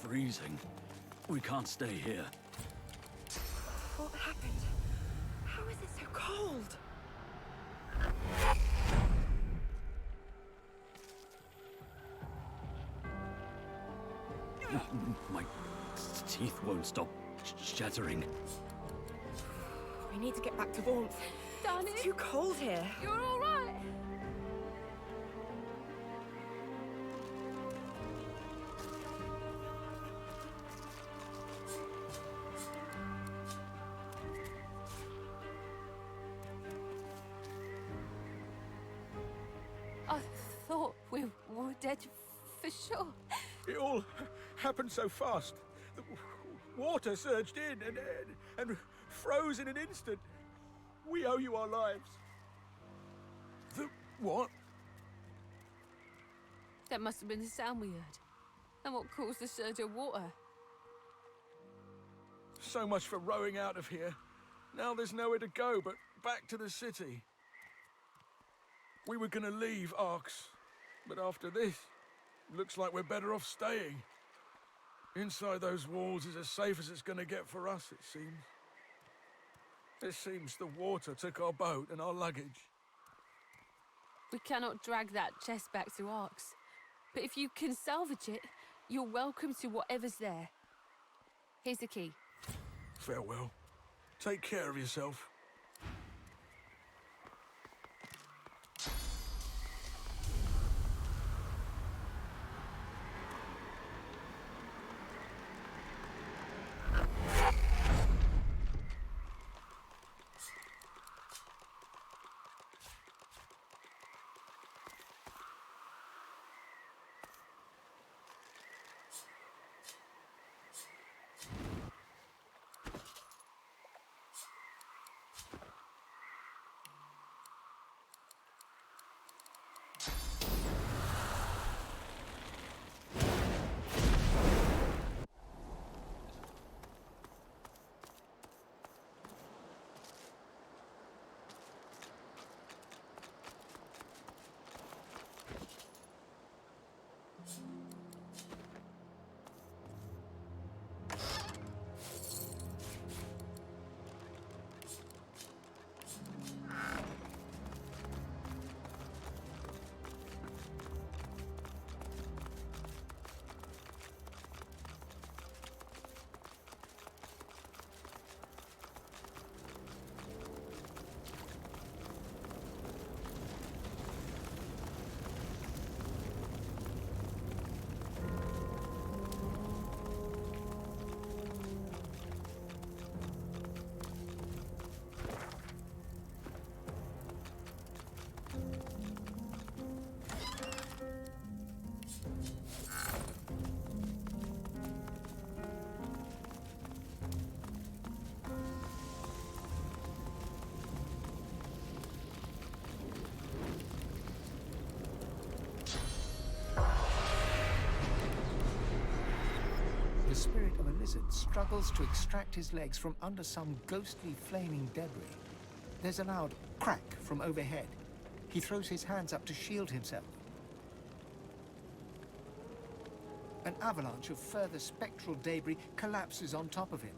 freezing. We can't stay here. What happened? How is it so cold? My teeth won't stop chattering. We need to get back to warmth. Darling, It's too cold here. you're all right. I thought we were dead for sure. It all happened so fast. The water surged in and froze in an instant. We owe you our lives. The what? That must have been the sound we heard. And what caused the surge of water. So much for rowing out of here. Now there's nowhere to go but back to the city. We were gonna leave Arx, but after this, looks like we're better off staying. Inside those walls is as safe as it's gonna get for us, it seems. It seems the water took our boat and our luggage. We cannot drag that chest back to Arx. But if you can salvage it, you're welcome to whatever's there. Here's the key. Farewell. Take care of yourself. The spirit of a lizard struggles to extract his legs from under some ghostly flaming debris. There's a loud crack from overhead. He throws his hands up to shield himself. An avalanche of further spectral debris collapses on top of him.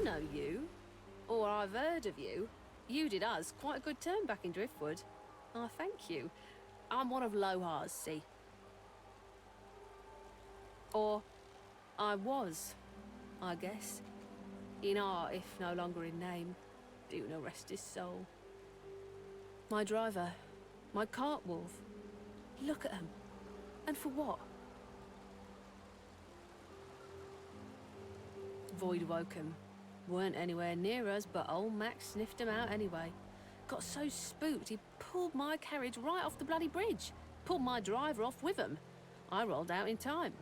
know you. Or I've heard of you. You did us quite a good turn back in Driftwood. I thank you. I'm one of Lohar's, see? Or I was, I guess. In art, if no longer in name. Do no rest his soul. My driver, my cart wolf. Look at him. And for what? Void woke him. Weren't anywhere near us, but old Max sniffed him out anyway. Got so spooked, he pulled my carriage right off the bloody bridge. Pulled my driver off with him. I rolled out in time.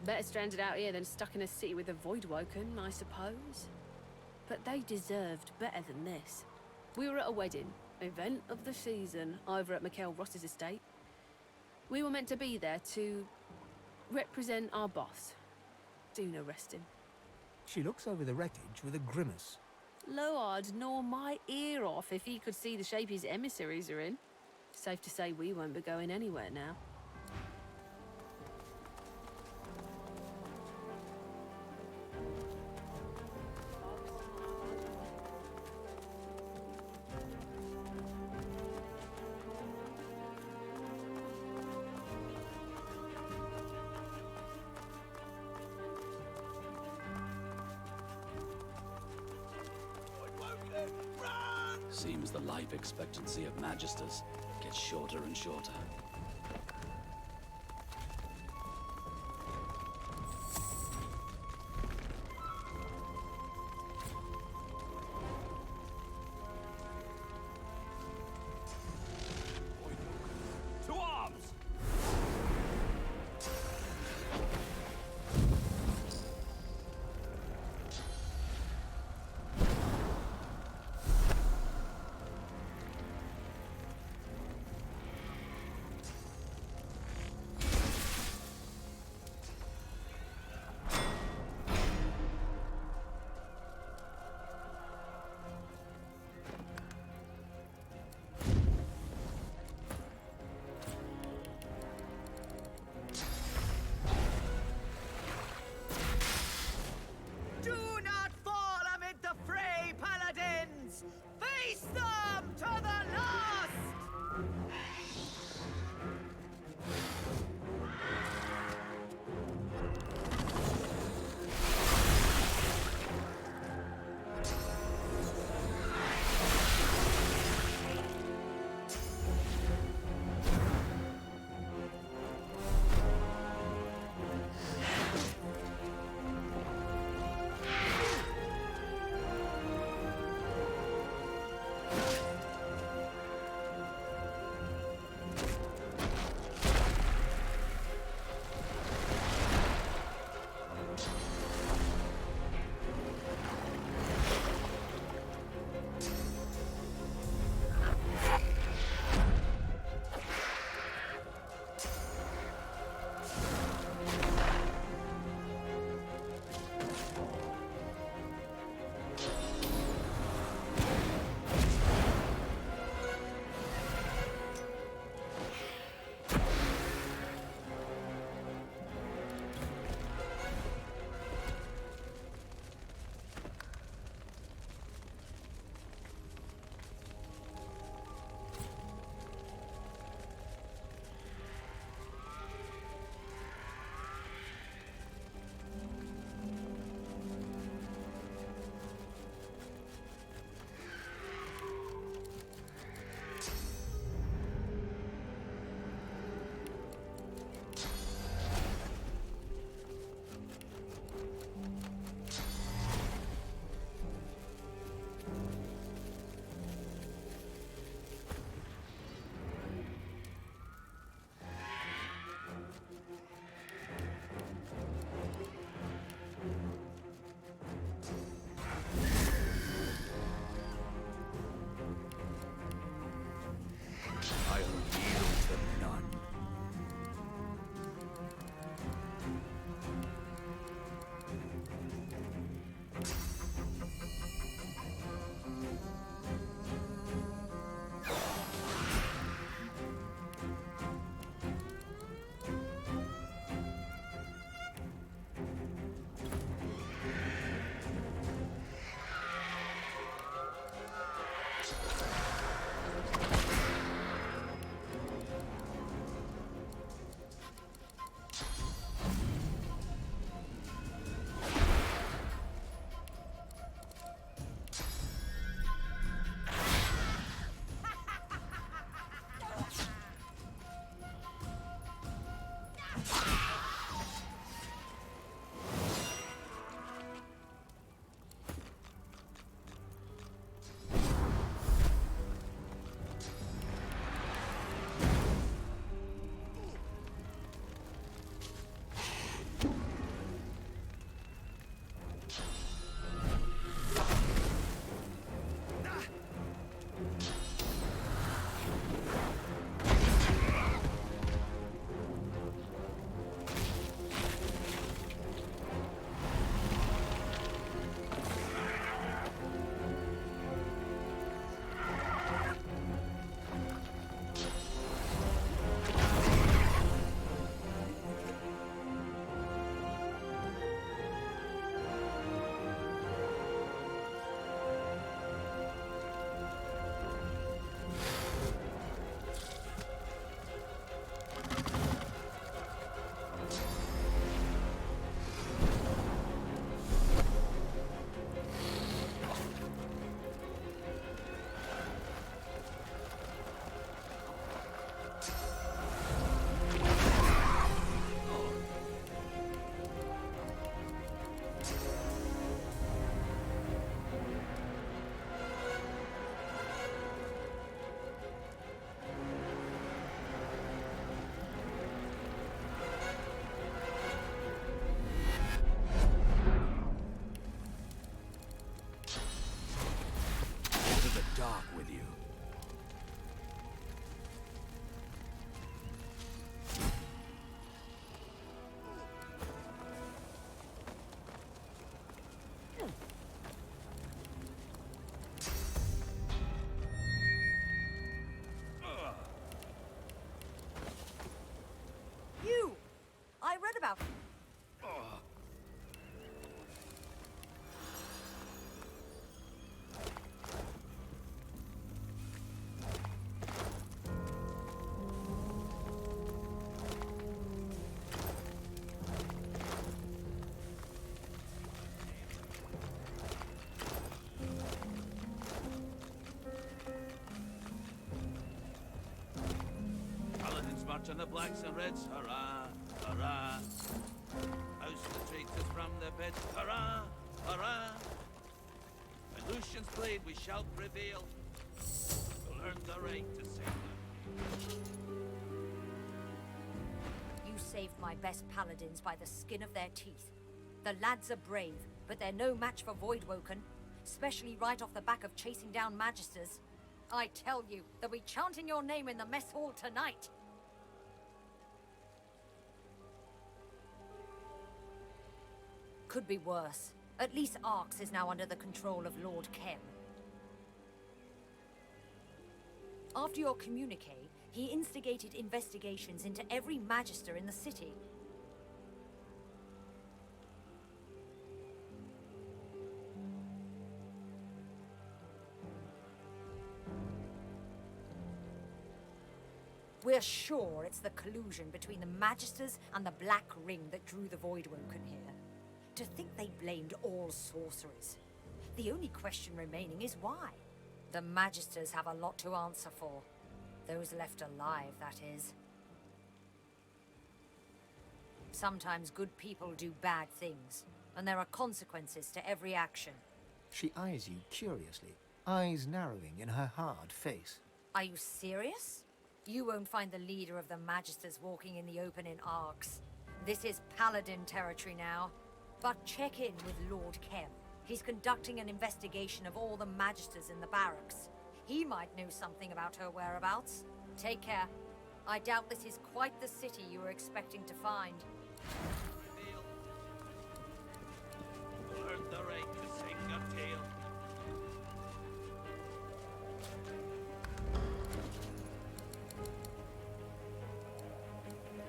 Better stranded out here than stuck in a city with a void woken, I suppose. But they deserved better than this. We were at a wedding, event of the season, over at Mikhail Ross's estate. We were meant to be there to represent our boss. Do no resting. She looks over the wreckage with a grimace. Lo'ard gnaw my ear off if he could see the shape his emissaries are in. Safe to say we won't be going anywhere now. Seems the life expectancy of Magisters gets shorter and shorter. To arms! Do not fall amid the fray, paladins! Face them to the last! dark with you. You! I read about you. Paladins march on the blacks and reds, hurrah, hurrah. Oust the traitors from their beds, hurrah, hurrah. By Lucian's blade we shall prevail. We'll earn the right to sing them. You saved my best paladins by the skin of their teeth. The lads are brave, but they're no match for Voidwoken, especially right off the back of chasing down Magisters. I tell you, they'll be chanting your name in the mess hall tonight. Could be worse. At least Arx is now under the control of Lord Kem. After your communique, he instigated investigations into every Magister in the city. We're sure it's the collusion between the Magisters and the Black Ring that drew the Voidwoken here. To think they blamed all sorcerers. The only question remaining is why. The Magisters have a lot to answer for. Those left alive, that is. Sometimes good people do bad things, and there are consequences to every action. She eyes you curiously, eyes narrowing in her hard face. Are you serious? You won't find the leader of the Magisters walking in the open in Arx. This is Paladin territory now. But check in with Lord Kem. He's conducting an investigation of all the Magisters in the barracks. He might know something about her whereabouts. Take care. I doubt this is quite the city you were expecting to find. Prevail. We'll earn the right to sing a tale.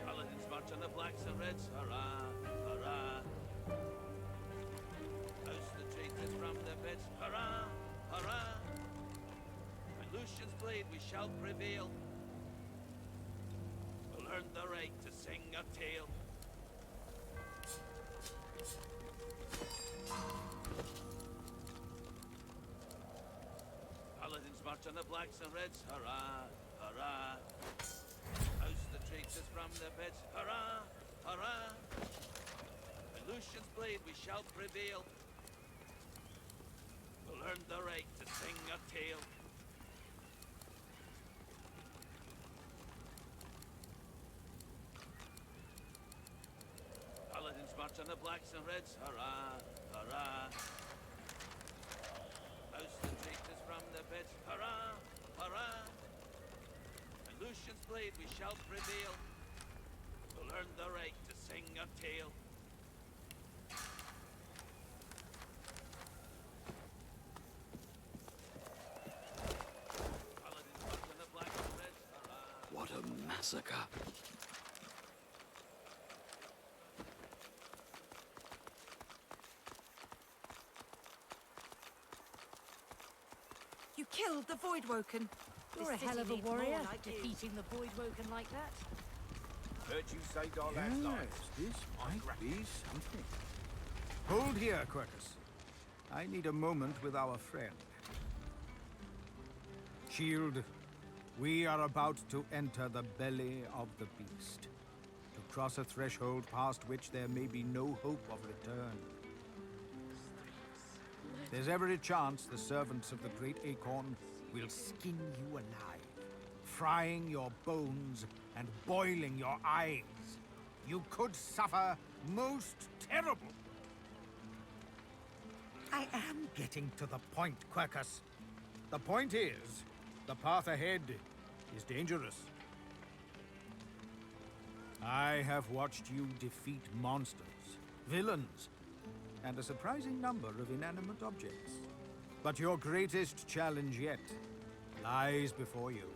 Paladins march on the blacks and reds, hurrah, hurrah. Oust the traitors from their beds, hurrah, hurrah. By Lucian's blade we shall prevail. We'll earn the right to sing a tale. Paladins march on the blacks and reds, hurrah, hurrah. Oust the traitors from their beds, hurrah, hurrah. By Lucian's blade we shall prevail. We'll earn the right to sing a tale. Paladins march on the blacks and reds, hurrah, hurrah. Oust the traitors from their beds, hurrah, hurrah. By Lucian's blade we shall prevail. We'll earn the right to sing a tale. Paladins march on the blacks and reds, hurrah. What a massacre. You killed the Voidwoken. You're a hell of a warrior, defeating the Voidwoken like that. Heard you saved our lad's life. This might be something. Hold here, Quercus. I need a moment with our friend. Shield, we are about to enter the belly of the beast. To cross a threshold past which there may be no hope of return. There's every chance the servants of the Great Acorn will skin you alive, frying your bones and boiling your eyes. You could suffer most terrible. I am getting to the point, Quercus. The point is, the path ahead is dangerous. I have watched you defeat monsters, villains, and a surprising number of inanimate objects. But your greatest challenge yet lies before you.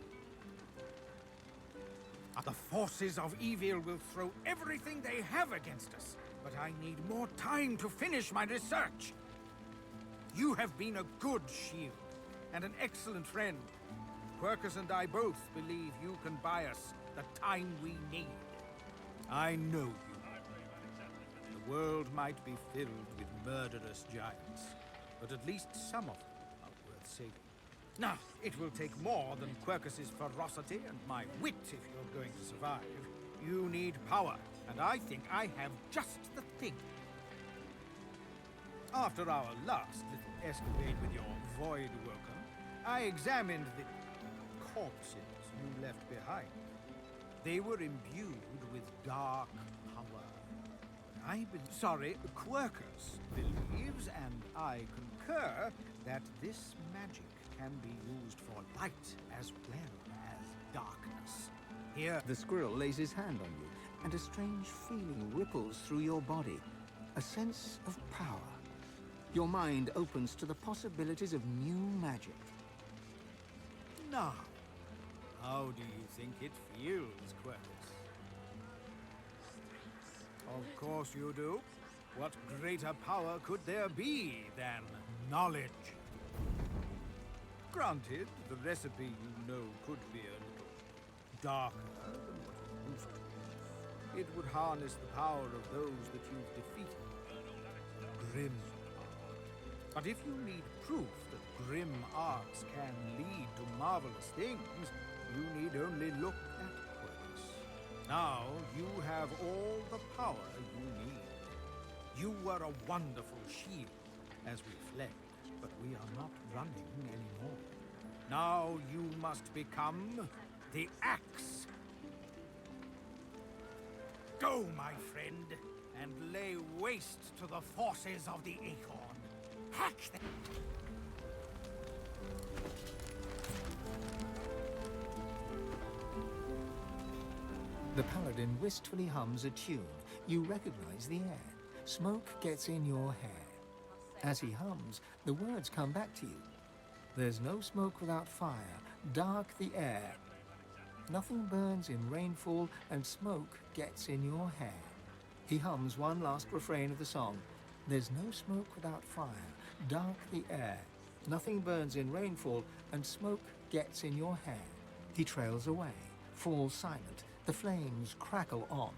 The forces of evil will throw everything they have against us, but I need more time to finish my research. You have been a good shield and an excellent friend. Quercus and I both believe you can buy us the time we need. I know you. The world might be filled with murderous giants, but at least some of them are worth saving. Now, it will take more than Quercus's ferocity and my wit if you're going to survive. You need power, and I think I have just the thing. After our last little escapade with your Void Woken, I examined the corpses you left behind. They were imbued with dark power. Quercus believes, and I concur, that this magic can be used for light as well as darkness. Here, The squirrel lays his hand on you, and a strange feeling ripples through your body. A sense of power. Your mind opens to the possibilities of new magic. now, how do you think it feels, Quercus? Of course you do. What greater power could there be than knowledge? Granted, the recipe you know could be a little darker than what it used to be. It would harness the power of those that you've defeated. Grim. But if you need proof that grim arts can lead to marvelous things, you need only look at Quercus. Now you have all the power you need. You were a wonderful shield as we fled, but we are not running anymore. Now you must become the Axe. Go, my friend, and lay waste to the forces of the Acorn. Hack them! The paladin wistfully hums a tune. You recognize the air. Smoke gets in your hair. As he hums, the words come back to you. There's no smoke without fire. Dark the air. Nothing burns in rainfall, and smoke gets in your hair. He hums one last refrain of the song. There's no smoke without fire. Dark the air. Nothing burns in rainfall, and smoke gets in your hair. He trails away, falls silent. The flames crackle on.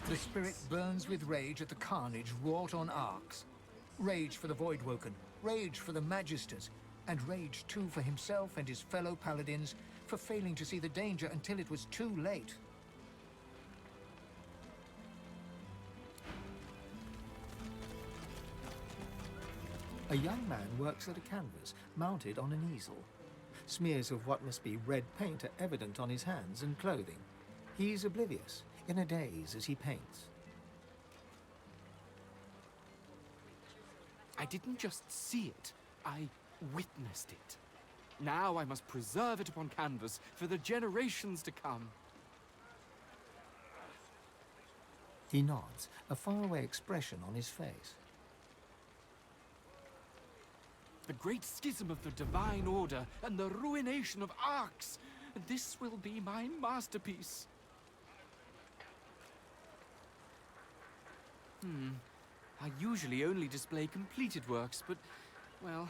The spirit burns with rage at the carnage wrought on Arx. Rage for the Voidwoken, rage for the Magisters, and rage too for himself and his fellow paladins for failing to see the danger until it was too late. A young man works at a canvas, mounted on an easel. Smears of what must be red paint are evident on his hands and clothing. He's oblivious, in a daze as he paints. I didn't just see it, I witnessed it. Now I must preserve it upon canvas for the generations to come. He nods, a faraway expression on his face. The great schism of the Divine Order and the ruination of Arx. This will be my masterpiece. I usually only display completed works, but, well,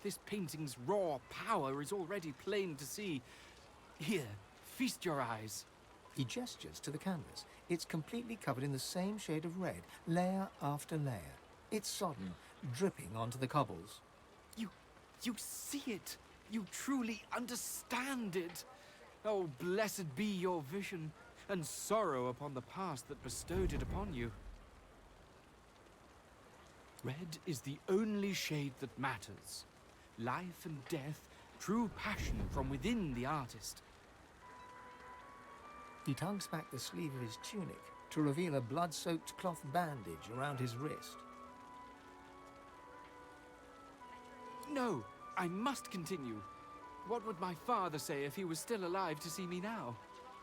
this painting's raw power is already plain to see. Here, feast your eyes. He gestures to the canvas. It's completely covered in the same shade of red, layer after layer. It's sodden, dripping onto the cobbles. You see it. You truly understand it. Oh, blessed be your vision, and sorrow upon the past that bestowed it upon you. Red is the only shade that matters. Life and death, true passion from within the artist. He tugs back the sleeve of his tunic to reveal a blood-soaked cloth bandage around his wrist. No, I must continue. What would my father say if he was still alive to see me now?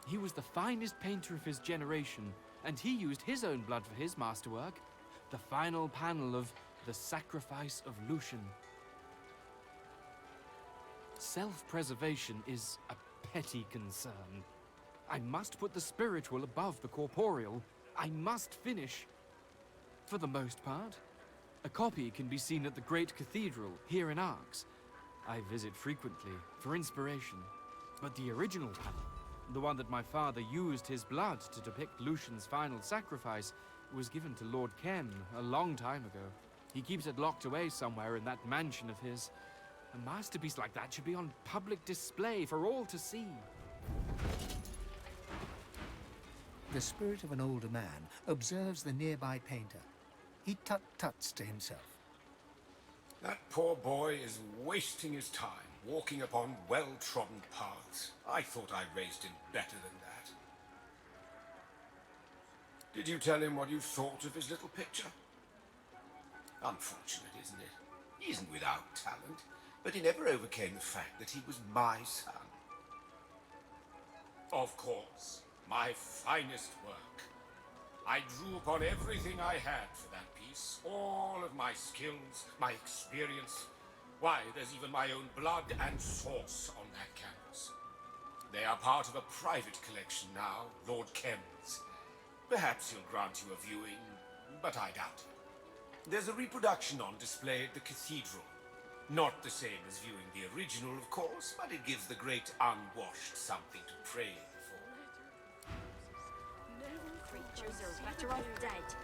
He was the finest painter of his generation, and he used his own blood for his masterwork, the final panel of The Sacrifice of Lucian. Self-preservation is a petty concern. I must put the spiritual above the corporeal. I must finish. For the most part. A copy can be seen at the Great Cathedral, here in Arx. I visit frequently, for inspiration. But the original panel, the one that my father used his blood to depict Lucian's final sacrifice, was given to Lord Kem a long time ago. He keeps it locked away somewhere in that mansion of his. A masterpiece like that should be on public display for all to see. The spirit of an older man observes the nearby painter. He tut-tuts to himself. That poor boy is wasting his time, walking upon well-trodden paths. I thought I raised him better than that. Did you tell him what you thought of his little picture? Unfortunate, isn't it? He isn't without talent, but he never overcame the fact that he was my son. Of course, my finest work. I drew upon everything I had for that piece, all of my skills, my experience. Why, there's even my own blood and sauce on that canvas. They are part of a private collection now, Lord Kem's. Perhaps he'll grant you a viewing, but I doubt it. There's a reproduction on display at the cathedral. Not the same as viewing the original, of course, but it gives the great unwashed something to pray for. Creatures are better off dead.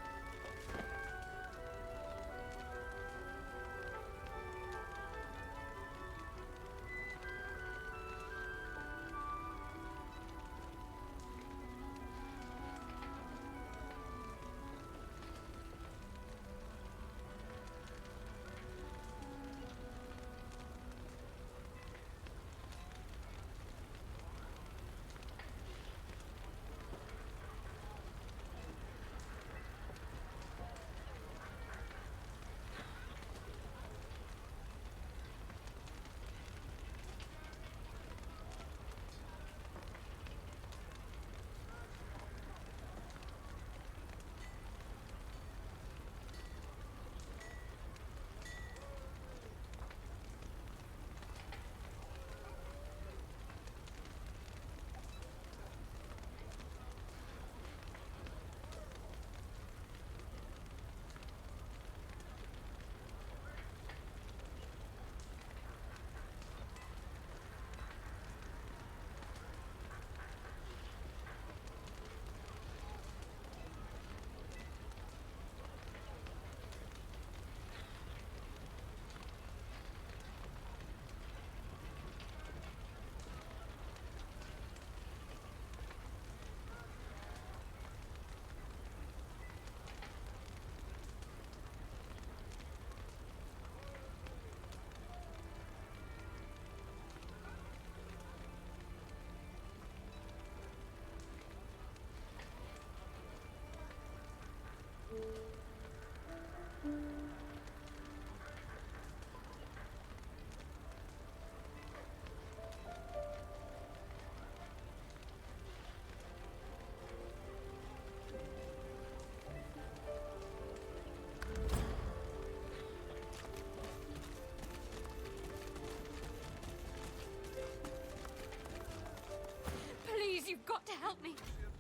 Please, you've got to help me.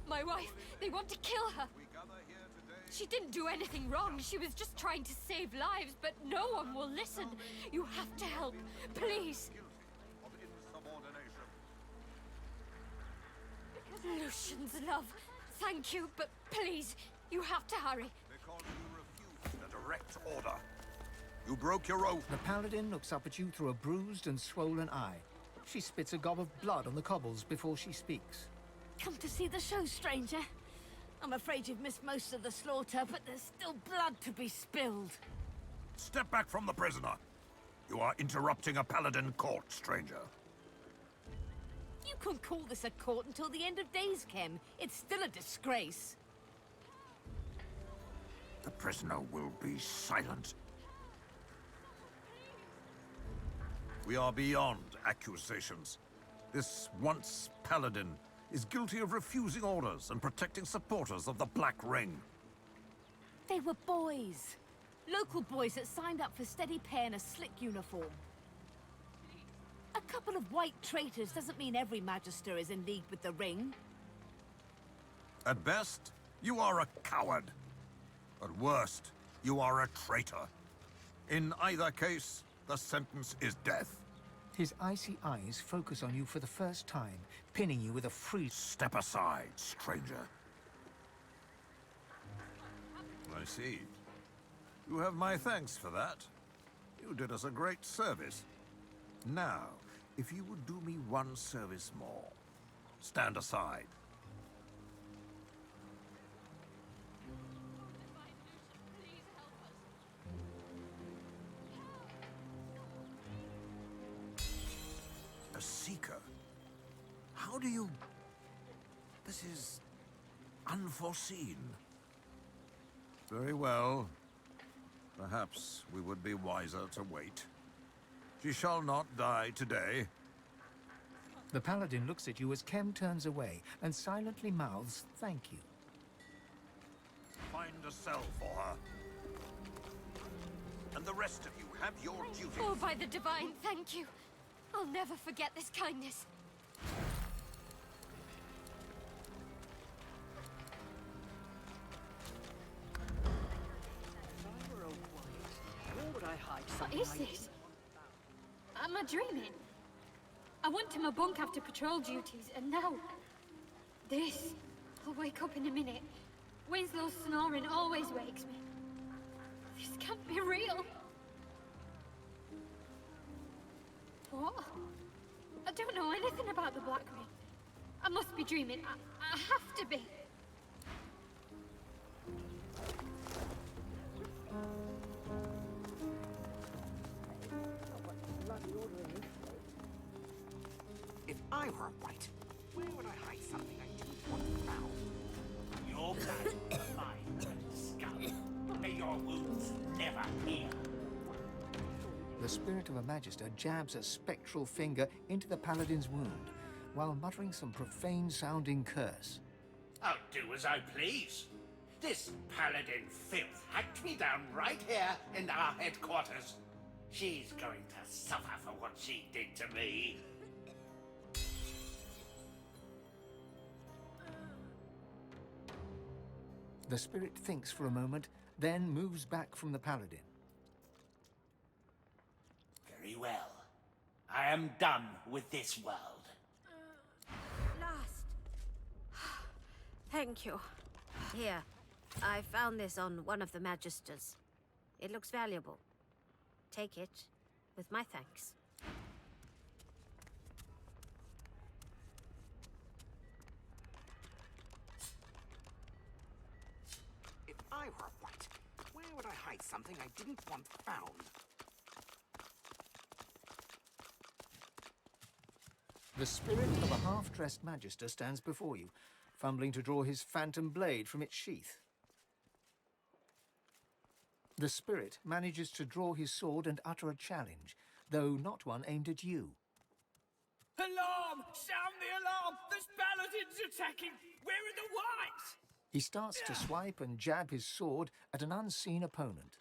My wife, they want to kill her. She didn't do anything wrong. She was just trying to save lives, but no one will listen. You have to help. Please. Lucian's love. Thank you, but please, you have to hurry. Because you refused a direct order. You broke your oath. The paladin looks up at you through a bruised and swollen eye. She spits a gob of blood on the cobbles before she speaks. Come to see the show, stranger. I'm afraid you've missed most of the slaughter, but there's still blood to be spilled. Step back from the prisoner. You are interrupting a paladin court, stranger. You can't call this a court until the end of days, Kem. It's still a disgrace. The prisoner will be silent. We are beyond accusations. This once paladin is guilty of refusing orders and protecting supporters of the Black Ring. They were boys. Local boys that signed up for steady pay and a slick uniform. A couple of white traitors doesn't mean every Magister is in league with the Ring. At best, you are a coward. At worst, you are a traitor. In either case, the sentence is death. His icy eyes focus on you for the first time, pinning you with a free... Step aside, stranger. I see. You have my thanks for that. You did us a great service. Now, if you would do me one service more, stand aside. A seeker? How do you... This is... unforeseen. Very well. Perhaps we would be wiser to wait. She shall not die today. The Paladin looks at you as Kem turns away and silently mouths thank you. Find a cell for her. And the rest of you have your duty. Oh, by the Divine, thank you. I'll never forget this kindness. What is this? Am I dreaming? I went to my bunk after patrol duties, and now... this. I'll wake up in a minute. Winslow's snoring always wakes me. This can't be real. What? I don't know anything about the Black Ring. I must be dreaming. I have to be. If I were white, where would I hide something I didn't want found? Your blood is mine, scum. May your wounds never heal. The spirit of a Magister jabs a spectral finger into the Paladin's wound, while muttering some profane-sounding curse. I'll do as I please. This paladin filth hacked me down right here in our headquarters. She's going to suffer for what she did to me. The spirit thinks for a moment, then moves back from the Paladin. Very well. I am done with this world. Last. Thank you. Here, I found this on one of the Magisters. It looks valuable. Take it, with my thanks. If I were white, where would I hide something I didn't want found? The spirit of a half-dressed Magister stands before you, fumbling to draw his phantom blade from its sheath. The spirit manages to draw his sword and utter a challenge, though not one aimed at you. Alarm! Sound the alarm! There's paladins attacking! Where are the whites? He starts to swipe and jab his sword at an unseen opponent.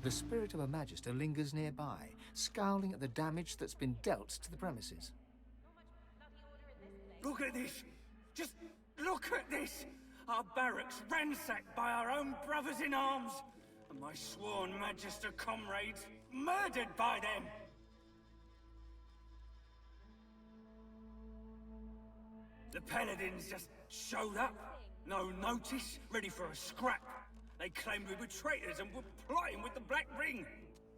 The spirit of a Magister lingers nearby, scowling at the damage that's been dealt to the premises. Look at this! Just look at this! Our barracks ransacked by our own brothers in arms, and my sworn Magister comrades murdered by them! The Paladins just showed up, no notice, ready for a scrap. They claimed we were traitors and were plotting with the Black Ring.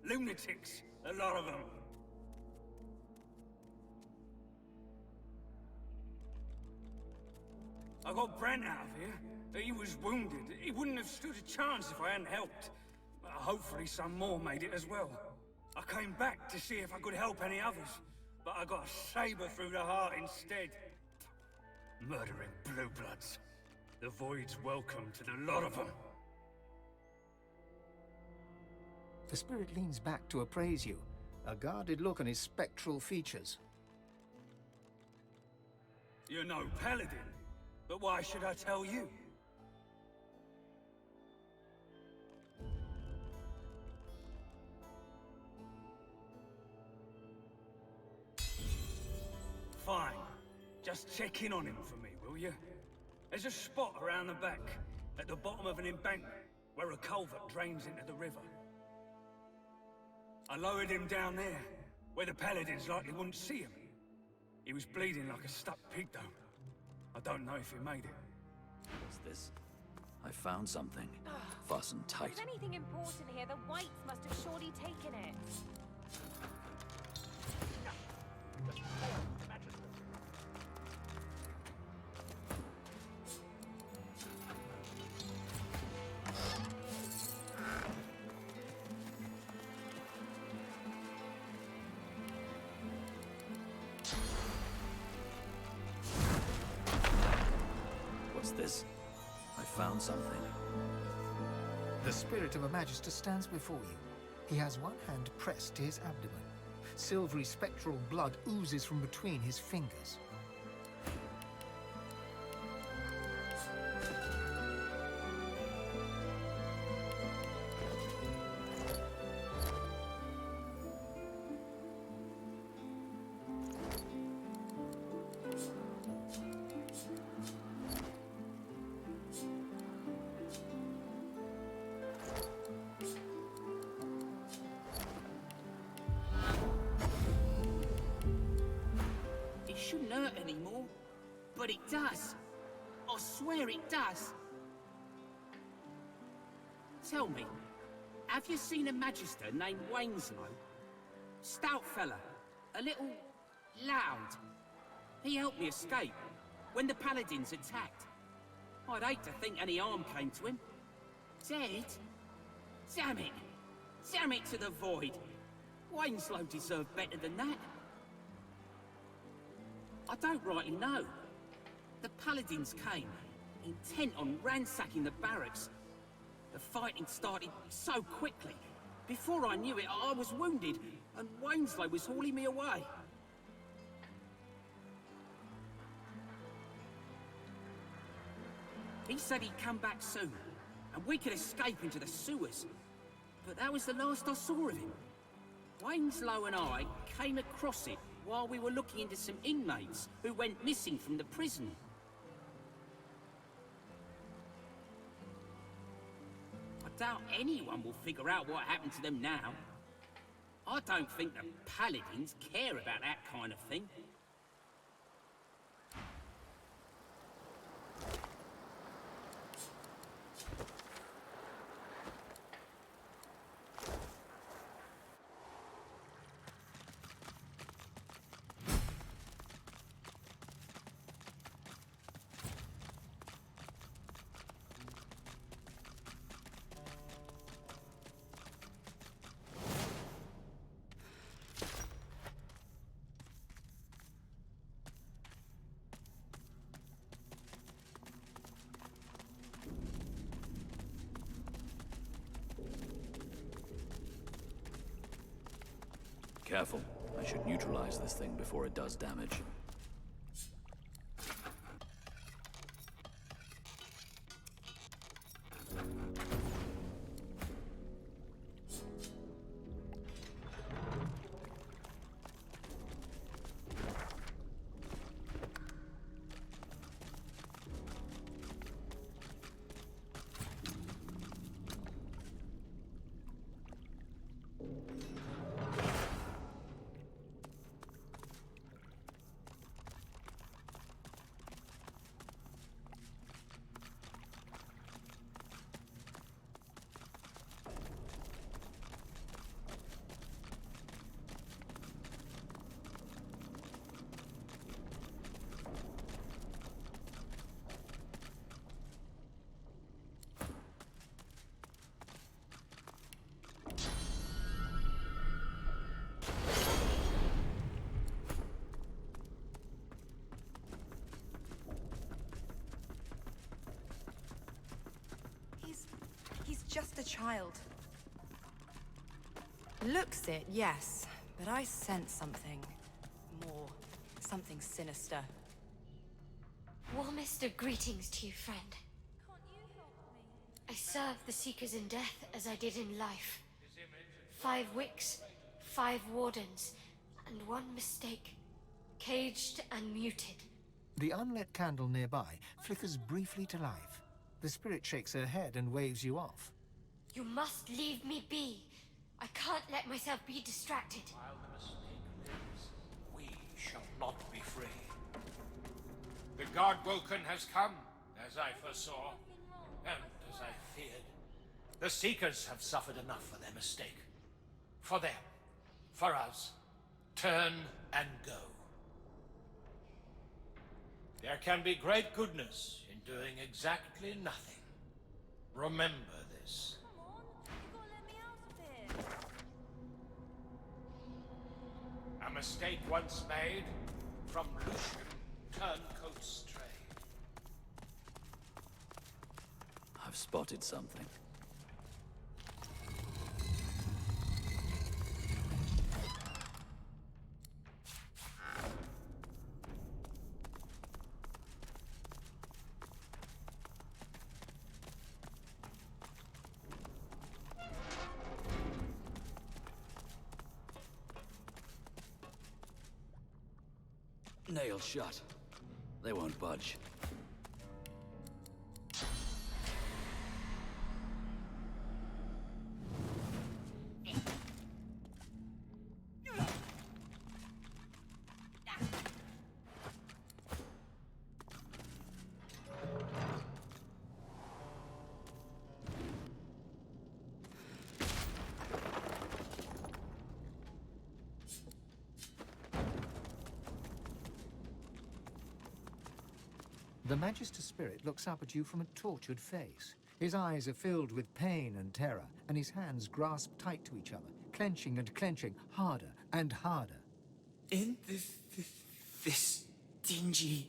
Lunatics, a lot of them. I got Brent out of here. He was wounded. He wouldn't have stood a chance if I hadn't helped. But hopefully some more made it as well. I I came back to see if I could help any others, but I got a saber through the heart instead. Murdering blue bloods. The Void's welcome to the lot of them. The spirit leans back to appraise you, a guarded look on his spectral features. You're no paladin, but why should I tell you? Fine. Just check in on him for me, will you? There's a spot around the back, at the bottom of an embankment, where a culvert drains into the river. I lowered him down there, where the paladins likely wouldn't see him. He was bleeding like a stuck pig, though. I don't know if he made it. What's this? I found something. Fasten tight. If anything important here, the Whites must have surely taken it. What's this? I found something. The spirit of a Magister stands before you. He has one hand pressed to his abdomen. Silvery spectral blood oozes from between his fingers. It shouldn't hurt anymore, but it does. I swear it does. Tell me, have you seen a Magister named Wainslow? Stout fella, a little loud. He helped me escape when the Paladins attacked. I'd hate to think any harm came to him. Dead? Damn it! Damn it to the Void! Wainslow deserved better than that. I don't rightly know. The Paladins came, intent on ransacking the barracks. The fighting started so quickly. Before I knew it, I was wounded, and Wainslow was hauling me away. He said he'd come back soon, and we could escape into the sewers. But that was the last I saw of him. Wainslow and I came across it while we were looking into some inmates who went missing from the prison. I doubt anyone will figure out what happened to them now. I don't think the Paladins care about that kind of thing. Careful. I should neutralize this thing before it does damage. child. Looks it, yes. But I sense something more. Something sinister. Warmest of greetings to you, friend. I serve the Seekers in death as I did in life. 5 wicks, 5 wardens, and 1 mistake. Caged and muted. The unlit candle nearby flickers briefly to life. The spirit shakes her head and waves you off. You must leave me be. I can't let myself be distracted. While the mistake lives, we shall not be free. The God Woken has come, as I foresaw, and as I feared. The Seekers have suffered enough for their mistake. For them, for us, turn and go. There can be great goodness in doing exactly nothing. Remember this. A mistake once made, from Lucian Turncoat's trade. I've spotted something. Nailed shut. They won't budge. The Magister spirit looks up at you from a tortured face. His eyes are filled with pain and terror, and his hands grasp tight to each other, clenching and clenching, harder and harder. In this dingy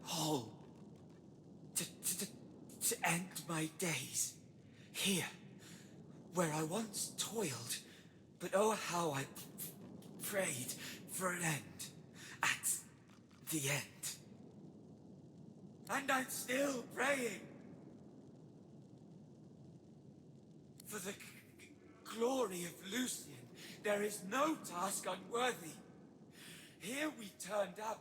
hole, to end my days, here, where I once toiled, but oh how I prayed for an end, at the end. And I'm still praying for the glory of Lucian. There is no task unworthy. Here we turned up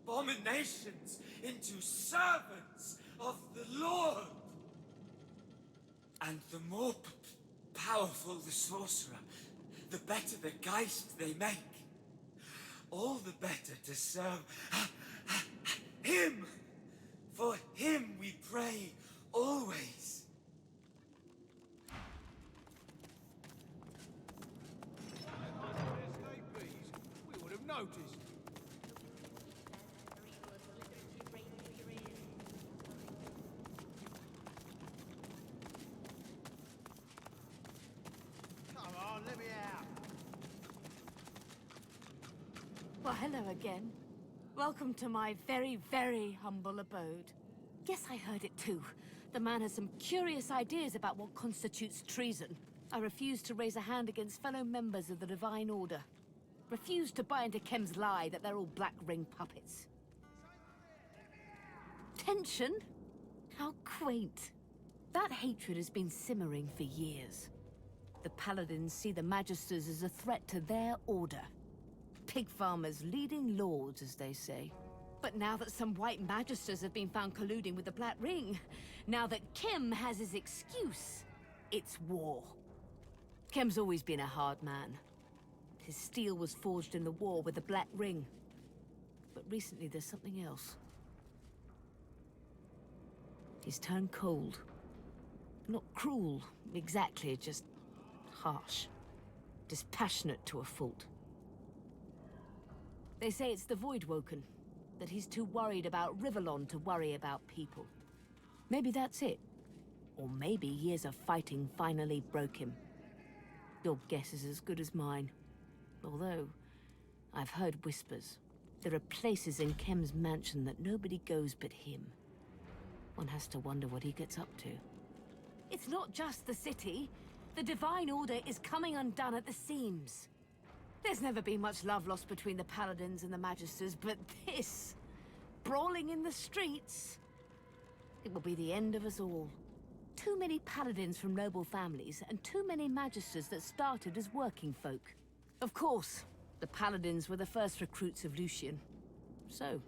abominations into servants of the Lord. And the more powerful the sorcerer, the better the Geist they make. All the better to serve him. For him we pray always. We would have noticed. Come on, let me out. Well, hello again. Welcome to my very, very humble abode. Guess I heard it too. The man has some curious ideas about what constitutes treason. I refuse to raise a hand against fellow members of the Divine Order. Refuse to buy into Kem's lie that they're all Black Ring puppets. Tension? How quaint. That hatred has been simmering for years. The Paladins see the Magisters as a threat to their order. Pig farmers leading lords, as they say. But now that some white Magisters have been found colluding with the Black Ring, now that Kem has his excuse, it's war. Kem's always been a hard man. His steel was forged in the war with the Black Ring. But recently there's something else. He's turned cold. Not cruel, exactly, just harsh. Dispassionate to a fault. They say it's the Void Woken, that he's too worried about Rivellon to worry about people. Maybe that's it. Or maybe years of fighting finally broke him. Your guess is as good as mine. Although, I've heard whispers. There are places in Kem's mansion that nobody goes but him. One has to wonder what he gets up to. It's not just the city. The Divine Order is coming undone at the seams. There's never been much love lost between the Paladins and the Magisters, but this... brawling in the streets... it will be the end of us all. Too many Paladins from noble families, and too many Magisters that started as working folk. Of course, the Paladins were the first recruits of Lucian. So,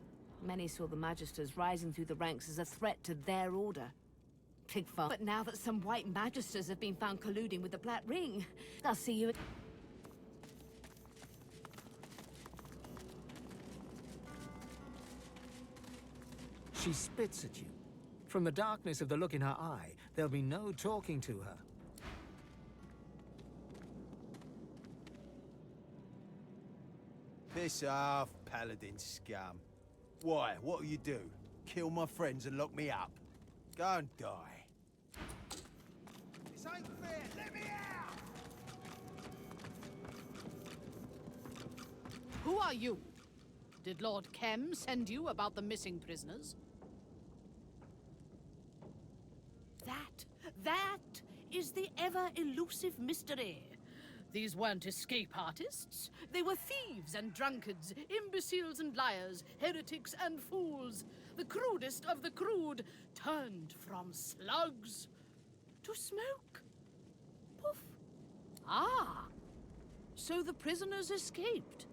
many saw the Magisters rising through the ranks as a threat to their order. Pig farm. But now that some white Magisters have been found colluding with the Black Ring, I'll see you at... She spits at you. From the darkness of the look in her eye, there'll be no talking to her. Piss off, Paladin scum. Why, what'll you do? Kill my friends and lock me up? Go and die. This ain't fair, let me out! Who are you? Did Lord Kem send you about the missing prisoners? That is the ever-elusive mystery. These weren't escape artists. They were thieves and drunkards, imbeciles and liars, heretics and fools. The crudest of the crude, turned from slugs to smoke. Poof. Ah, so the prisoners escaped.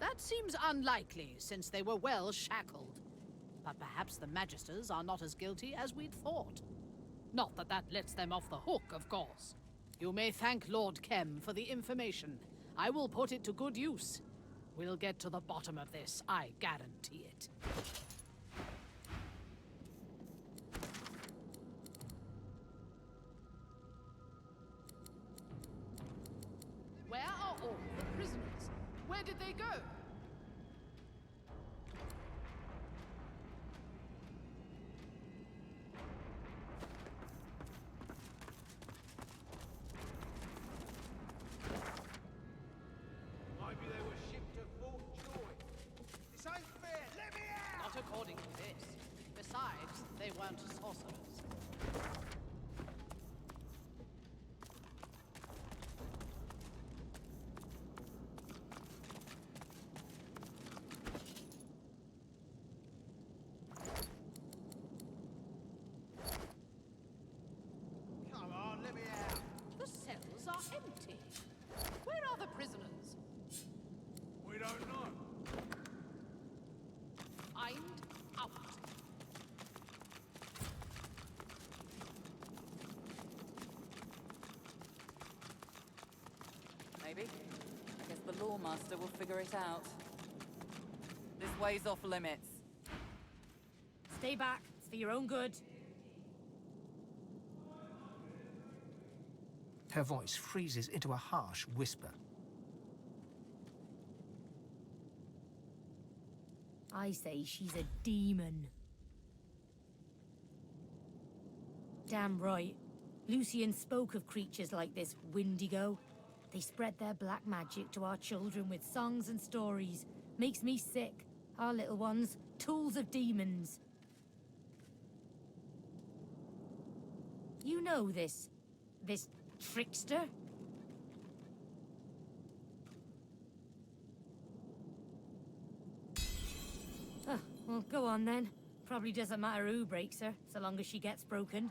That seems unlikely, since they were well shackled. But perhaps the Magisters are not as guilty as we'd thought. Not that that lets them off the hook, of course. You may thank Lord Kem for the information. I will put it to good use. We'll get to the bottom of this, I guarantee it. Where are all the prisoners? Where did they go? Maybe they were shipped to Fort Joy. This ain't fair, let me out! Not according to this. Besides, they weren't sorcerers. Come on, let me out! The cells are empty. Where are the prisoners? We don't know. Find out. Maybe. I guess the Lawmaster will figure it out. This way's off limits. Stay back. It's for your own good. Her voice freezes into a harsh whisper. I say she's a demon. Damn right. Lucian spoke of creatures like this Windigo. They spread their black magic to our children with songs and stories. Makes me sick. Our little ones, tools of demons. You know this trickster? Well, go on then. Probably doesn't matter who breaks her, so long as she gets broken.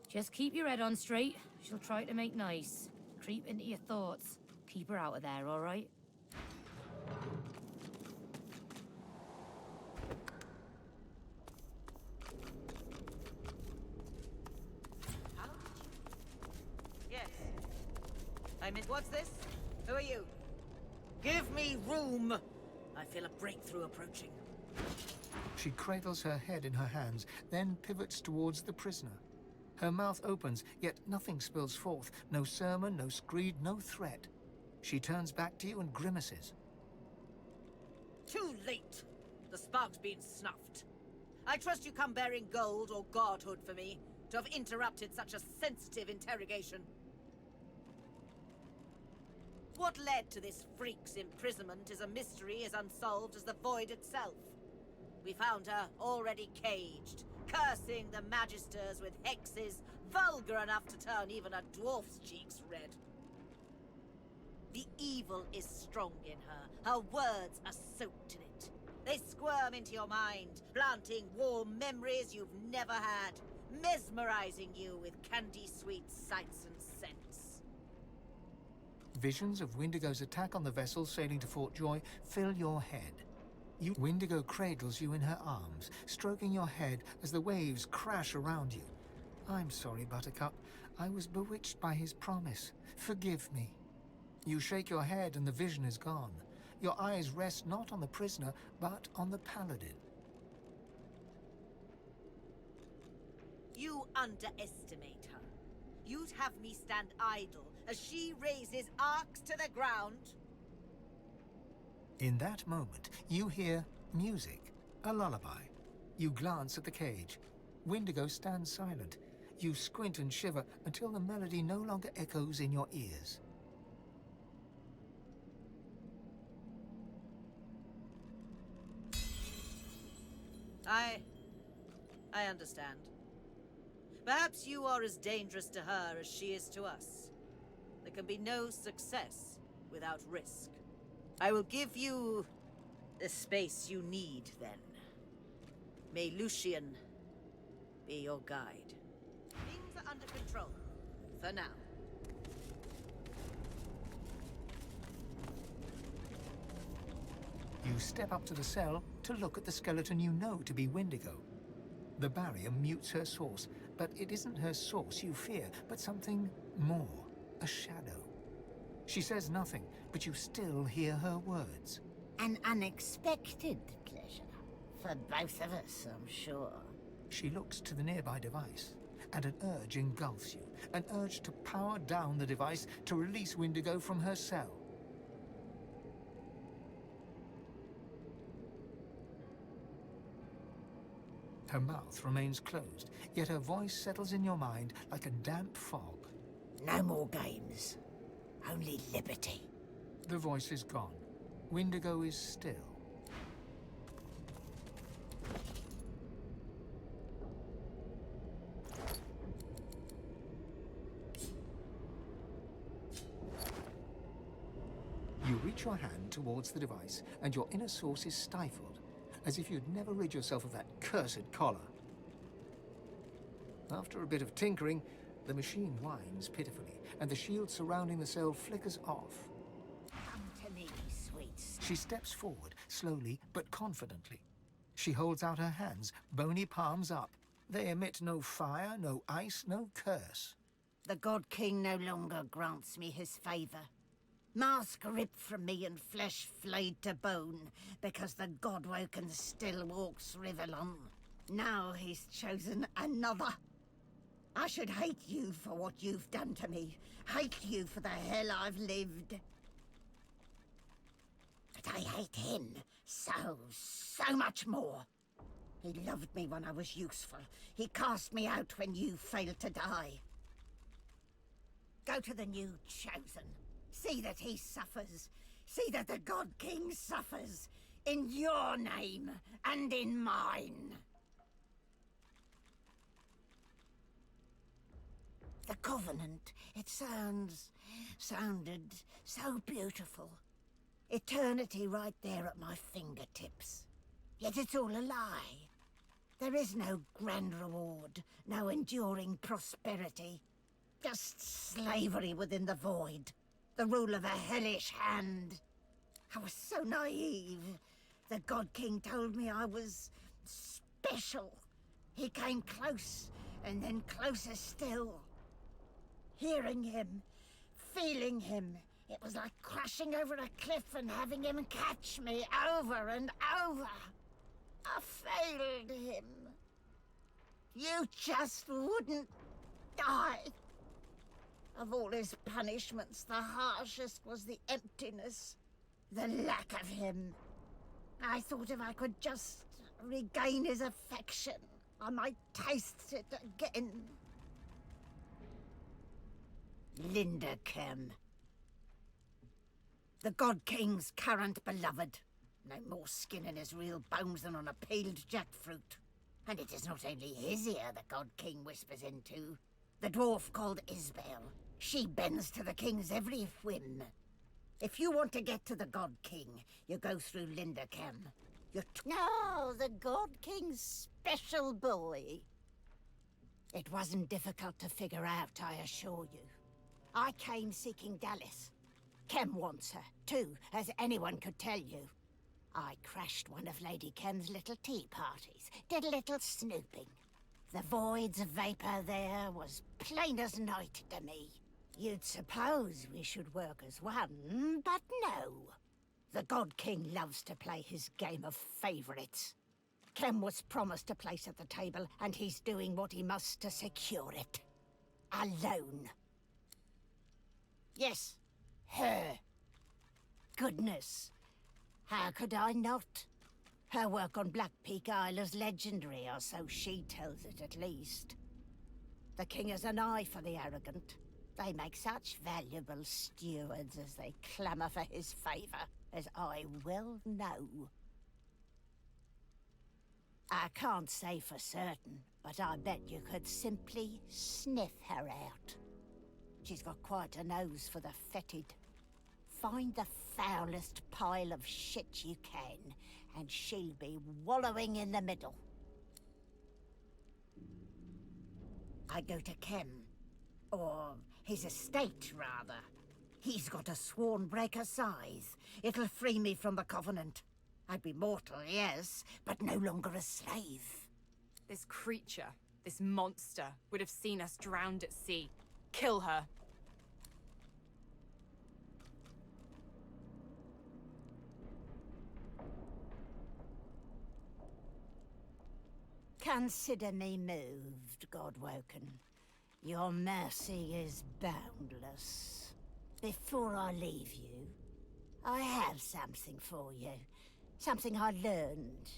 Just keep your head on straight. She'll try to make nice. Creep into your thoughts. Keep her out of there, all right? Yes. What's this? Who are you? Give me room! I feel a breakthrough approaching. She cradles her head in her hands, then pivots towards the prisoner. Her mouth opens, yet nothing spills forth. No sermon, no screed, no threat. She turns back to you and grimaces. Too late! The spark's been snuffed. I trust you come bearing gold or godhood for me, to have interrupted such a sensitive interrogation. What led to this freak's imprisonment is a mystery as unsolved as the void itself. We found her already caged, cursing the Magisters with hexes, vulgar enough to turn even a dwarf's cheeks red. The evil is strong in her. Her words are soaked in it. They squirm into your mind, planting warm memories you've never had, mesmerizing you with candy-sweet sights and scents. Visions of Windigo's attack on the vessel sailing to Fort Joy fill your head. Windigo cradles you in her arms, stroking your head as the waves crash around you. I'm sorry, Buttercup. I was bewitched by his promise. Forgive me. You shake your head and the vision is gone. Your eyes rest not on the prisoner, but on the paladin. You underestimate her. You'd have me stand idle as she raises arcs to the ground? In that moment, you hear music, a lullaby. You glance at the cage. Windigo stands silent. You squint and shiver until the melody no longer echoes in your ears. I understand. Perhaps you are as dangerous to her as she is to us. There can be no success without risk. I will give you the space you need, then. May Lucian be your guide. Things are under control. For now. You step up to the cell to look at the skeleton you know to be Windigo. The barrier mutes her source, but it isn't her source you fear, but something more, a shadow. She says nothing, but you still hear her words. An unexpected pleasure. For both of us, I'm sure. She looks to the nearby device, and an urge engulfs you. An urge to power down the device to release Windigo from her cell. Her mouth remains closed, yet her voice settles in your mind like a damp fog. No more games. Only liberty. The voice is gone. Windigo is still. You reach your hand towards the device, and your inner source is stifled, as if you'd never rid yourself of that cursed collar. After a bit of tinkering, the machine whines pitifully, and the shield surrounding the cell flickers off. Come to me, sweet. She steps forward, slowly but confidently. She holds out her hands, bony palms up. They emit no fire, no ice, no curse. The God King no longer grants me his favor. Mask ripped from me and flesh flayed to bone, because the Godwoken still walks Rivellon. Now he's chosen another. I should hate you for what you've done to me. Hate you for the hell I've lived. But I hate him so much more. He loved me when I was useful. He cast me out when you failed to die. Go to the new chosen. See that he suffers. See that the God King suffers. In your name and in mine. The Covenant, it sounded so beautiful. Eternity right there at my fingertips. Yet it's all a lie. There is no grand reward, no enduring prosperity. Just slavery within the void. The rule of a hellish hand. I was so naive. The God King told me I was special. He came close, and then closer still. Hearing him, feeling him, it was like crashing over a cliff and having him catch me over and over. I failed him. You just wouldn't die. Of all his punishments, the harshest was the emptiness, the lack of him. I thought if I could just regain his affection, I might taste it again. Linderkem. The God King's current beloved. No more skin in his real bones than on a peeled jackfruit. And it is not only his ear the God King whispers into. The dwarf called Isbel. She bends to the king's every whim. If you want to get to the God King, you go through Lindercam. No, the God King's special boy. It wasn't difficult to figure out, I assure you. I came seeking Dallis. Kem wants her, too, as anyone could tell you. I crashed one of Lady Kem's little tea parties, did a little snooping. The Void's vapor there was plain as night to me. You'd suppose we should work as one, but no. The God King loves to play his game of favorites. Kem was promised a place at the table, and he's doing what he must to secure it. Alone. Yes, her. Goodness. How could I not? Her work on Black Peak Isle is legendary, or so she tells it at least. The king has an eye for the arrogant. They make such valuable stewards as they clamour for his favour, as I well know. I can't say for certain, but I bet you could simply sniff her out. She's got quite a nose for the fetid. Find the foulest pile of shit you can, and she'll be wallowing in the middle. I go to Kem. Or his estate, rather. He's got a Swornbreaker scythe. It'll free me from the Covenant. I'd be mortal, yes, but no longer a slave. This creature, this monster, would have seen us drowned at sea. Kill her. Consider me moved, Godwoken. Your mercy is boundless. Before I leave you, I have something for you. Something I learned.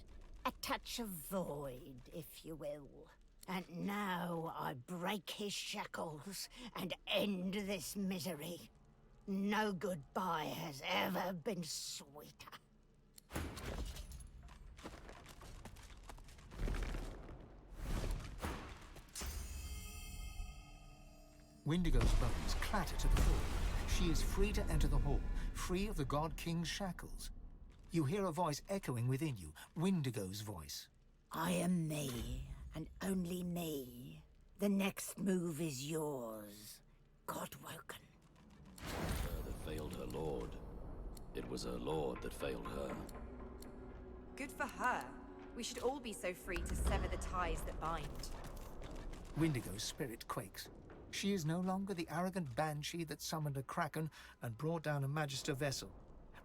A touch of void, if you will. And now I break his shackles and end this misery. No goodbye has ever been sweeter. Windigo's bones clatter to the floor. She is free to enter the hall, free of the God King's shackles. You hear a voice echoing within you, Windigo's voice. I am me, and only me. The next move is yours, Godwoken. Her that failed her lord. It was her lord that failed her. Good for her. We should all be so free to sever the ties that bind. Windigo's spirit quakes. She is no longer the arrogant banshee that summoned a kraken and brought down a Magister vessel,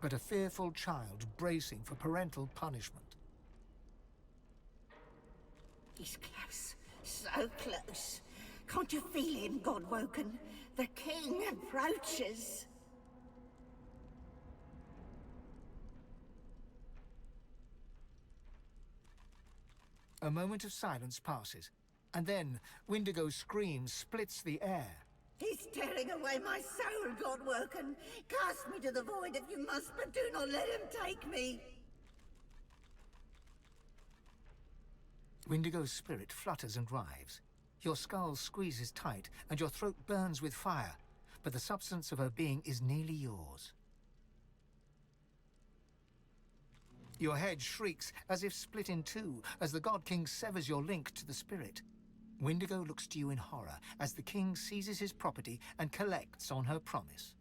but a fearful child bracing for parental punishment. He's close, so close. Can't you feel him, Godwoken? The king approaches. A moment of silence passes, and then Windigo's scream splits the air. He's tearing away my soul, Godwoken. Cast me to the void if you must, but do not let him take me. Windigo's spirit flutters and writhes. Your skull squeezes tight, and your throat burns with fire, but the substance of her being is nearly yours. Your head shrieks as if split in two, as the God King severs your link to the spirit. Windigo looks to you in horror as the king seizes his property and collects on her promise.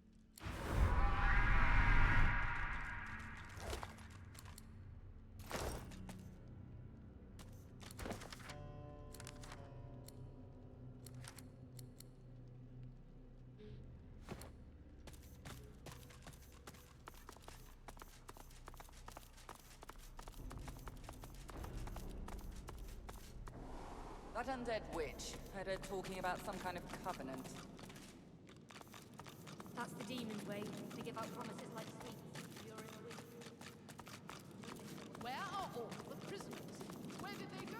That undead witch, heard her talking about some kind of covenant. That's the demon's way. They give out promises like sweets. Where are all the prisoners? Where did they go?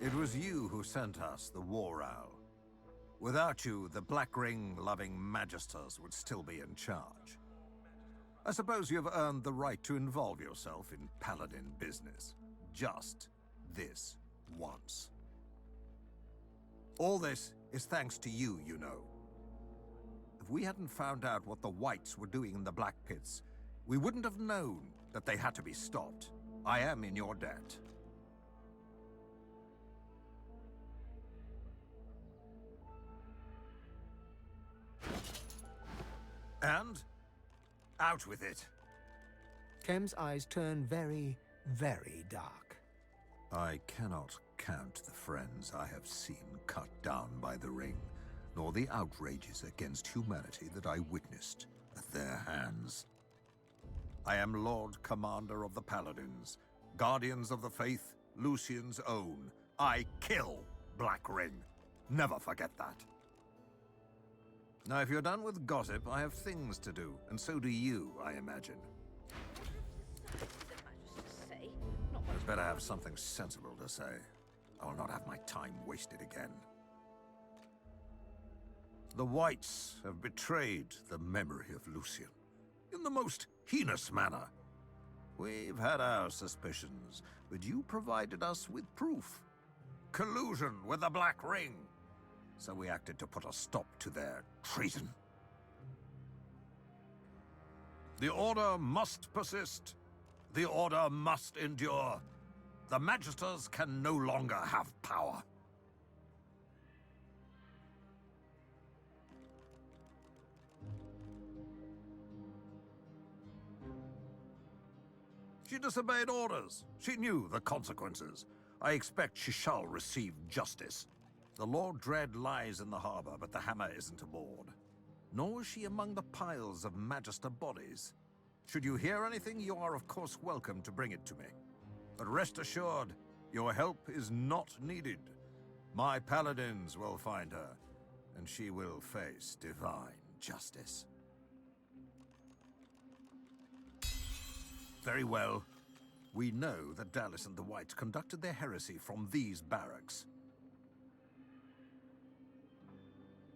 It was you who sent us the War Owl. Without you, the Black Ring-loving Magisters would still be in charge. I suppose you have earned the right to involve yourself in Paladin business. Just this once. All this is thanks to you, you know. If we hadn't found out what the Whites were doing in the Black Pits, we wouldn't have known that they had to be stopped. I am in your debt. And out with it. Kem's eyes turn very, very dark. I cannot count the friends I have seen cut down by the Ring, nor the outrages against humanity that I witnessed at their hands. I am Lord Commander of the Paladins, Guardians of the Faith, Lucian's own. I kill Black Ring. Never forget that. Now, if you're done with gossip, I have things to do, and so do you, I imagine. I'd better have something sensible to say. I will not have my time wasted again. The Whites have betrayed the memory of Lucian in the most heinous manner. We've had our suspicions, but you provided us with proof. Collusion with the Black Ring. So we acted to put a stop to their treason. The Order must persist. The Order must endure. The Magisters can no longer have power. She disobeyed orders. She knew the consequences. I expect she shall receive justice. The Lord Dread lies in the harbor, but the hammer isn't aboard. Nor is she among the piles of Magister bodies. Should you hear anything, you are of course welcome to bring it to me. But rest assured, your help is not needed. My paladins will find her, and she will face divine justice. Very well. We know that Dallis and the Whites conducted their heresy from these barracks.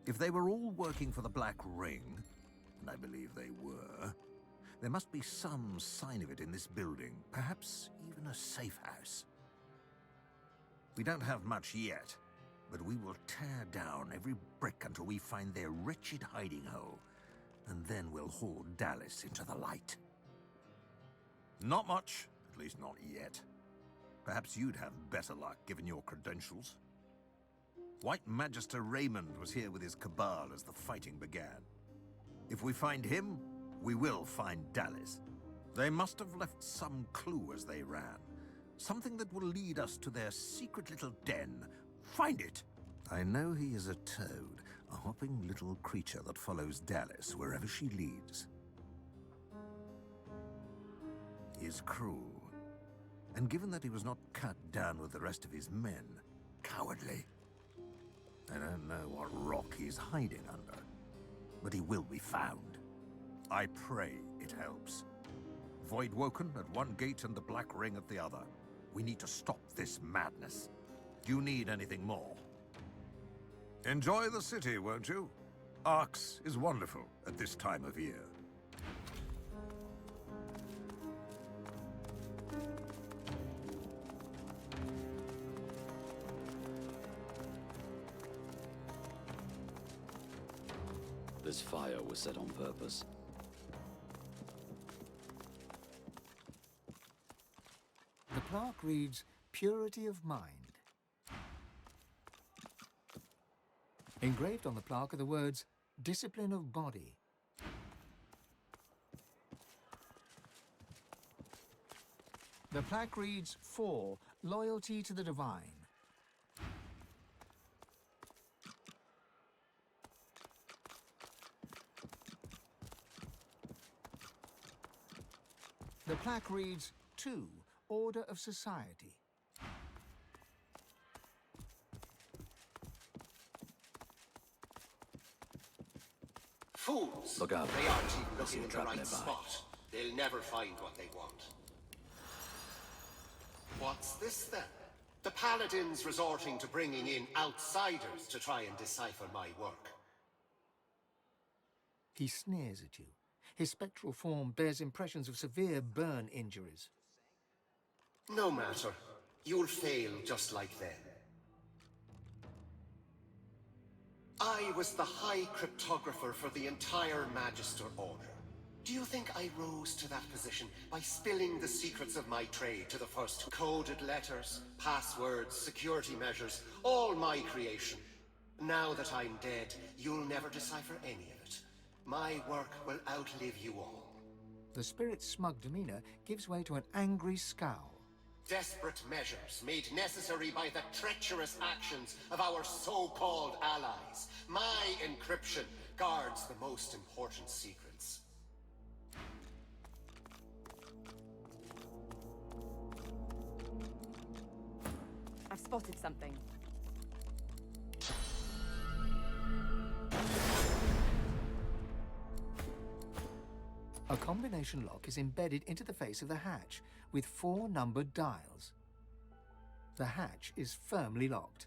If they were all working for the Black Ring, and I believe they were, there must be some sign of it in this building, perhaps even a safe house. We don't have much yet, but we will tear down every brick until we find their wretched hiding hole, and then we'll haul Dallis into the light. Not much, at least not yet. Perhaps you'd have better luck given your credentials. White Magister Raymond was here with his cabal as the fighting began. If we find him, we will find Dallis. They must have left some clue as they ran. Something that will lead us to their secret little den. Find it! I know he is a toad, a hopping little creature that follows Dallis wherever she leads. He is cruel. And given that he was not cut down with the rest of his men, cowardly. I don't know what rock he's hiding under, but he will be found. I pray it helps. Voidwoken at one gate and the Black Ring at the other. We need to stop this madness. Do you need anything more? Enjoy the city, won't you? Arx is wonderful at this time of year. This fire was set on purpose. The plaque reads, Purity of Mind. Engraved on the plaque are the words, Discipline of Body. The plaque reads, 4, Loyalty to the Divine. The plaque reads, 2, Order of Society. Fools! Look out. They aren't even looking in the trap right nearby. spot. They'll never find what they want. What's this then? The Paladins resorting to bringing in outsiders to try and decipher my work. He sneers at you. His spectral form bears impressions of severe burn injuries. No matter. You'll fail just like them. I was the High Cryptographer for the entire Magister Order. Do you think I rose to that position by spilling the secrets of my trade to the first? Coded letters, passwords, security measures, all my creation. Now that I'm dead, you'll never decipher any of it. My work will outlive you all. The spirit's smug demeanor gives way to an angry scowl. Desperate measures made necessary by the treacherous actions of our so-called allies. My encryption guards the most important secrets. I've spotted something. A combination lock is embedded into the face of the hatch, with 4 numbered dials. The hatch is firmly locked.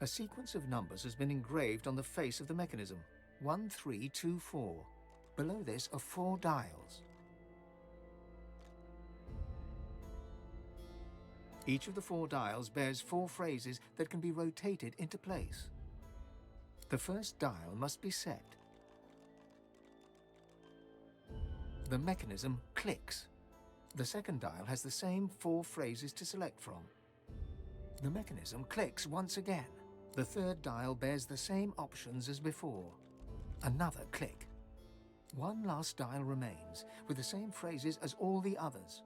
A sequence of numbers has been engraved on the face of the mechanism. 1324. Below this are 4 dials. Each of the 4 dials bears 4 phrases that can be rotated into place. The first dial must be set. The mechanism clicks. The second dial has the same 4 phrases to select from. The mechanism clicks once again. The third dial bears the same options as before. Another click. One last dial remains, with the same phrases as all the others.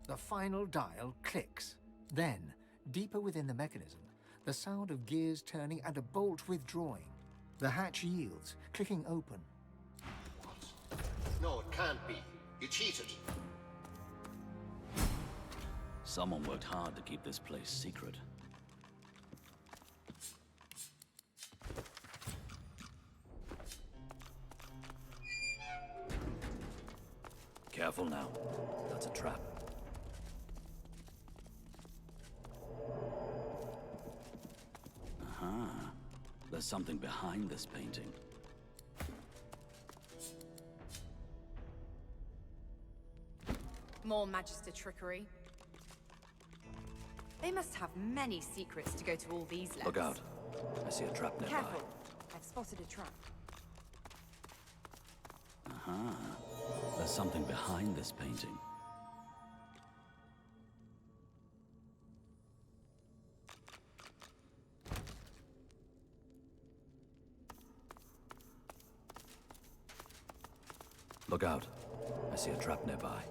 The final dial clicks. Then, deeper within the mechanism, the sound of gears turning and a bolt withdrawing. The hatch yields, clicking open. No, it can't be. You cheated. Someone worked hard to keep this place secret. Careful now. That's a trap. Aha. There's something behind this painting. More Magister trickery. They must have many secrets to go to all these lengths. Look out. I see a trap nearby. Careful. I've spotted a trap. Aha. There's something behind this painting. Look out. I see a trap nearby.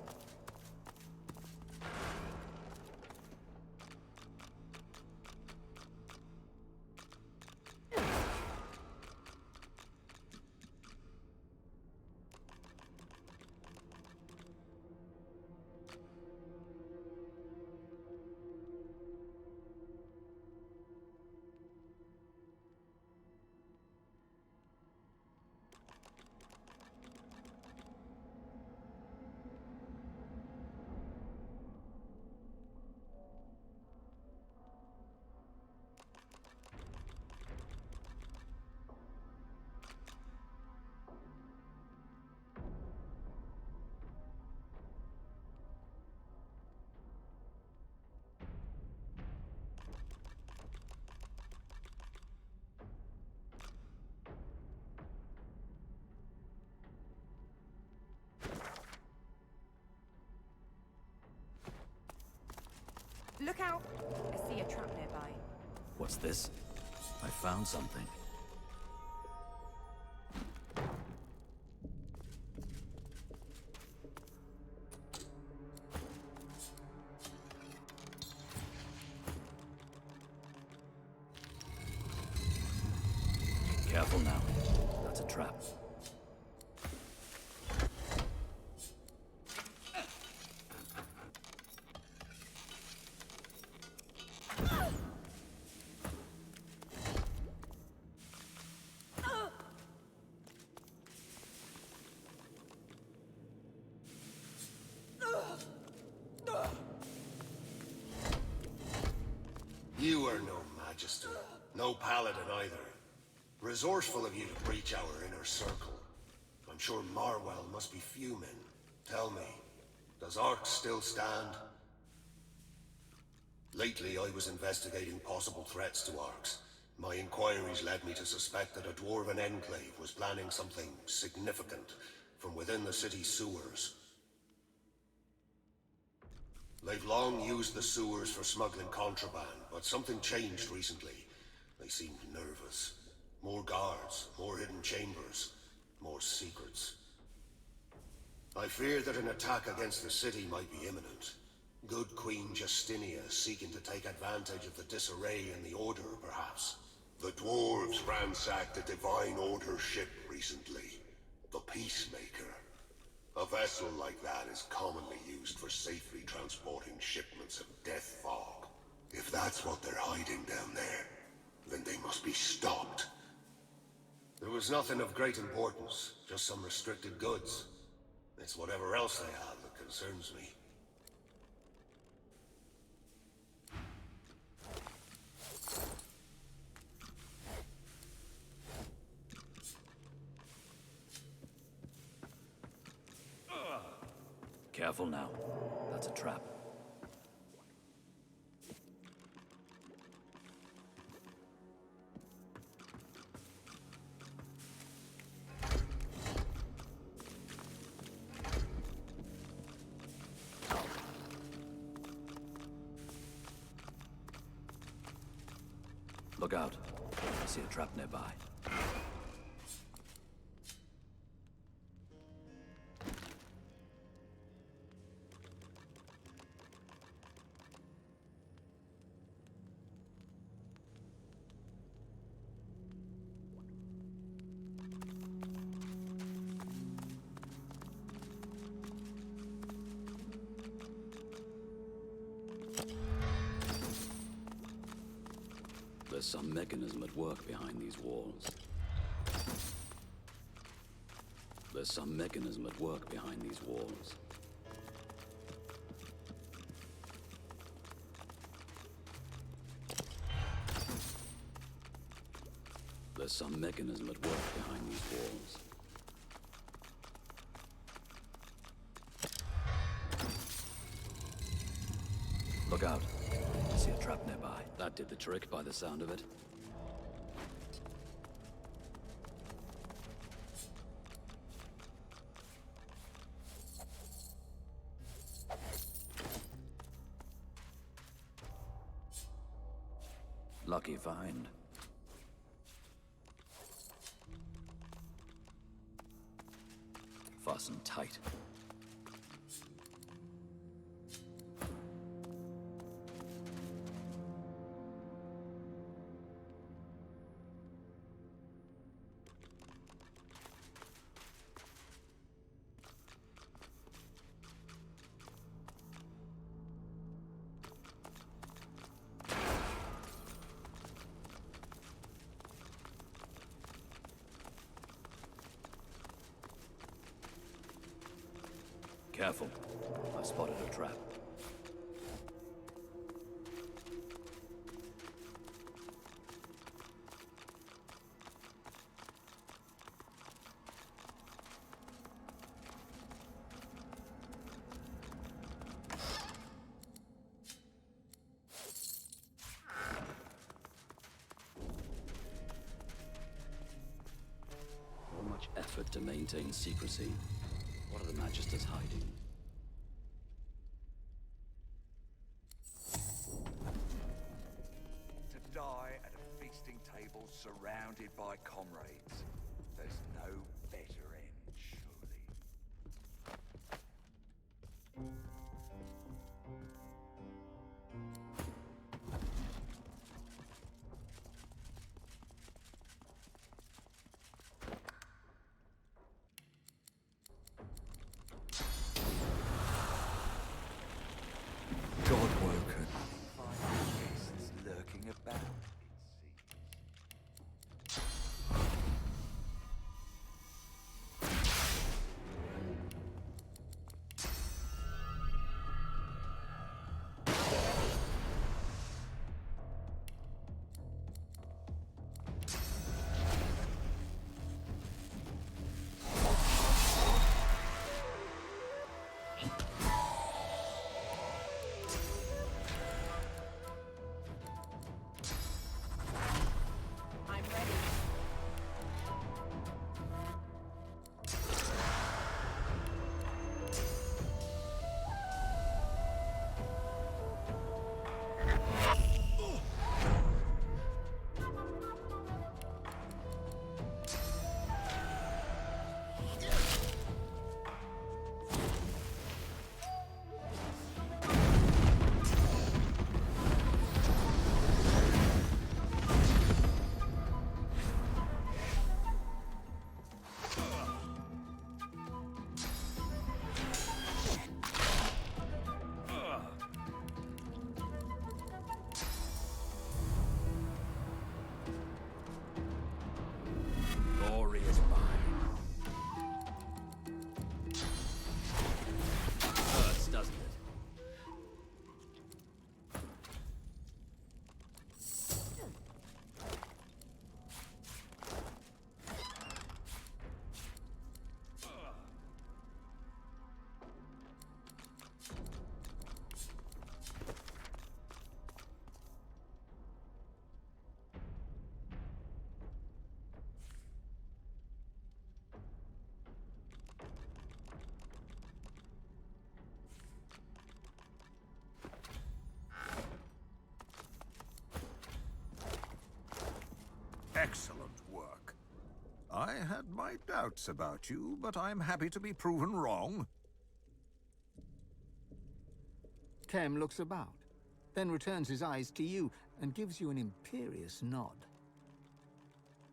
Look out! I see a trap nearby. What's this? I found something. Careful now. That's a trap. You are no Magister, no Paladin either. Resourceful of you to breach our inner circle. I'm sure Marwell must be fuming. Tell me, does Arx still stand? Lately, I was investigating possible threats to Arx. My inquiries led me to suspect that a Dwarven enclave was planning something significant from within the city's sewers. They've long used the sewers for smuggling contraband, but something changed recently. They seemed nervous. More guards, more hidden chambers, more secrets. I fear that an attack against the city might be imminent. Good Queen Justinia seeking to take advantage of the disarray in the Order, perhaps. The dwarves ransacked a Divine Order ship recently. The Peacemaker. A vessel like that is commonly used for safely transporting shipments of death fog. If that's what they're hiding down there, then they must be stopped. There was nothing of great importance, just some restricted goods. It's whatever else they have that concerns me. Careful now. That's a trap. Look out. I see a trap nearby. There's some mechanism at work behind these walls. There's some mechanism at work behind these walls. There's some mechanism at work behind these walls. Look out. I see a trap nearby. That did the trick by the sound of it. Lucky find. Fasten tight. Careful. I spotted a trap. So much effort to maintain secrecy. What are the Magisters hiding? To die at a feasting table surrounded by comrades. There's no better end, surely. God-woken. Guests lurking about, it seems. I had my doubts about you, but I'm happy to be proven wrong. Kem looks about, then returns his eyes to you and gives you an imperious nod.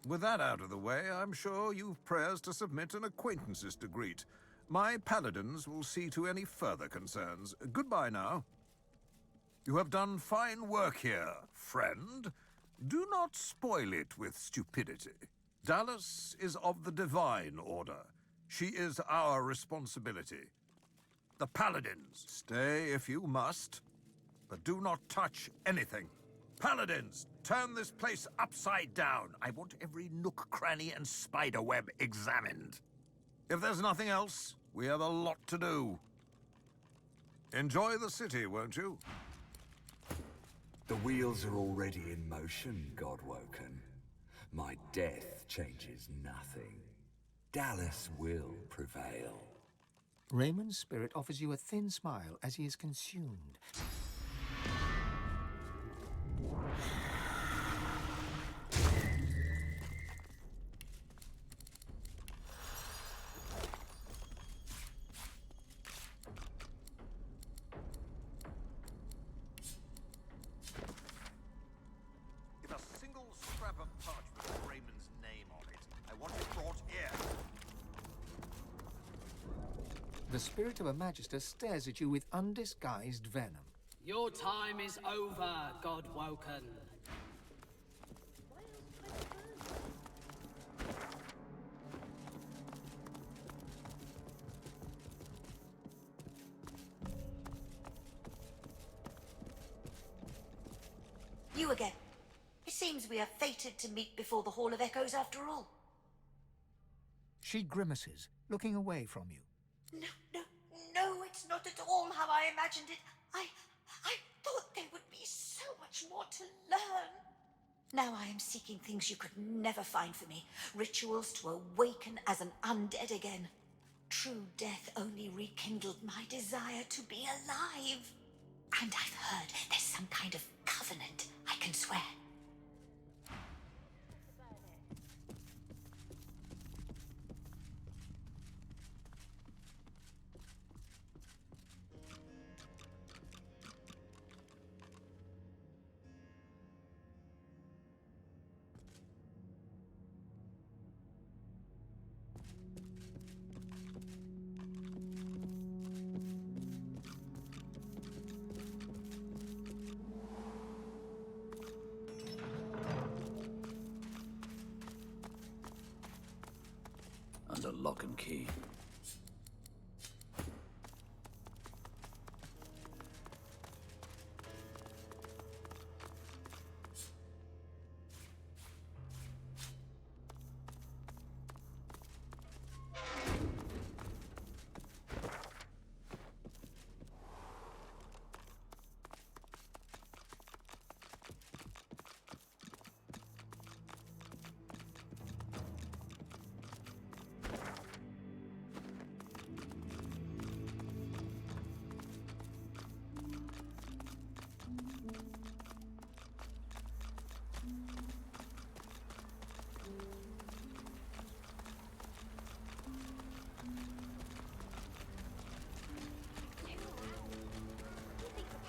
With that out of the way, I'm sure you've prayers to submit and acquaintances to greet. My paladins will see to any further concerns. Goodbye now. You have done fine work here, friend. Do not spoil it with stupidity. Dallas is of the Divine Order. She is our responsibility. The Paladins, stay if you must, but do not touch anything. Paladins, turn this place upside down. I want every nook, cranny, and spiderweb examined. If there's nothing else, we have a lot to do. Enjoy the city, won't you? The wheels are already in motion, Godwoken. My death changes nothing. Dallas will prevail. Raymond's spirit offers you a thin smile as he is consumed. If a single scrap of parchment with Raymond's name on it, I want it brought here. The spirit of a Magister stares at you with undisguised venom. Your time is over, Godwoken. You again. It seems we are fated to meet before the Hall of Echoes after all. She grimaces, looking away from you. No, it's not at all how I imagined it. I thought there would be so much more to learn. Now I am seeking things you could never find for me. Rituals to awaken as an undead again. True death only rekindled my desire to be alive. And I've heard there's some kind of covenant I can swear. Under lock and key.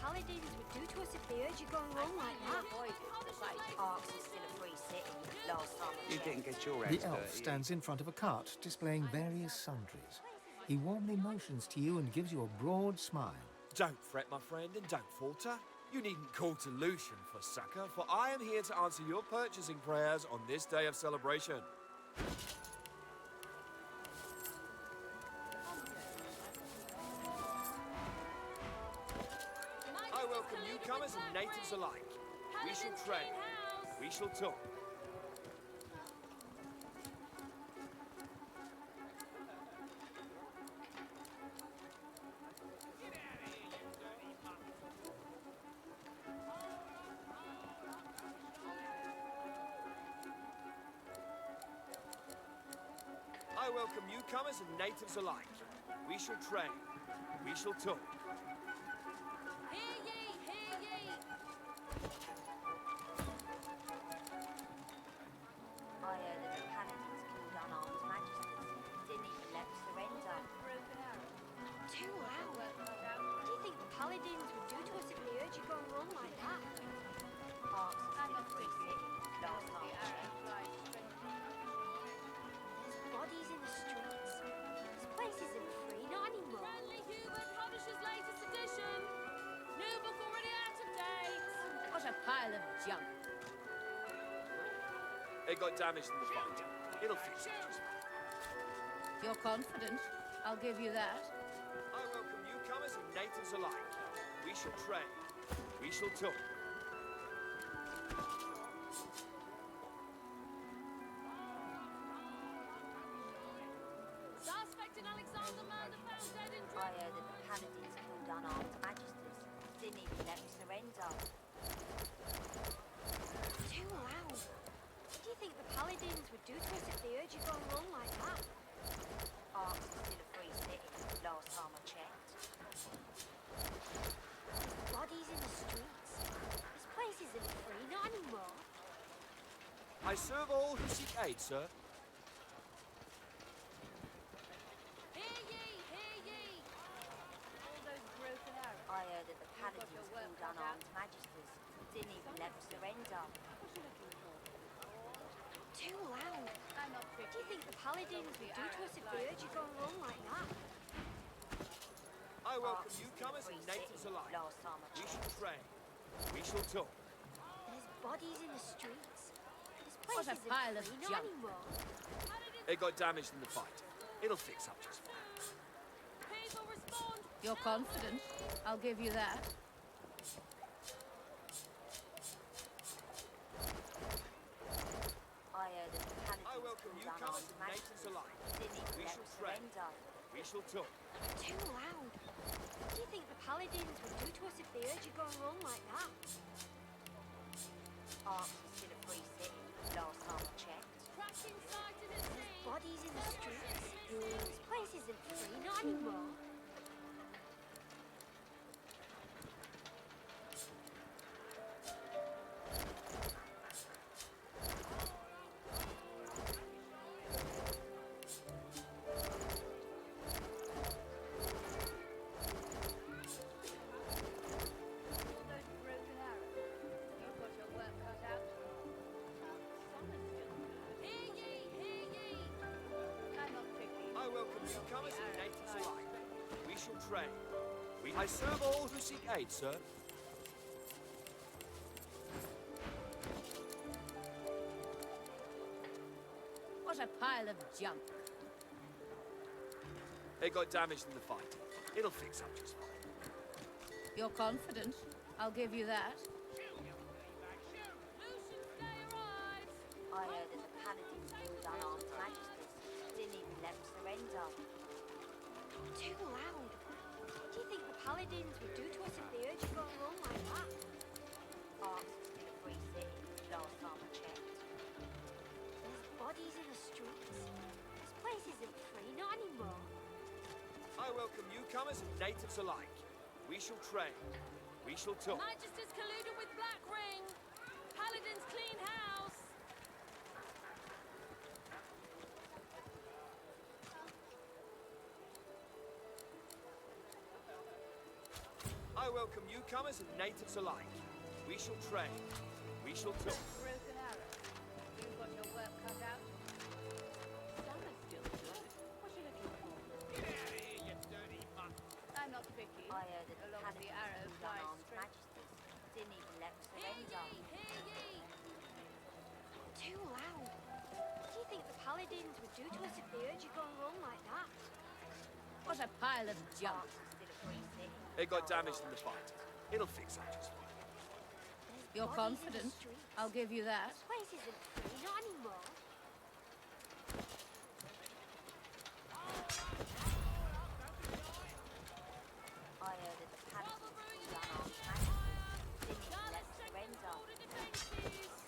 Paladins would do to us if they heard you going wrong like that. Arx is still a free city. Last time I You checked. didn't get your The hands elf dirty. stands in front of a cart, displaying various sundries. He warmly motions to you and gives you a broad smile. Don't fret, my friend, and don't falter. You needn't call to Lucian for succor, for I am here to answer your purchasing prayers on this day of celebration. I welcome newcomers and natives alike. We shall trade. We shall talk. I welcome newcomers and natives alike. We shall trade. We shall talk. Hear ye, hear ye! I heard that the Paladins killed unarmed Too loud. What do you think the paladins would do to us if they heard you going wrong like that? Arks is still a free city. Last time I checked. There's bodies in the streets. This place isn't free, not anymore. Friendly Hubert publishes latest edition. New book already out of date. What a pile of junk. It got damaged in the fight. It'll fix it just fine. You're confident. I'll give you that. I welcome newcomers and natives alike. We shall trade. We shall talk. Suspect in Alexander Manor found dead in I heard that the paladins killed unarmed magisters. Didn't even let them surrender. Too loud. What do you think the paladins would do to us if they heard you going wrong like that? Arks is still a free city. Last time I checked. There's bodies in the streets. This place isn't free, not anymore. I serve all who seek aid, sir. Hear ye, hear ye. All those broken arrows. I heard that the paladins killed unarmed magisters. Didn't even let them surrender. Too loud. What do you think the paladins would do to us if they heard you going wrong like that? I welcome newcomers and natives alike. Last time I We checked. shall trade. We shall talk. There's bodies in the streets. This What place a isn't pile of free, not junk. anymore. It got damaged in the fight. It'll fix up just fine. People respond. You're confident. I'll give you that. I heard that the paladins I welcome killed newcomers unarmed and natives magisters. alike. Didn't even We let shall them trade. surrender. We shall talk. Too loud. What do you think the paladins would do to us if they heard you going wrong like that? Arks is still a free city. Last time I checked. Crashing sighted at sea. Bodies in the streets. This place isn't free, not anymore. All those broken arrows. You've got your work cut out. Hear ye, hear ye. I'm not picky. I welcome newcomers and natives alike. We shall trade. I serve all who seek aid, sir. What a pile of junk. It got damaged in the fight. It'll fix up just fine. You're confident. I'll give you that. Lucian's day arrives. I heard that the paladins killed unarmed magisters. Didn't even let them surrender. Too loud. What do you think the paladins would do to us if they heard you going wrong like that? Arks is still a free city. Last time I checked. There's bodies in the streets. This place isn't free, not anymore. I welcome newcomers and natives alike. We shall trade. We shall talk. Magisters colluded with Black Ring. Paladins clean house. I welcome newcomers and natives alike. We shall trade. We shall talk. Broken arrow. You've got your work cut out. Some are still good. What you looking for? Get out of here, you dirty mutt. I'm not picky. I heard that the Along with the paladins arrow killed flies unarmed straight. magisters. Didn't even let them Hear surrender. ye, hear ye. Too loud. What do you think the paladins would do to us if they heard you going wrong like that? What a pile of junk. Arks is still a free city. It got damaged in the fight. It'll fix up just fine. There's You're bodies in the confident. streets. I'll give you that. This place isn't free, not anymore. I heard that the paladins killed unarmed magisters. Didn't even let them surrender.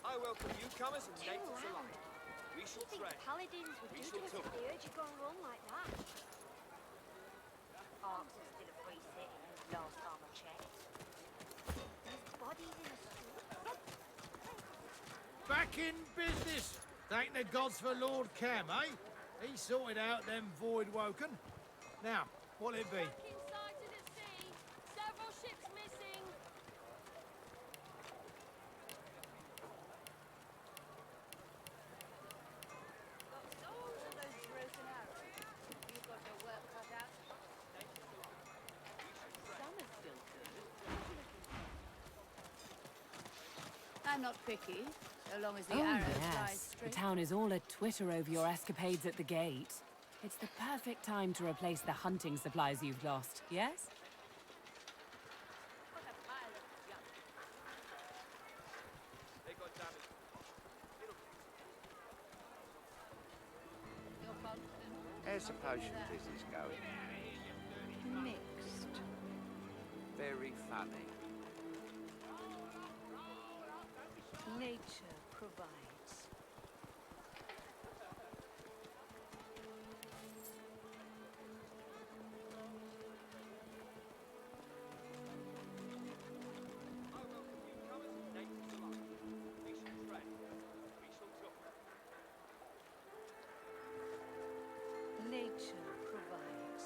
I welcome newcomers and Too natives loud. alike. We What do shall you think trade. the paladins would We do shall to us talk. if they heard you going wrong like that? Arks is still a free city. Last time I checked. There's bodies in the streets. Back in business. Thank the gods for Lord Cam, eh? He sorted out them void woken. Now, what'll it be? I'm not picky, so long as the Oh, arrow flies yes. The straight. town is all a twitter over your escapades at the gate. It's the perfect time to replace the hunting supplies you've lost, yes? How's the potion business going? Mixed. Very funny. Nature provides. Nature provides.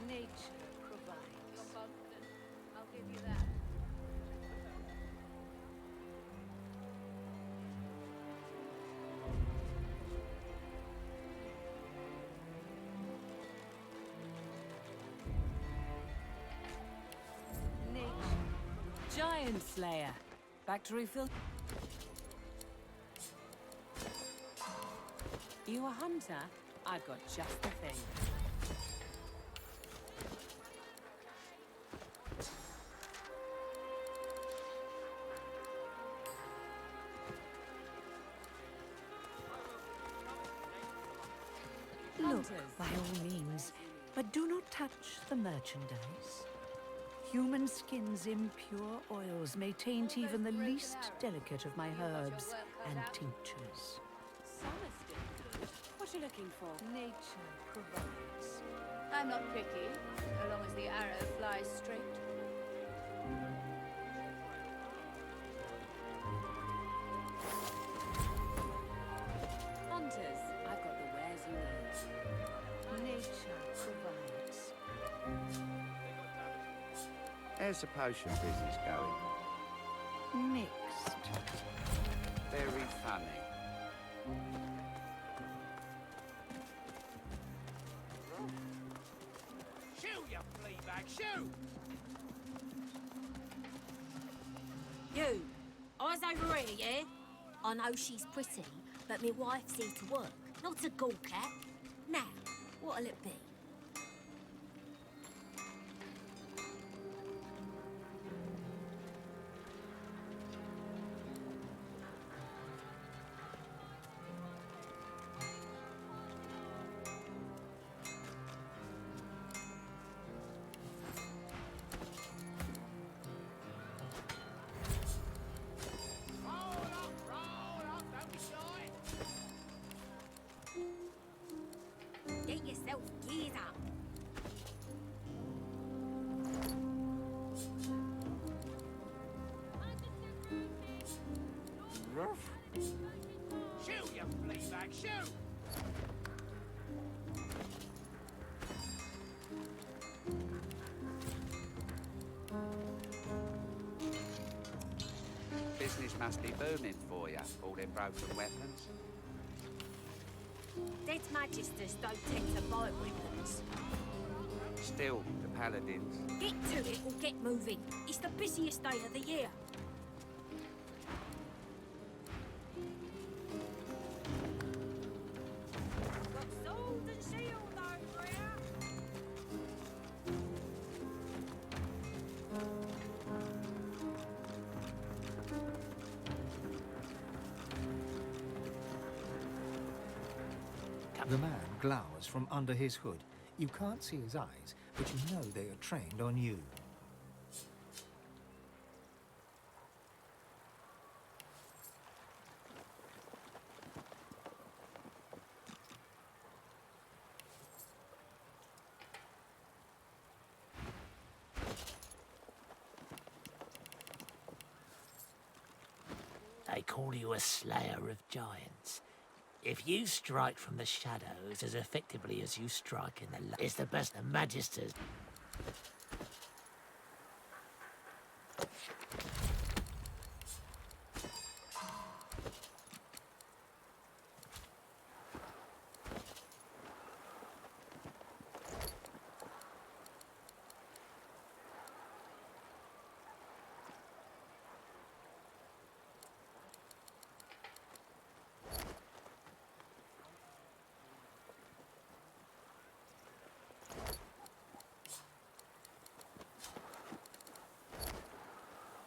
Nature provides. You're confident. I'll give you that. Nature. Giant Slayer. Back to refill. You a hunter? I've got just the thing. Look, by all means, but do not touch the merchandise. Human skin's impure oils may taint even the least delicate of my herbs and tinctures. What are you looking for? Nature provides. I'm not picky, so long as the arrow flies straight. Hunters, I've got the wares you need. Nature provides. How's the potion business going? Mixed. Very funny. Shoo, you flea bag, shoo! You, eyes over here, yeah? I know she's pretty, but me wife's here to work, not a gall cat. Now, what'll it be? Get yourself geared up. Ruff. Shoo, you flea bag, shoo! Business must be booming for you, all them broken weapons. Dead magisters don't tend to buy weapons. Still, the paladins. Get to it or get moving. It's the busiest day of the year. Got sword and shield over here. The man glowers from under his hood. You can't see his eyes, but you know they are trained on you. They call you a slayer of giants. If you strike from the shadows as effectively as you strike in the light, it's the best the Magisters.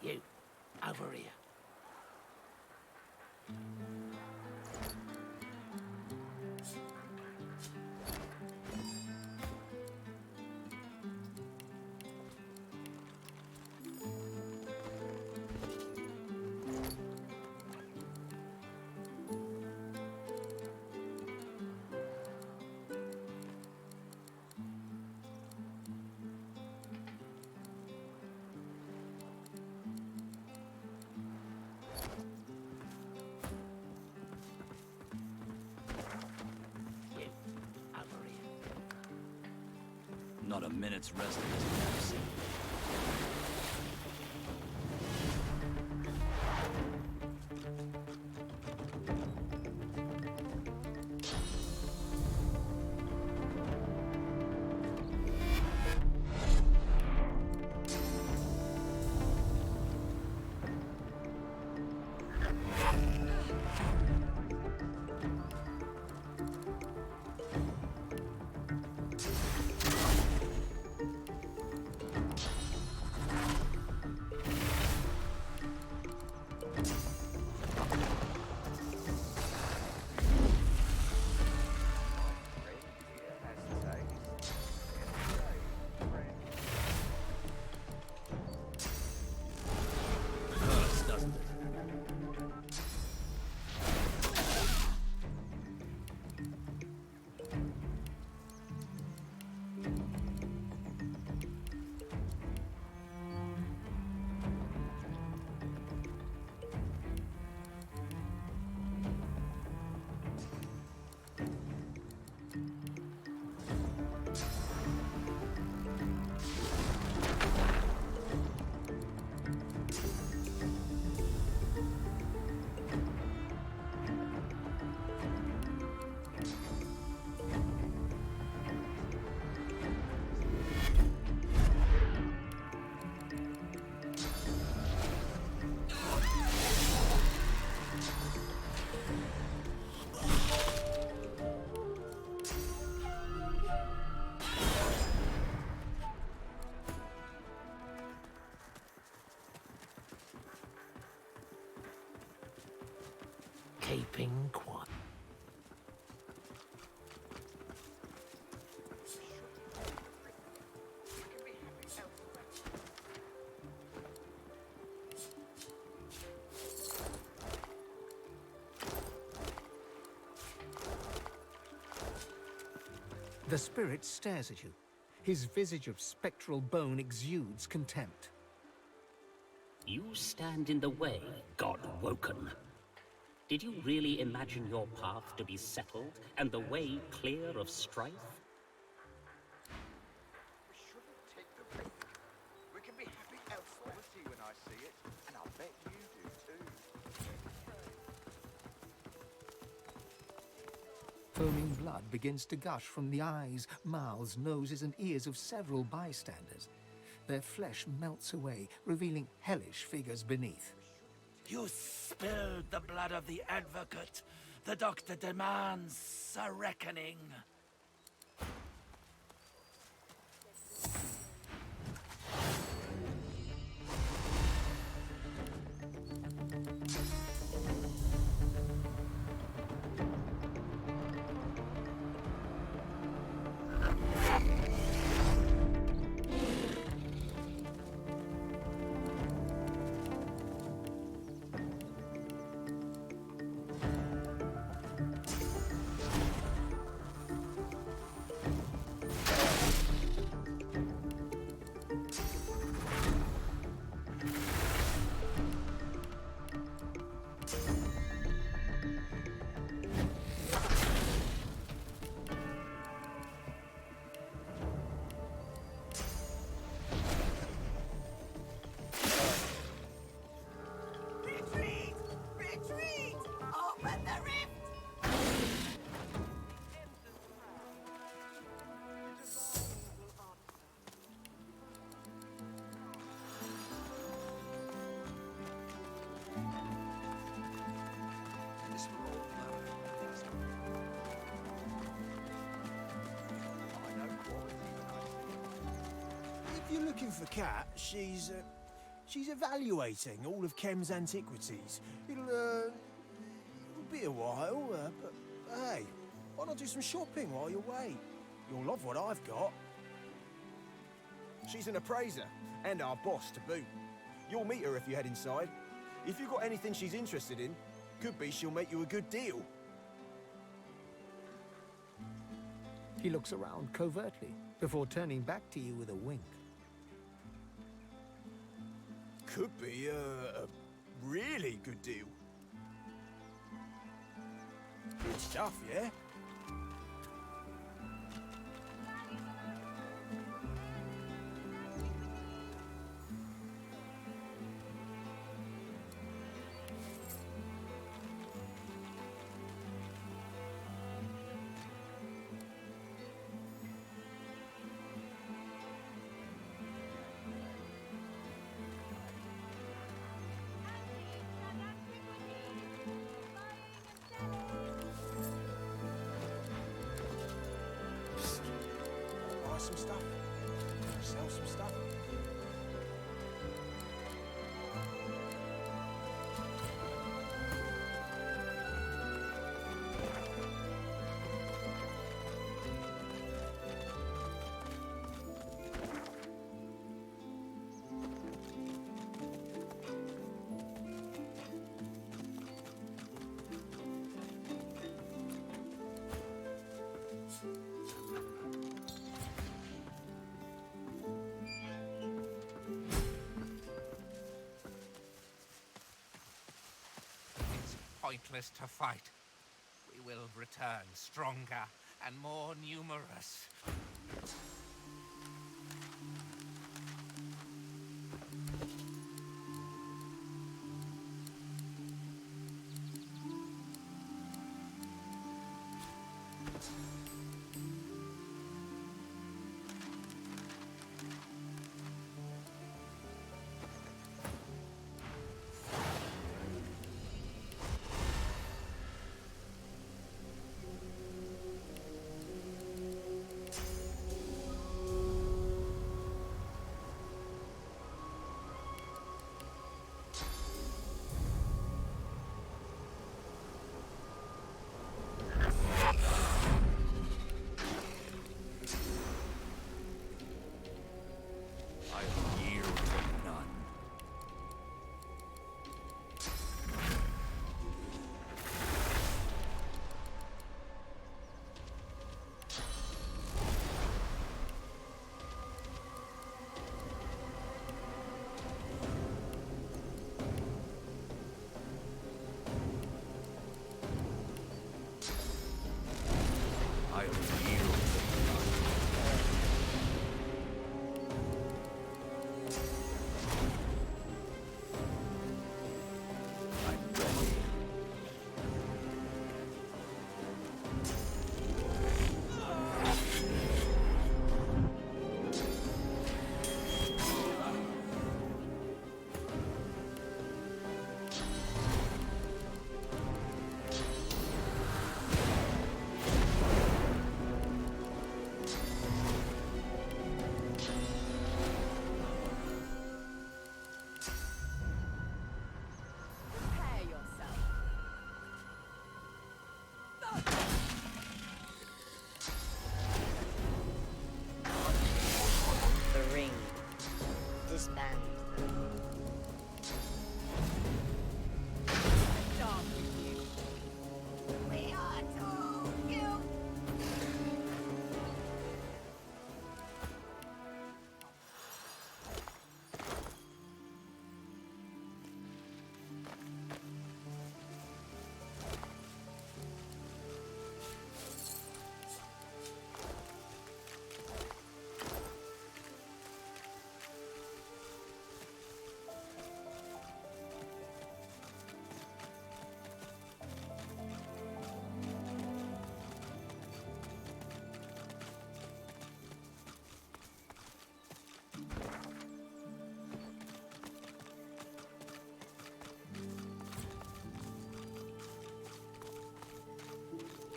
You, over here. Not a minute's rest in this place. Keeping quiet. The spirit stares at you. His visage of spectral bone exudes contempt. You stand in the way, God Woken. Did you really imagine your path to be settled and the way clear of strife? We shouldn't take the risk. We can be happy elsewhere. I see when I see it, and I'll bet you do too. Foaming blood begins to gush from the eyes, mouths, noses, and ears of several bystanders. Their flesh melts away, revealing hellish figures beneath. You spilled the blood of the advocate. The doctor demands a reckoning. you're looking for Kat, she's evaluating all of Chem's antiquities. It'll be a while, but hey, why not do some shopping while you're away? You'll love what I've got. She's an appraiser, and our boss to boot. You'll meet her if you head inside. If you've got anything she's interested in, could be she'll make you a good deal. He looks around covertly before turning back to you with a wink. Could be a really good deal. Good stuff, yeah? Buy some stuff. Sell some stuff. Pointless to fight. We will return stronger and more numerous.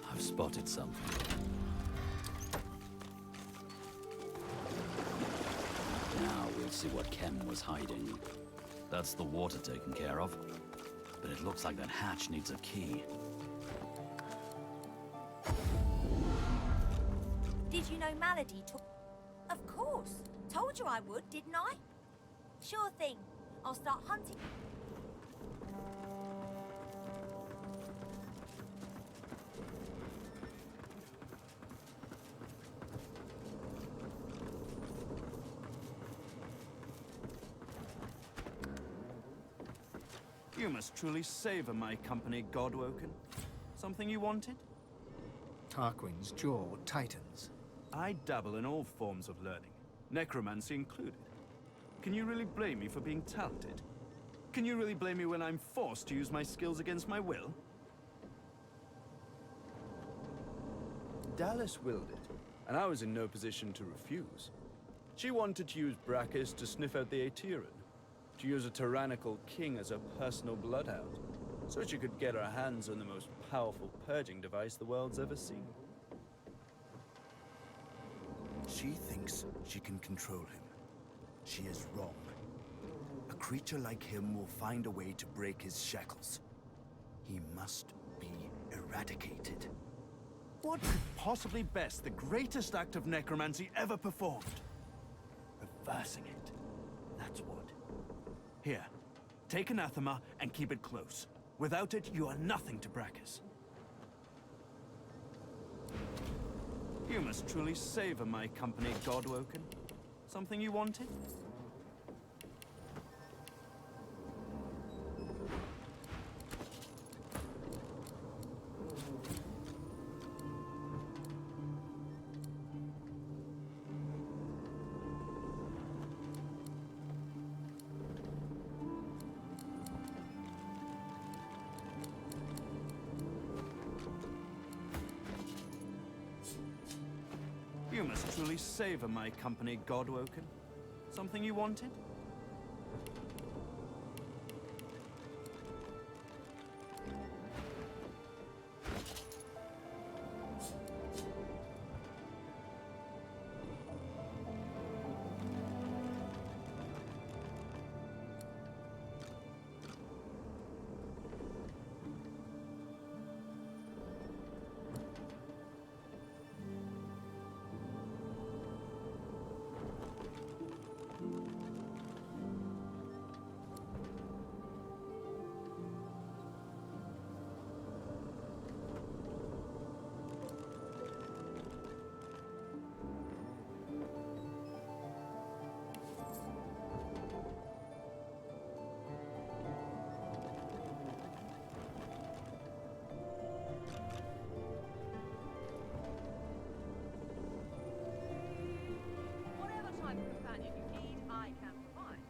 I've spotted something. Now see what Kem was hiding. That's the water taken care of. But it looks like that hatch needs a key. Did you know Malady took... Of course. Told you I would, didn't I? Sure thing. I'll start hunting. You must truly savor my company, Godwoken. Something you wanted? Tarquin's jaw tightens. I dabble in all forms of learning, necromancy included. Can you really blame me for being talented? Can you really blame me when I'm forced to use my skills against my will? Dallas willed it, and I was in no position to refuse. She wanted to use Brachus to sniff out the Aetherin, to use a tyrannical king as a personal bloodhound, so she could get her hands on the most powerful purging device the world's ever seen. She thinks she can control him. She is wrong. A creature like him will find a way to break his shackles. He must be eradicated. What could possibly best the greatest act of necromancy ever performed? Reversing it. That's what. Here, take Anathema and keep it close. Without it, you are nothing to Brachus. You must truly savor my company, Godwoken. Something you wanted? You must truly savor my company, Godwoken. Something you wanted? Whatever type of companion you need, I can provide.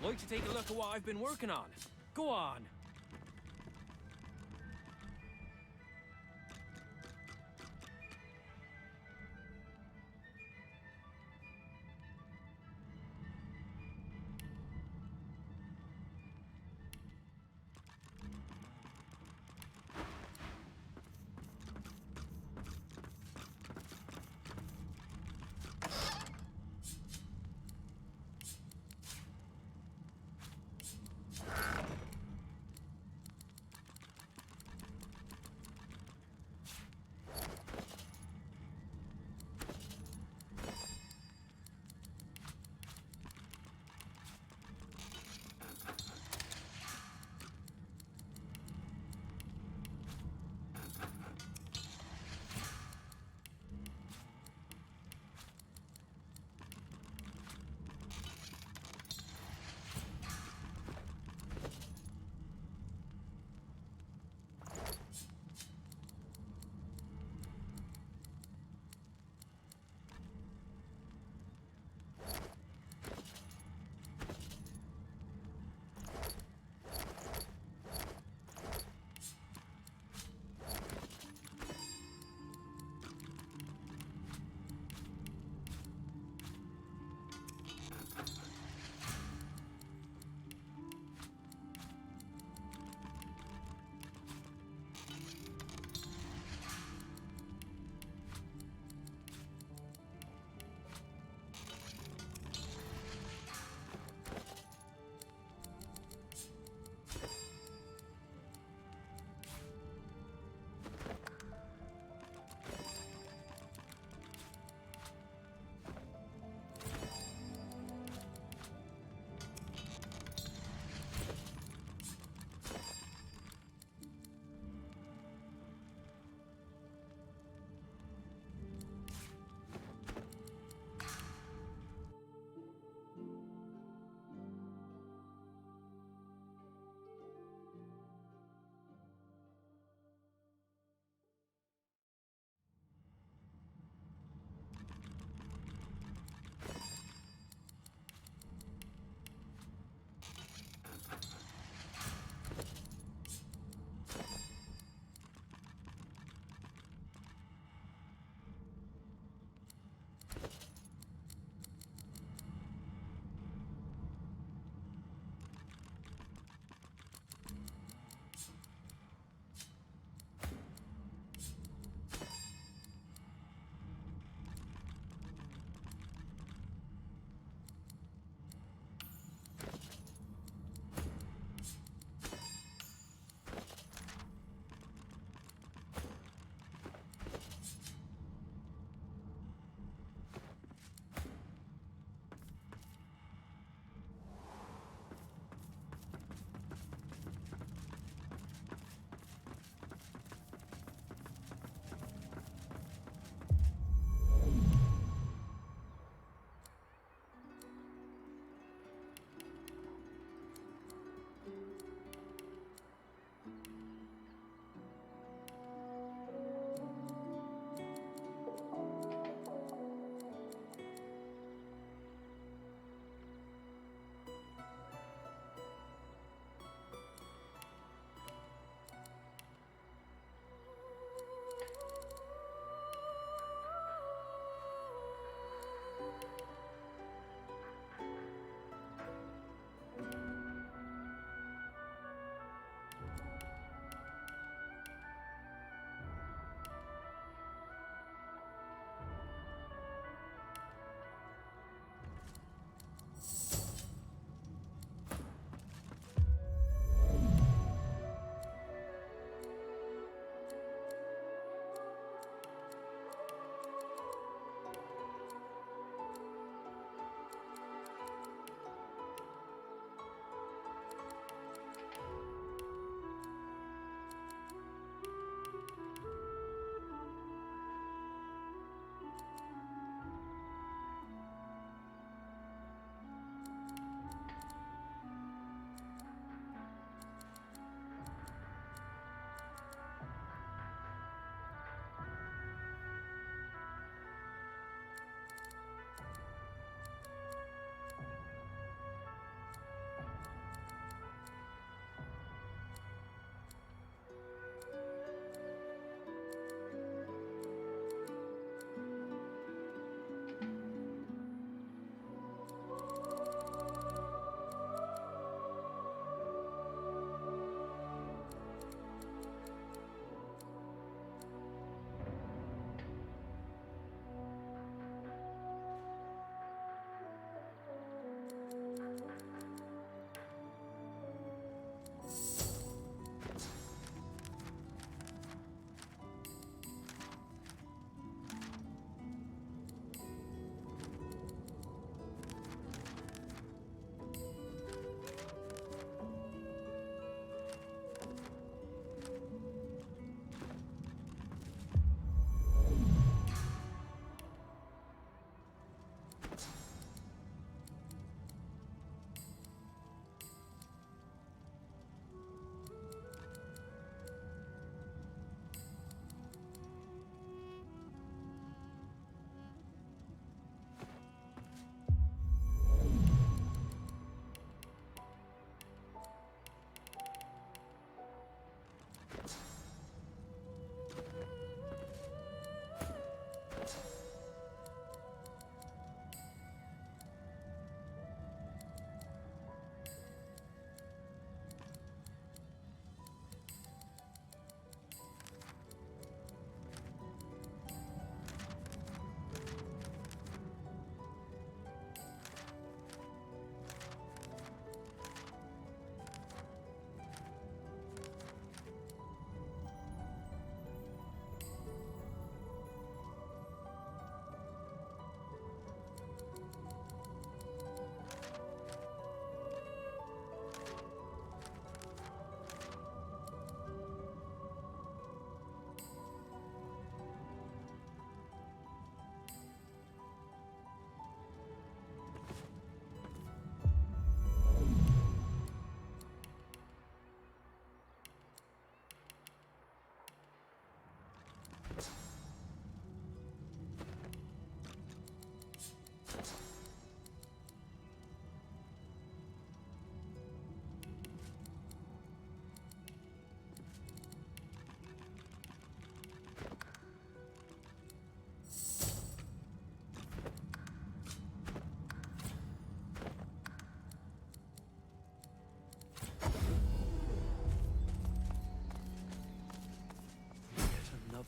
Like to take a look at what I've been working on? Go on.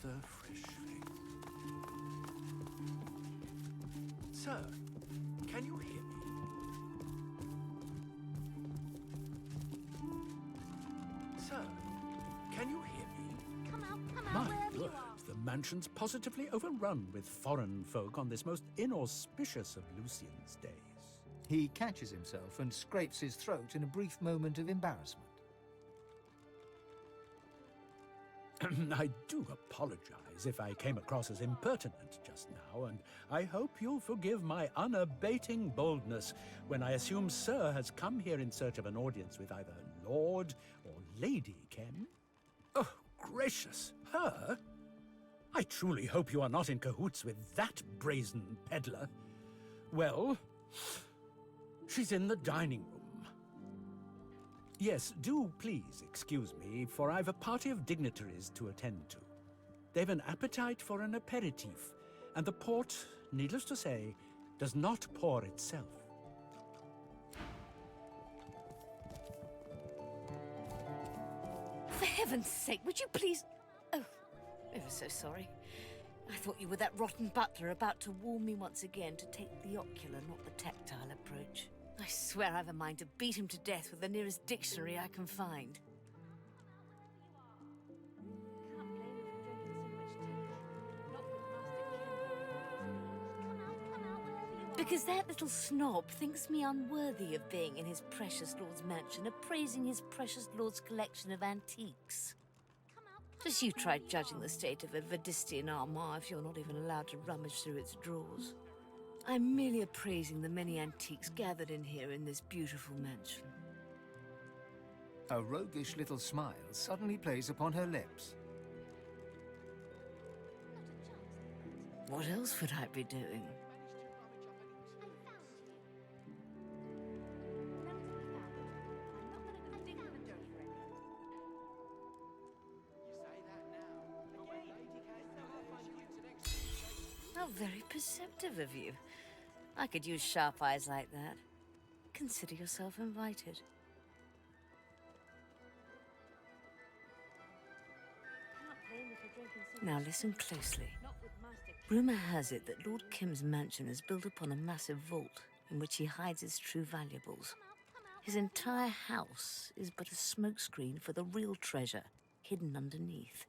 another fresh thing. Sir, can you hear me? Sir, can you hear me? Come out My wherever you word, are. the mansion's positively overrun with foreign folk on this most inauspicious of Lucian's days. He catches himself and scrapes his throat in a brief moment of embarrassment. I do apologize if I came across as impertinent just now, and I hope you'll forgive my unabating boldness when I assume Sir has come here in search of an audience with either Lord or Lady Kem. Oh, gracious, her? I truly hope you are not in cahoots with that brazen peddler. Well, she's in the dining room. Yes, do please excuse me, for I've a party of dignitaries to attend to. They've an appetite for an aperitif, and the port, needless to say, does not pour itself. For heaven's sake, would you please... Oh, ever so sorry. I thought you were that rotten butler about to warn me once again to take the ocular, not the tactile approach. I swear I've a mind to beat him to death with the nearest dictionary I can find. Because that little snob thinks me unworthy of being in his precious lord's mansion, appraising his precious lord's collection of antiques. Just you try judging the state of a Vadistian armoire if you're not even allowed to rummage through its drawers. I'm merely appraising the many antiques gathered in here in this beautiful mansion. A roguish little smile suddenly plays upon her lips. What else would I be doing? How very perceptive of you. I could use sharp eyes like that. Consider yourself invited. Now listen closely. Rumor has it that Lord Kim's mansion is built upon a massive vault in which he hides his true valuables. His entire house is but a smokescreen for the real treasure hidden underneath.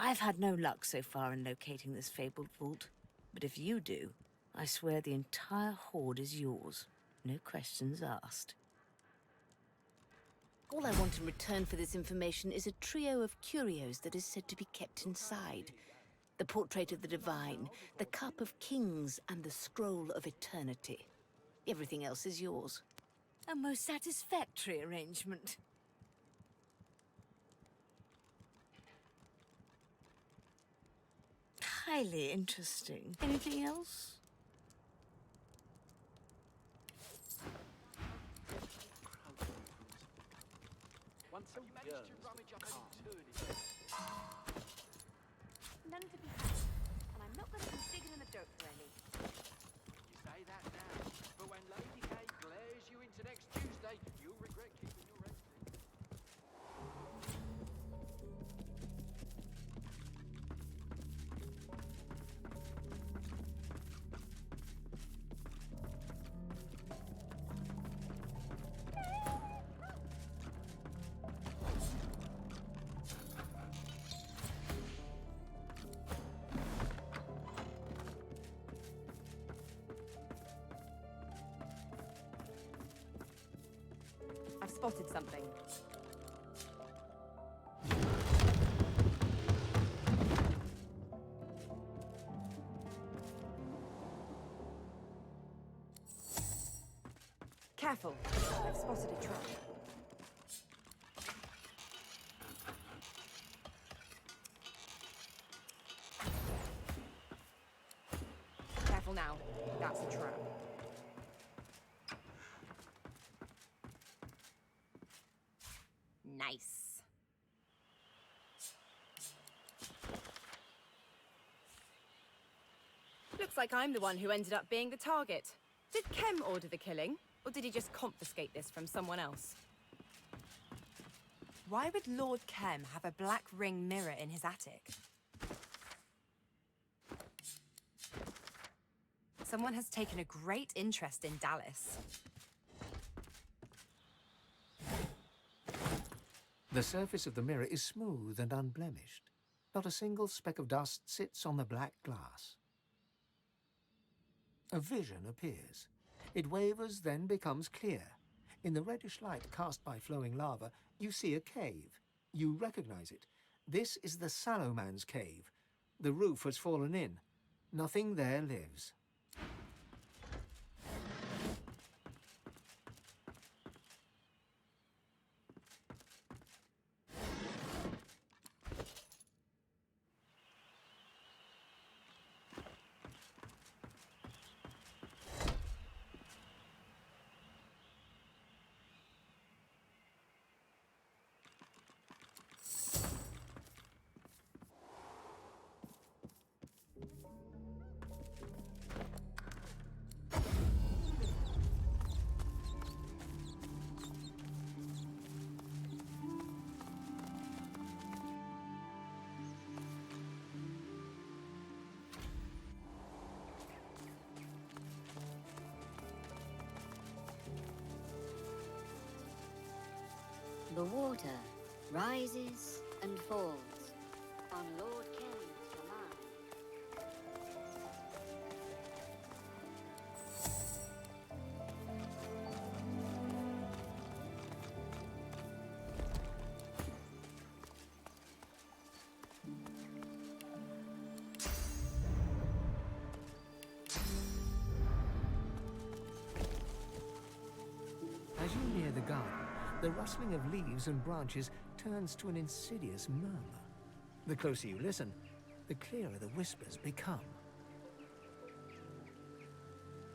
I've had no luck so far in locating this fabled vault, but if you do, I swear the entire hoard is yours. No questions asked. All I want in return for this information is a trio of curios that is said to be kept inside. The portrait of the divine, the cup of kings, and the scroll of eternity. Everything else is yours. A most satisfactory arrangement. Highly interesting. Anything else? Once a year. None to be had, and I'm not going to be digging in the dirt for any. You say that now, but when Lady K glares you into next Tuesday, you'll regret keeping your eggs. I've spotted something. Careful. I've spotted a trap. Careful now. That's a trap. Nice. Looks like I'm the one who ended up being the target. Did Kem order the killing, or did he just confiscate this from someone else? Why would Lord Kem have a black ring mirror in his attic? Someone has taken a great interest in Dallas. The surface of the mirror is smooth and unblemished. Not a single speck of dust sits on the black glass. A vision appears. It wavers, then becomes clear. In the reddish light cast by flowing lava, you see a cave. You recognize it. This is the Sallow Man's cave. The roof has fallen in. Nothing there lives. The water rises and falls on Lord Ken's command. As you near the garden, the rustling of leaves and branches turns to an insidious murmur. The closer you listen, the clearer the whispers become.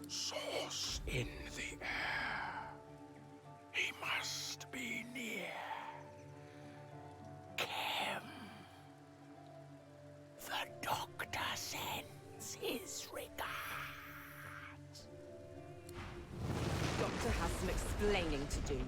Source in the air. He must be near. Kem. The doctor sends his regards. Doctor has some explaining to do.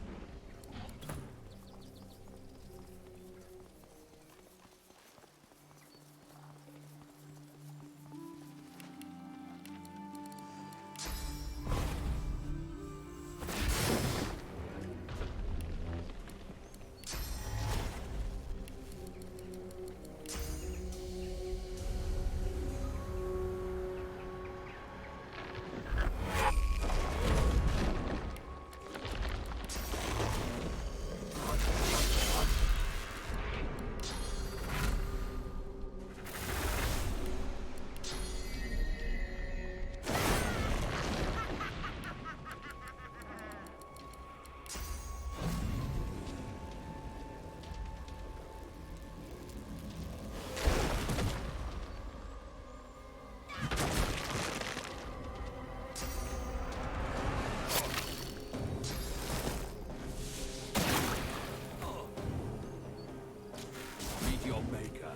Your maker.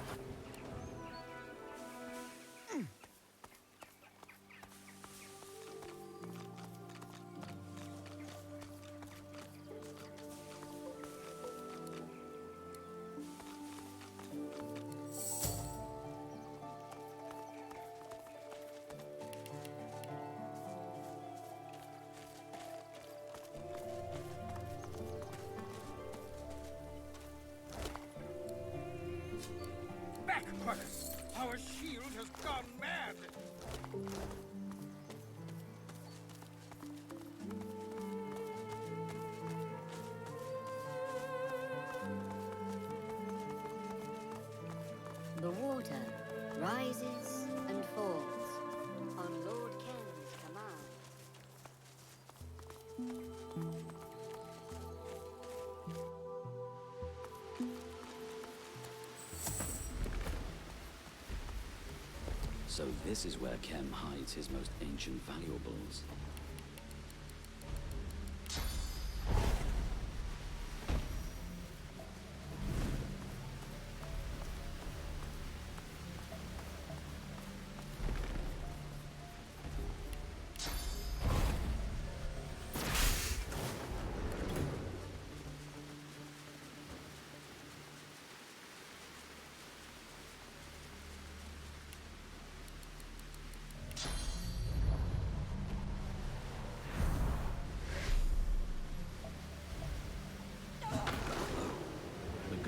Back, Quillis! Our shield has gone mad! The water rises and falls on Lord Ken's command. So this is where Kem hides his most ancient valuables.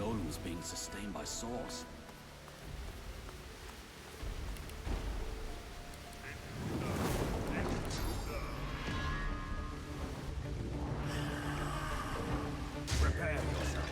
golem's being sustained by source. Prepare yourself.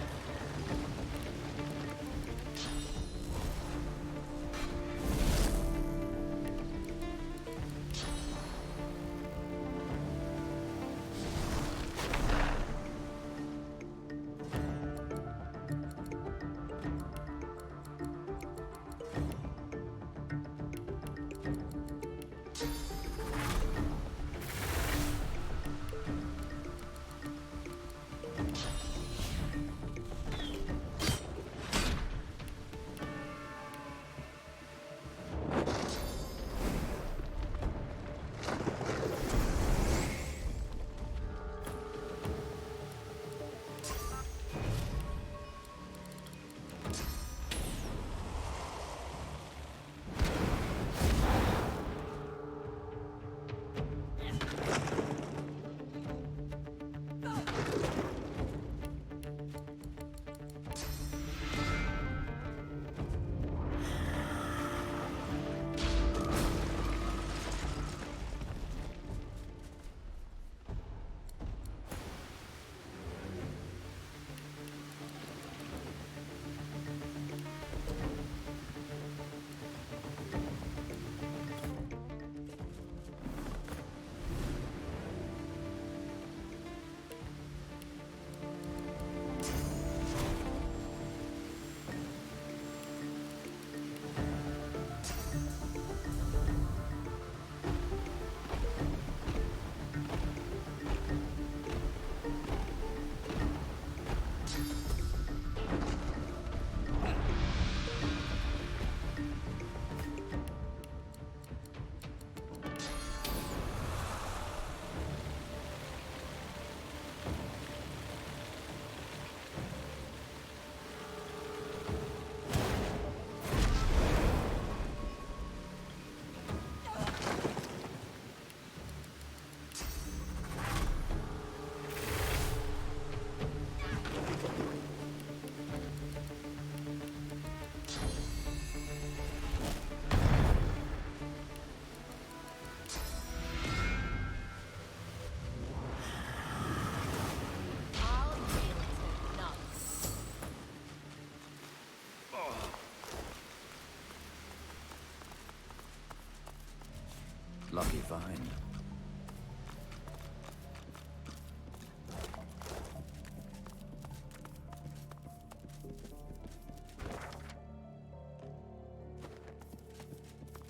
Lucky find.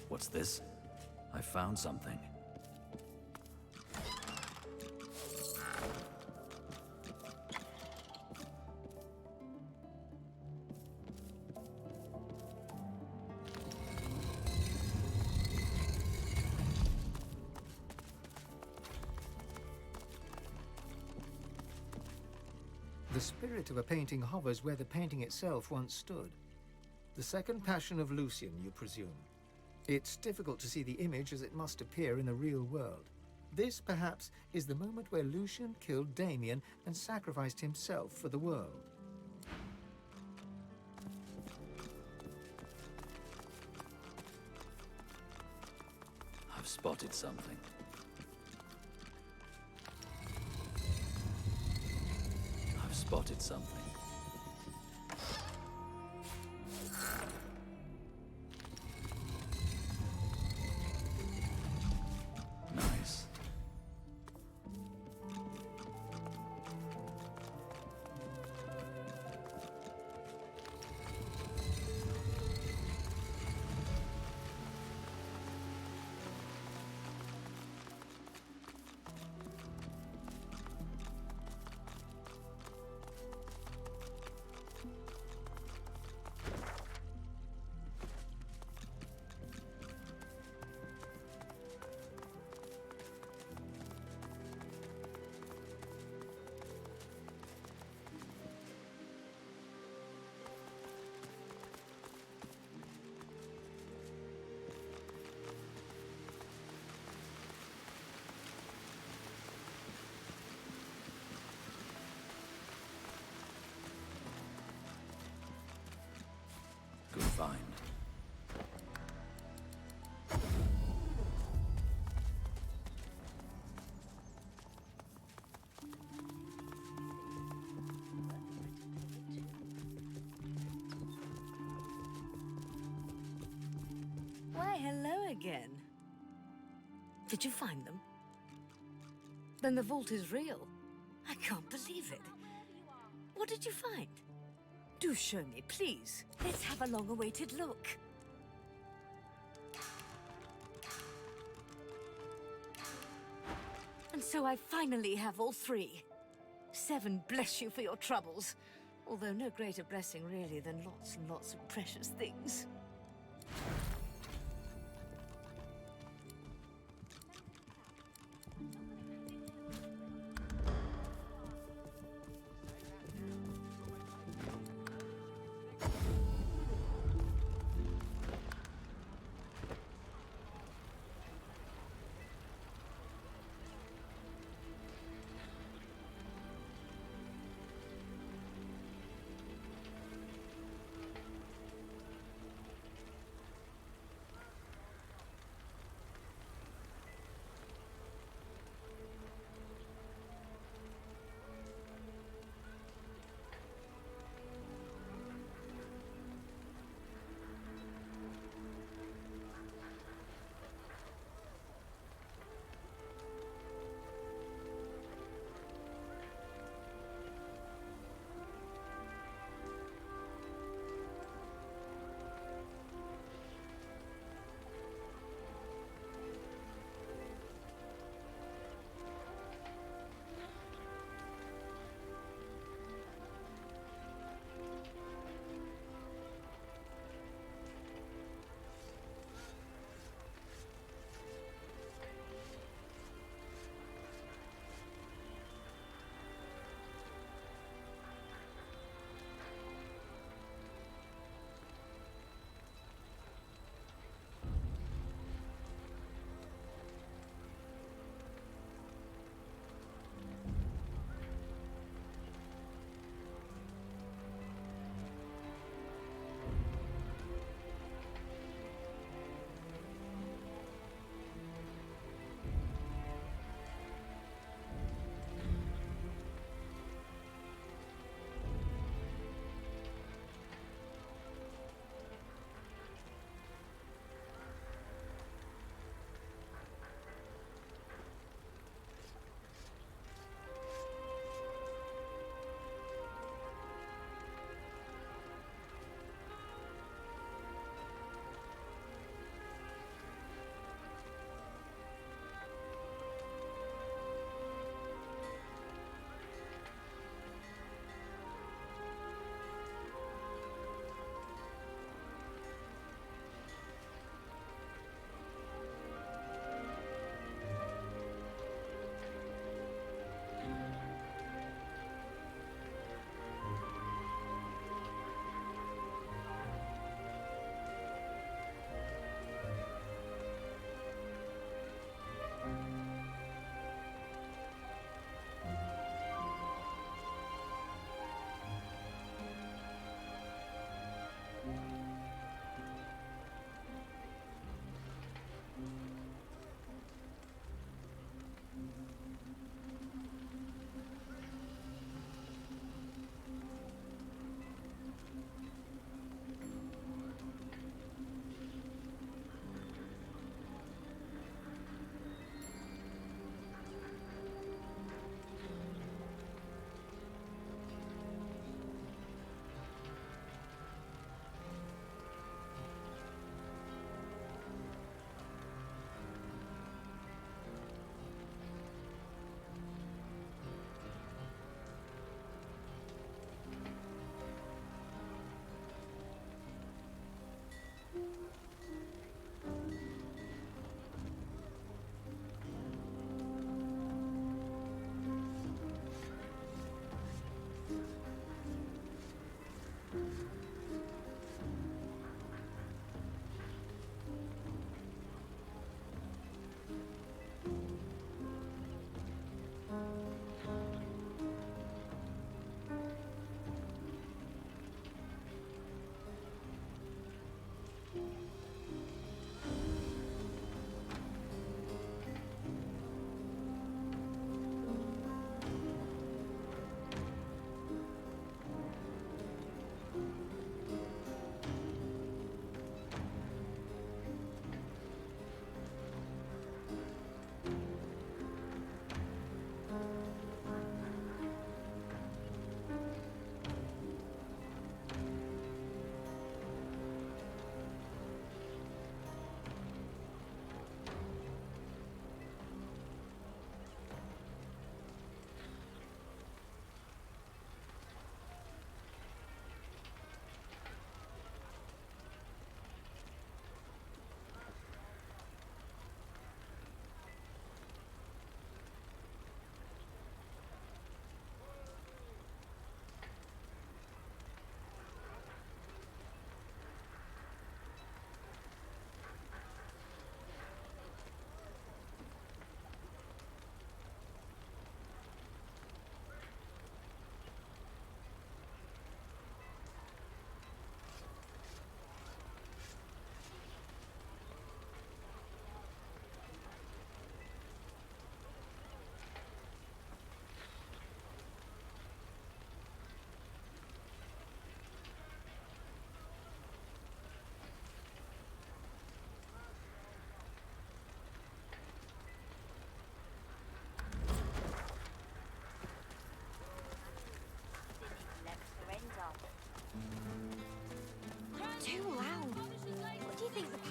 What's this? I found something. The spirit of a painting hovers where the painting itself once stood. The second passion of Lucian, you presume. It's difficult to see the image as it must appear in the real world. This, perhaps, is the moment where Lucian killed Damien and sacrificed himself for the world. I've spotted something. I've spotted something. Nice. find. Why, hello again. Did you find them? Then the vault is real. I can't believe it. What did you find? Do show me, please. Let's have a long-awaited look. And so I finally have all three. Seven bless you for your troubles. Although no greater blessing, really, than lots and lots of precious things.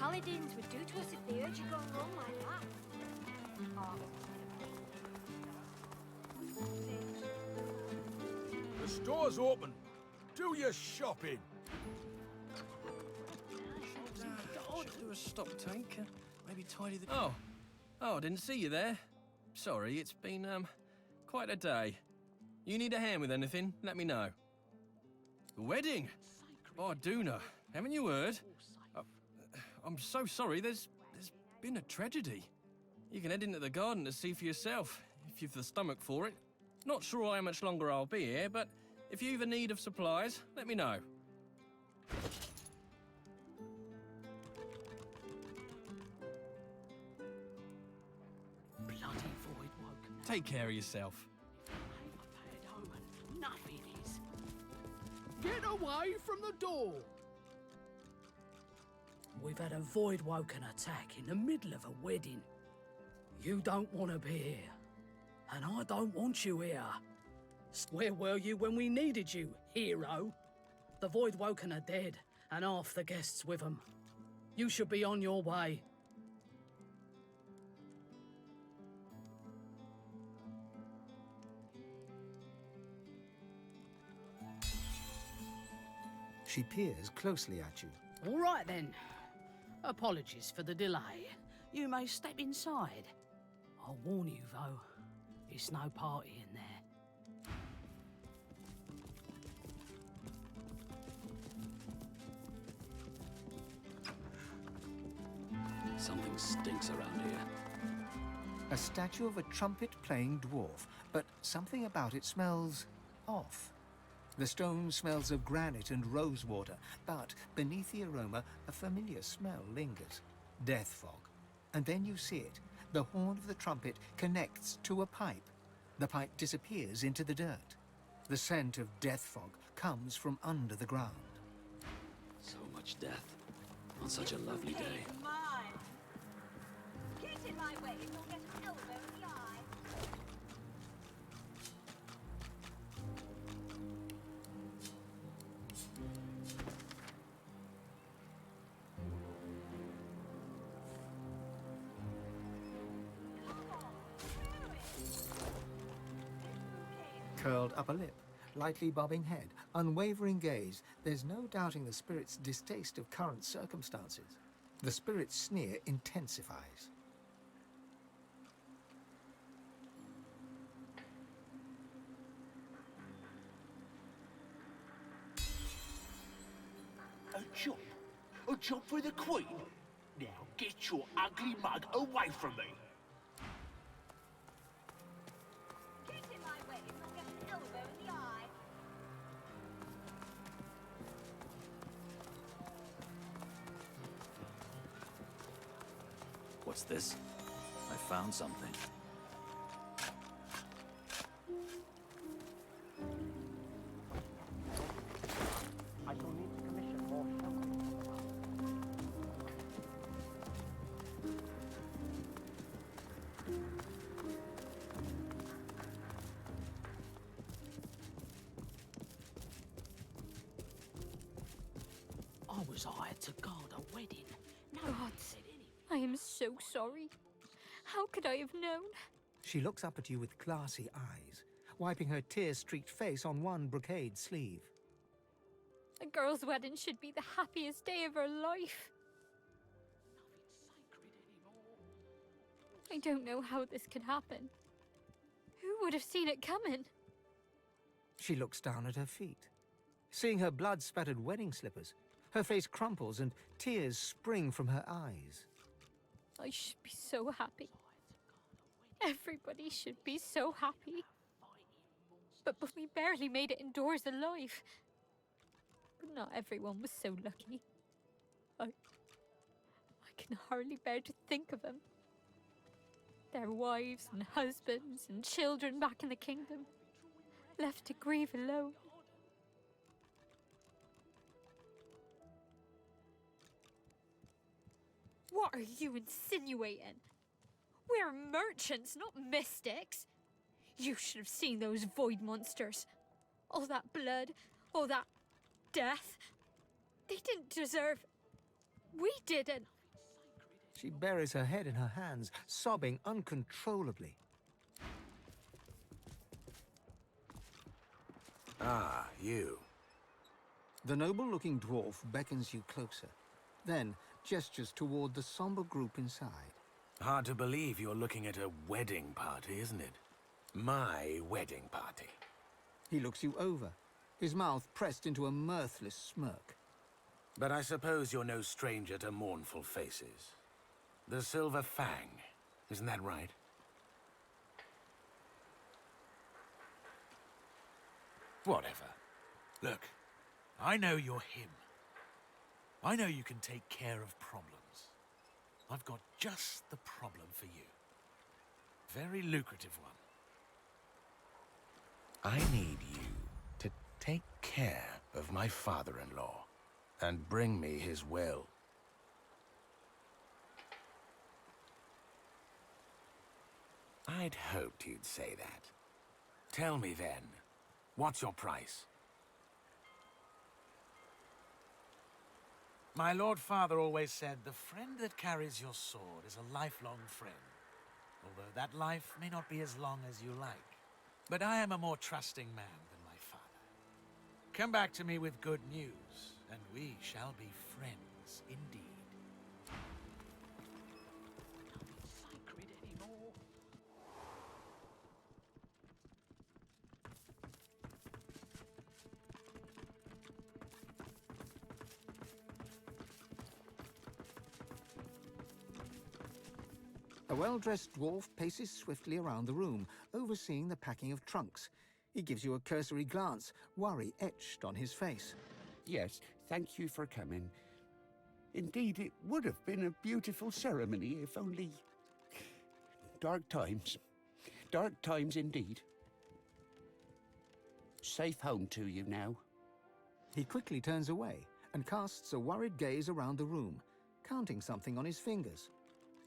Paladins would do to us if they heard you going wrong like that. The store's open. Do your shopping. Do a stop tank. Maybe tidy the... Oh, I didn't see you there. Sorry, it's been, quite a day. You need a hand with anything, let me know. The wedding? Barduna, haven't you heard? I'm so sorry, there's been a tragedy. You can head into the garden to see for yourself, if you've the stomach for it. Not sure how much longer I'll be here, but if you've a need of supplies, let me know. Bloody void woken. Take care of yourself. Nothing is. Get away from the door! We've had a void woken attack in the middle of a wedding. You don't want to be here. And I don't want you here. Where were you when we needed you, hero? The void woken are dead, and half the guests with them. You should be on your way. She peers closely at you. All right then. Apologies for the delay. You may step inside. I'll warn you though, it's no party in there. Something stinks around here. A statue of a trumpet-playing dwarf, but something about it smells off. The stone smells of granite and rosewater, but beneath the aroma, a familiar smell lingers. Death fog. And then you see it. The horn of the trumpet connects to a pipe. The pipe disappears into the dirt. The scent of death fog comes from under the ground. So much death on such a lovely day. Get in my way and you'll get an elbow in the eye. Curled upper lip, lightly bobbing head, unwavering gaze, there's no doubting the spirit's distaste of current circumstances. The spirit's sneer intensifies. A job for the Queen? Now get your ugly mug away from me. Get in my way and you'll get an elbow in the eye. What's this? I found something. I shall need to commission more showers. I was hired to guard a wedding. No one said anything. I am so sorry. How could I have known? She looks up at you with glassy eyes, wiping her tear-streaked face on one brocade sleeve. A girl's wedding should be the happiest day of her life. I don't know how this could happen. Who would have seen it coming? She looks down at her feet. Seeing her blood-spattered wedding slippers, her face crumples and tears spring from her eyes. I should be so happy. Everybody should be so happy. But we barely made it indoors alive. But not everyone was so lucky. I can hardly bear to think of them. Their wives and husbands and children back in the kingdom, left to grieve alone. What are you insinuating? We're merchants, not mystics. You should have seen those void monsters. All that blood, all that death. They didn't deserve... We didn't. She buries her head in her hands, sobbing uncontrollably. Ah, you. The noble-looking dwarf beckons you closer, then gestures toward the somber group inside. Hard to believe you're looking at a wedding party, isn't it? My wedding party. He looks you over, his mouth pressed into a mirthless smirk. But I suppose you're no stranger to mournful faces. The Silver Fang, isn't that right? Whatever. Look, I know you're him. I know you can take care of problems. I've got just the problem for you. Very lucrative one. I need you to take care of my father-in-law and bring me his will. I'd hoped you'd say that. Tell me then, what's your price? My Lord Father always said, the friend that carries your sword is a lifelong friend. Although that life may not be as long as you like. But I am a more trusting man than my father. Come back to me with good news, and we shall be friends indeed. A well-dressed dwarf paces swiftly around the room, overseeing the packing of trunks. He gives you a cursory glance, worry etched on his face. Yes, thank you for coming. Indeed, it would have been a beautiful ceremony if only... Dark times. Dark times indeed. Safe home to you now. He quickly turns away and casts a worried gaze around the room, counting something on his fingers.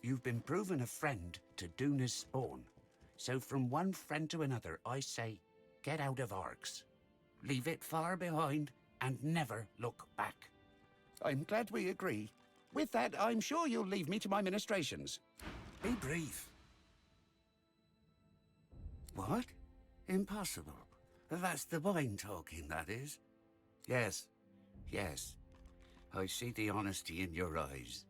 You've been proven a friend to Duna's spawn. So from one friend to another, I say, get out of Arx. Leave it far behind and never look back. I'm glad we agree. With that, I'm sure you'll leave me to my ministrations. Be brief. What? Impossible. That's the wine talking, that is. Yes, yes. I see the honesty in your eyes.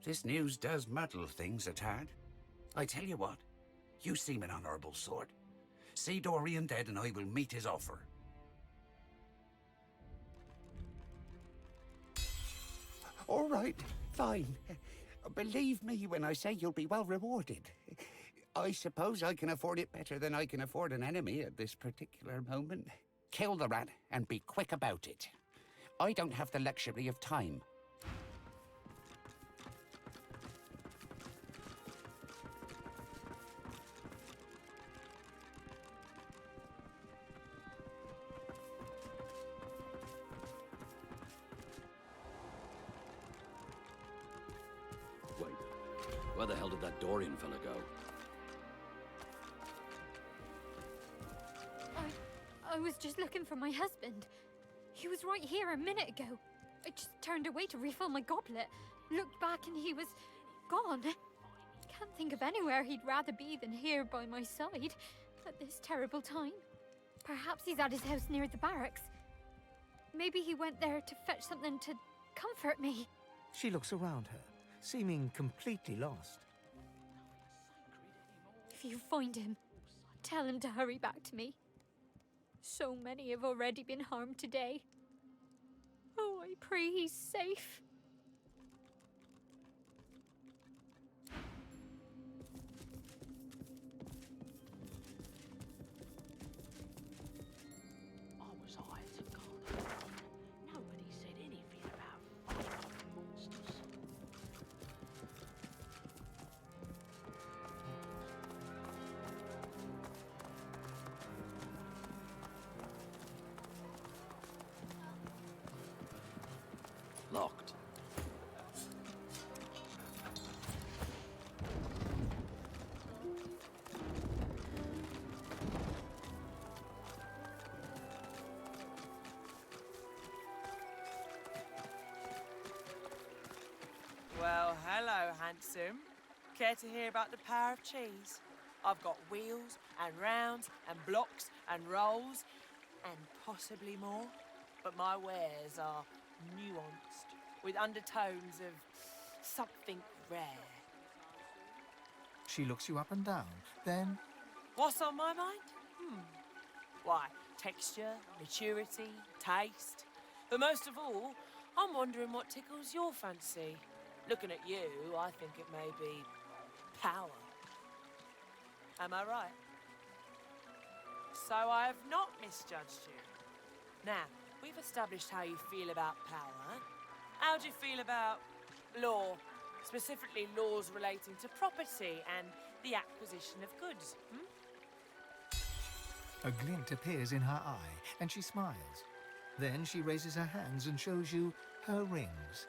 This news does muddle things a tad. I tell you what, you seem an honorable sort. See Dorian dead and I will meet his offer. All right, fine. Believe me when I say you'll be well rewarded. I suppose I can afford it better than I can afford an enemy at this particular moment. Kill the rat and be quick about it. I don't have the luxury of time. Wait, where the hell did that Dorian fella go? I was just looking for my husband. He was right here a minute ago. I just turned away to refill my goblet, looked back and he was gone. Can't think of anywhere he'd rather be than here by my side at this terrible time. Perhaps he's at his house near the barracks. Maybe he went there to fetch something to comfort me. She looks around her, seeming completely lost. If you find him, tell him to hurry back to me. So many have already been harmed today. Oh, I pray he's safe. I was hired to guard the line. Nobody said anything about fighting off monsters. Locked. Well, hello, handsome. Care to hear about the power of cheese? I've got wheels and rounds and blocks and rolls and possibly more. But my wares are nuanced, with undertones of something rare. She looks you up and down, then What's on my mind? Why, texture, maturity, taste. But most of all, I'm wondering what tickles your fancy. Looking at you, I think it may be power. Am I right? So I have not misjudged you. Now, we've established how you feel about power. How do you feel about law? Specifically laws relating to property and the acquisition of goods, a glint appears in her eye, and she smiles. Then she raises her hands and shows you her rings.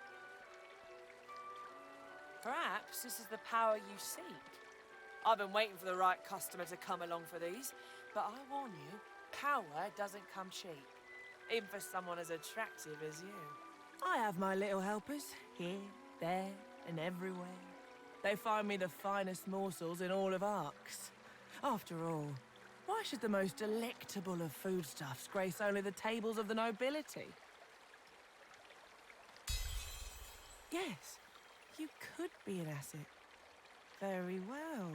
Perhaps this is the power you seek. I've been waiting for the right customer to come along for these, but I warn you, power doesn't come cheap, even for someone as attractive as you. I have my little helpers, here, there, and everywhere. They find me the finest morsels in all of Arx. After all, why should the most delectable of foodstuffs grace only the tables of the nobility? Yes, you could be an asset. Very well.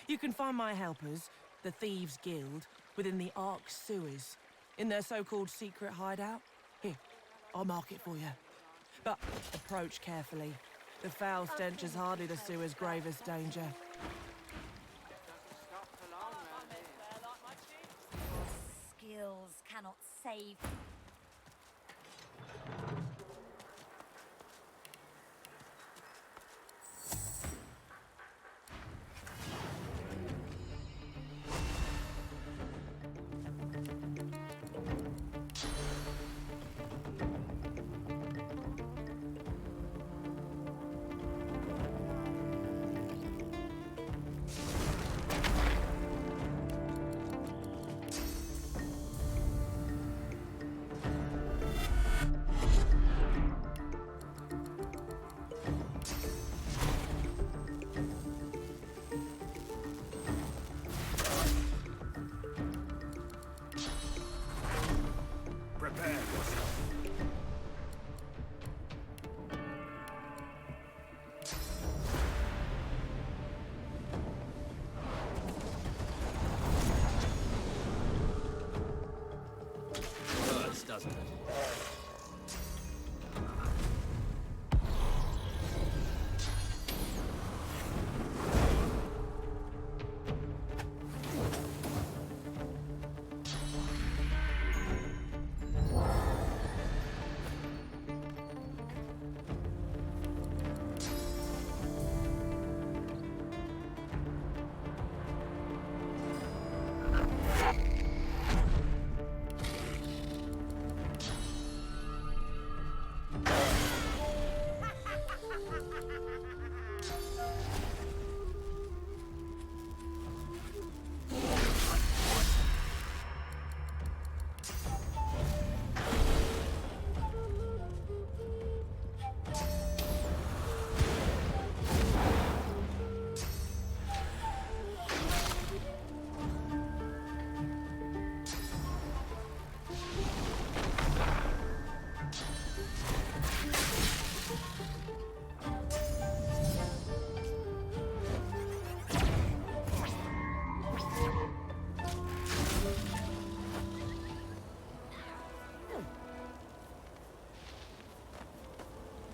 You can find my helpers, the Thieves' Guild, within the Arx sewers, in their so-called secret hideout. Here, I'll mark it for you. But approach carefully. The foul stench is hardly the sewer's gravest danger. Skills cannot save. Prepare yourself. Hurts, doesn't it?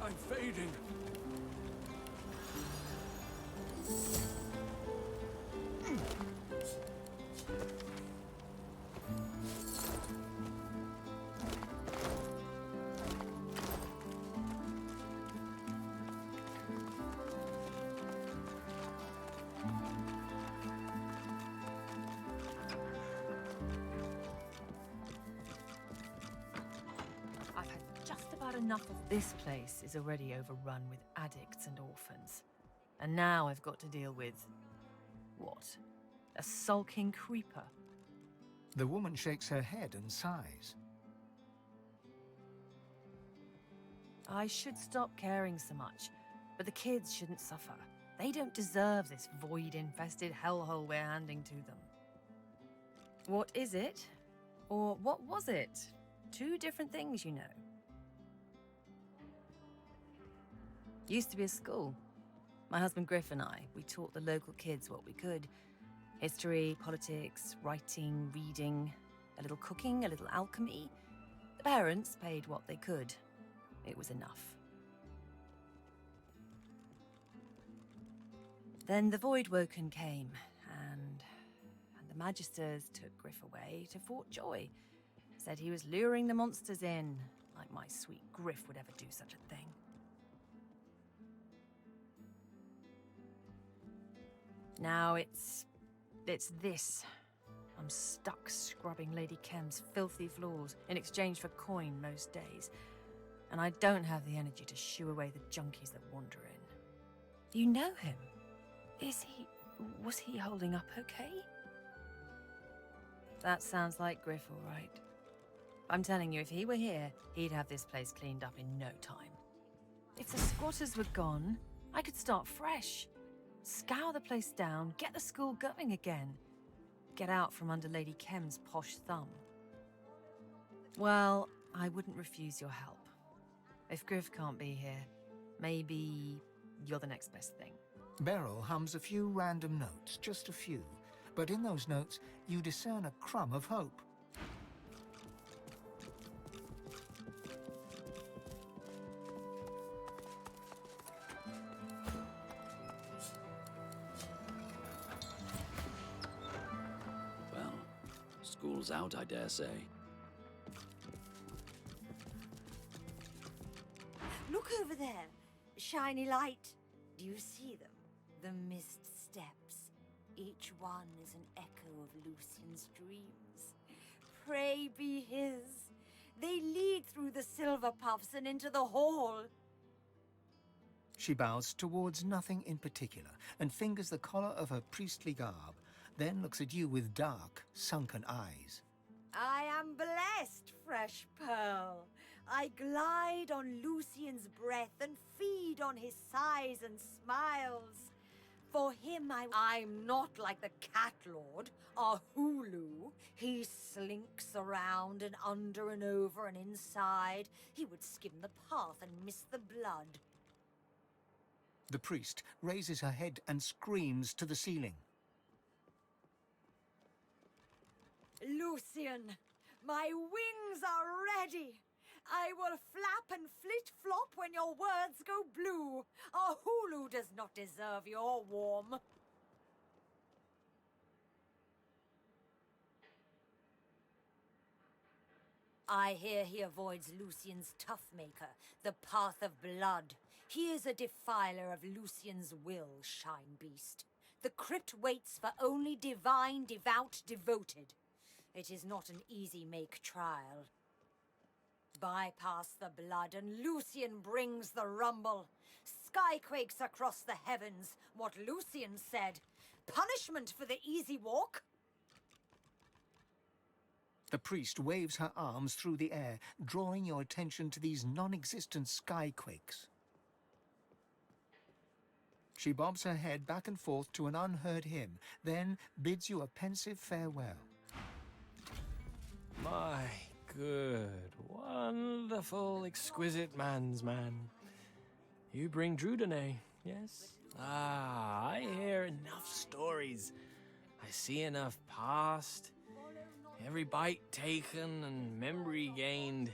I'm fading. I've had just about enough of this place is already overrun with addicts and orphans. And now I've got to deal with... what? A sulking creeper? The woman shakes her head and sighs. I should stop caring so much. But the kids shouldn't suffer. They don't deserve this void-infested hellhole we're handing to them. What is it? Or what was it? Two different things, you know. Used to be a school. My husband Griff and I, we taught the local kids what we could. History, politics, writing, reading, a little cooking, a little alchemy. The parents paid what they could. It was enough. Then the Voidwoken came, and the Magisters took Griff away to Fort Joy. Said he was luring the monsters in, like my sweet Griff would ever do such a thing. Now it's this. I'm stuck scrubbing Lady Kem's filthy floors in exchange for coin most days, and I don't have the energy to shoo away the junkies that wander in. You know him? Was he holding up okay? That sounds like Griff, all right. I'm telling you, if he were here, he'd have this place cleaned up in no time. If the squatters were gone, I could start fresh. Scour the place down, get the school going again. Get out from under Lady Kem's posh thumb. Well, I wouldn't refuse your help. If Griff can't be here, maybe you're the next best thing. Beryl hums a few random notes, just a few. But in those notes, you discern a crumb of hope. Well, school's out, I dare say. Look over there. Shiny light. Do you see them? The mist steps. Each one is an echo of Lucian's dreams. Pray be his. They lead through the silver puffs and into the hall. She bows towards nothing in particular and fingers the collar of her priestly garb, then looks at you with dark, sunken eyes. I am blessed, fresh pearl. I glide on Lucian's breath and feed on his sighs and smiles. For him, I'm not like the cat lord, our Hulu. He slinks around and under and over and inside. He would skim the path and miss the blood. The priest raises her head and screams to the ceiling. Lucian, my wings are ready. I will flap and flit-flop when your words go blue. Our Hulu does not deserve your warm. I hear he avoids Lucian's Toughmaker, the path of blood. He is a defiler of Lucian's will, Shine Beast. The crypt waits for only divine, devout, devoted. It is not an easy make trial. Bypass the blood and Lucian brings the rumble. Skyquakes across the heavens, what Lucian said. Punishment for the easy walk. The priest waves her arms through the air, drawing your attention to these non-existent skyquakes. She bobs her head back and forth to an unheard hymn, then bids you a pensive farewell. My good, wonderful, exquisite man's man. You bring Drudene, yes? Ah, I hear enough stories. I see enough past. Every bite taken and memory gained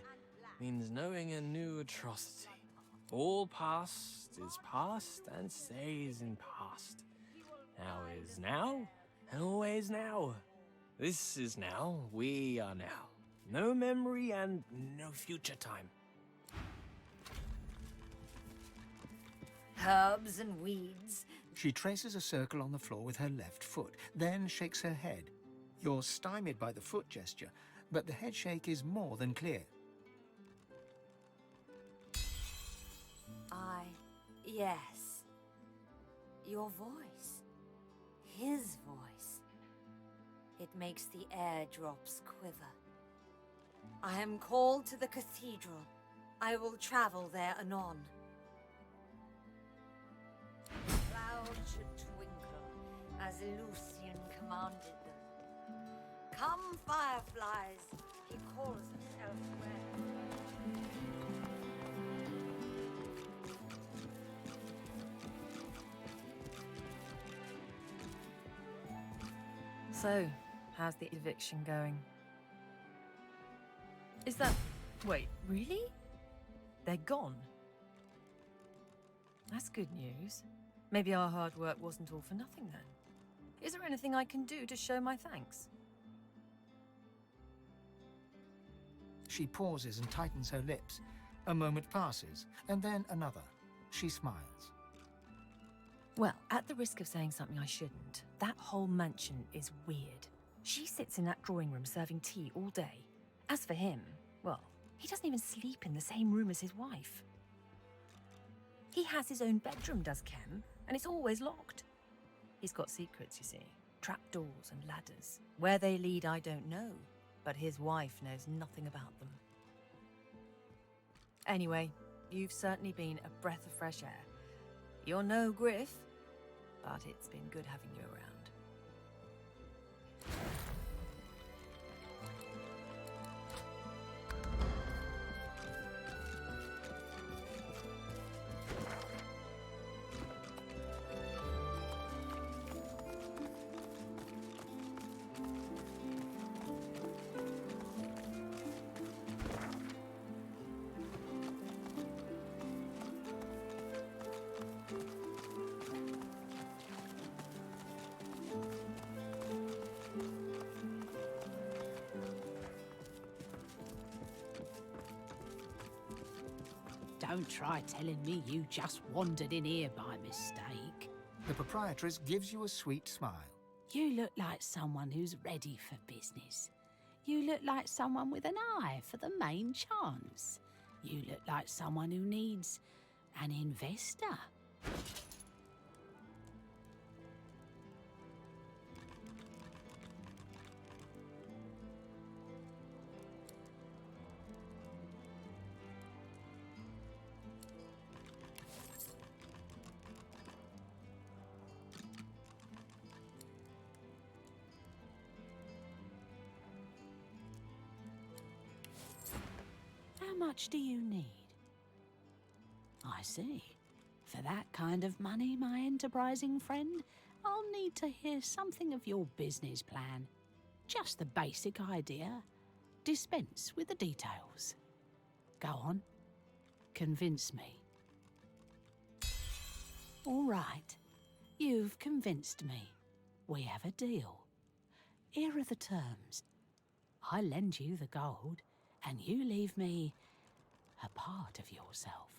means knowing a new atrocity. All past is past and stays in past. Now is now, and always now. This is now, we are now. No memory and no future time. Herbs and weeds. She traces a circle on the floor with her left foot, then shakes her head. You're stymied by the foot gesture, but the head shake is more than clear. Yes. Your voice. His voice. It makes the airdrops quiver. I am called to the cathedral. I will travel there anon. world should twinkle as Lucian commanded them. Come, fireflies, he calls us elsewhere. So, how's the eviction going? Is that... Wait, really? They're gone? That's good news. Maybe our hard work wasn't all for nothing then. Is there anything I can do to show my thanks? She pauses and tightens her lips. A moment passes, and then another. She smiles. Well, at the risk of saying something I shouldn't, that whole mansion is weird. She sits in that drawing room serving tea all day. As for him, well, he doesn't even sleep in the same room as his wife. He has his own bedroom, does Kem, and it's always locked. He's got secrets, you see. Trapdoors and ladders. Where they lead, I don't know, but his wife knows nothing about them. Anyway, you've certainly been a breath of fresh air. You're no Griff, but it's been good having you around. Don't try telling me you just wandered in here by mistake. The proprietress gives you a sweet smile. You look like someone who's ready for business. You look like someone with an eye for the main chance. You look like someone who needs an investor. How much do you need? I see. For that kind of money, my enterprising friend, I'll need to hear something of your business plan. Just the basic idea. Dispense with the details. Go on. Convince me. All right. You've convinced me. We have a deal. Here are the terms. I lend you the gold, and you leave me a part of yourself.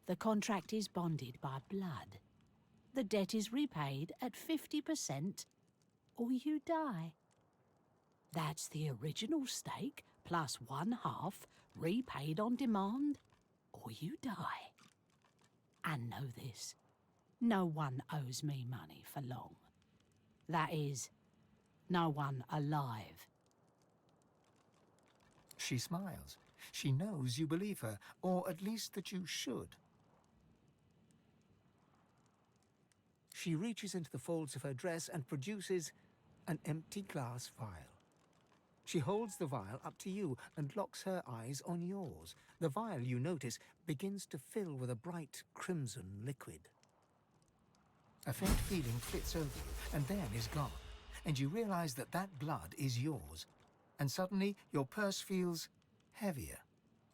The contract is bonded by blood. The debt is repaid at 50%, or you die. That's the original stake plus 1/2 repaid on demand, or you die. And know this, no one owes me money for long. That is, no one alive. She smiles. She knows you believe her, or at least that you should. She reaches into the folds of her dress and produces an empty glass vial. She holds the vial up to you and locks her eyes on yours. The vial, you notice, begins to fill with a bright crimson liquid. A faint feeling flits over you, and then is gone, and you realize that that blood is yours. And suddenly, your purse feels heavier.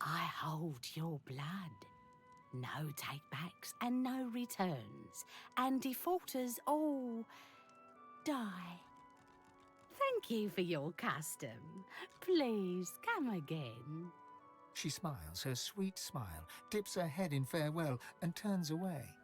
I hold your blood. No take-backs and no returns. And defaulters all die. Thank you for your custom. Please come again. She smiles, her sweet smile, dips her head in farewell, and turns away.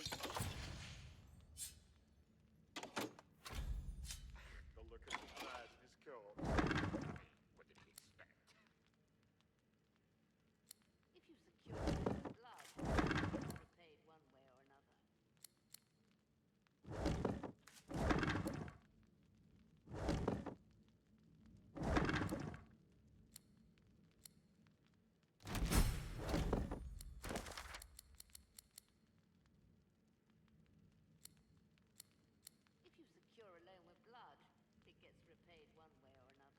reach. The look of surprise in his corpse. What did he expect? If you secure the blood, you're repaid one way or another. If you secure a loan with blood, it gets repaid one way or another.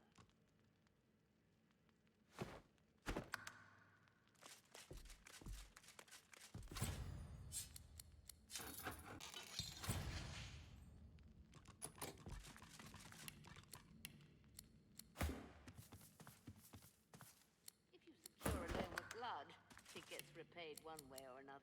If you secure a loan with blood, it gets repaid one way or another.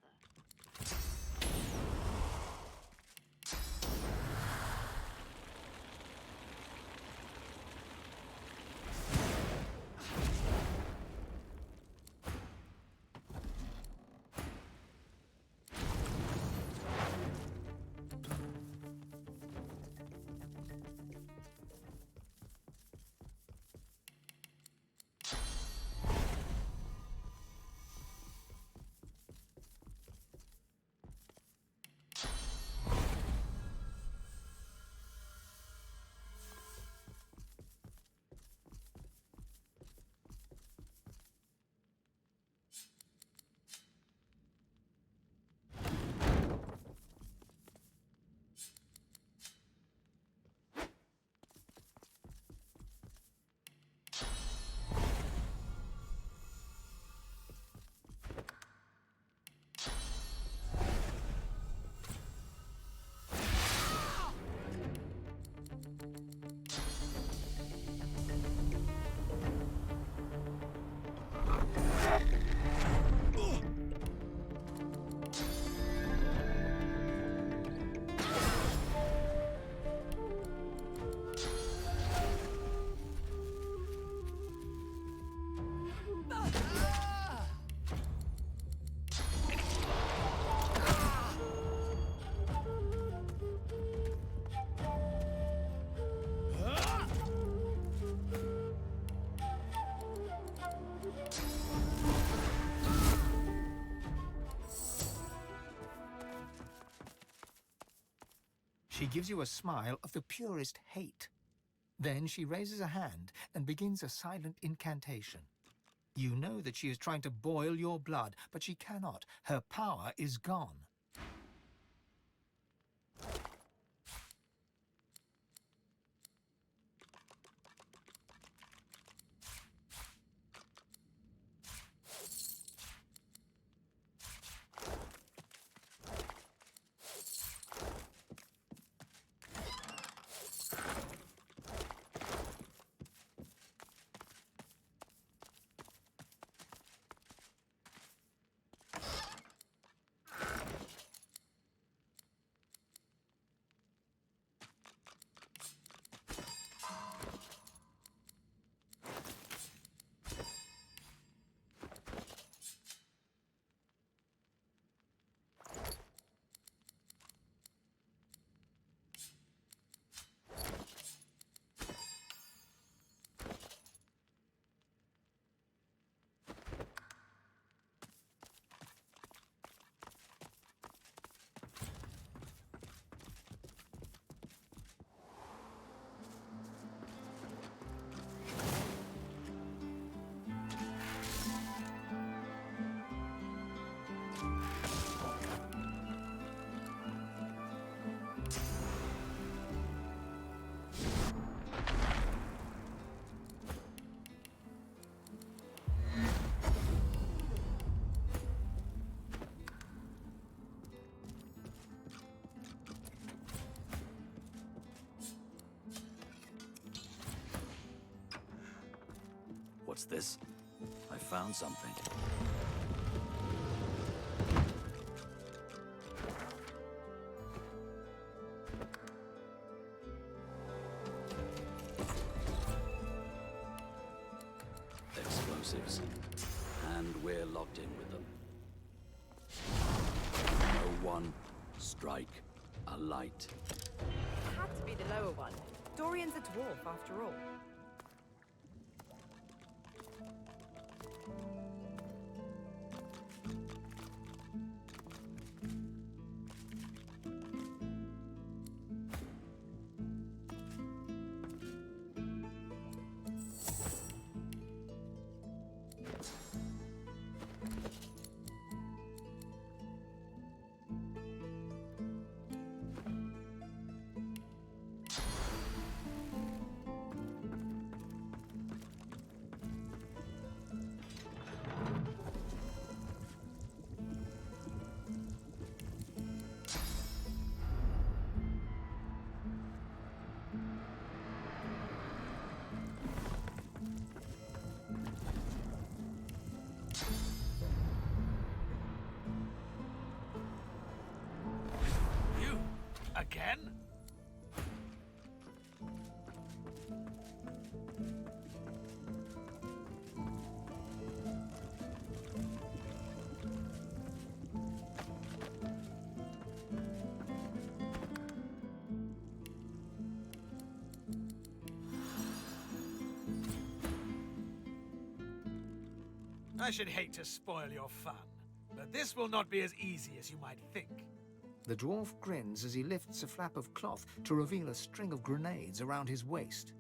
She gives you a smile of the purest hate. Then she raises a hand and begins a silent incantation. You know that she is trying to boil your blood, but she cannot. Her power is gone. What's this? I found something. Explosives. And we're locked in with them. No one Strike a light. It had to be the lower one. Dorian's a dwarf, after all. Again? I should hate to spoil your fun, but this will not be as easy as you might think. The dwarf grins as he lifts a flap of cloth to reveal a string of grenades around his waist.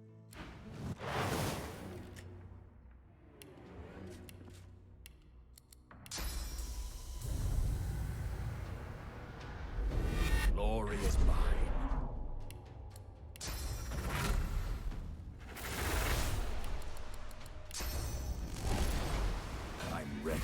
Glory is mine. I'm ready.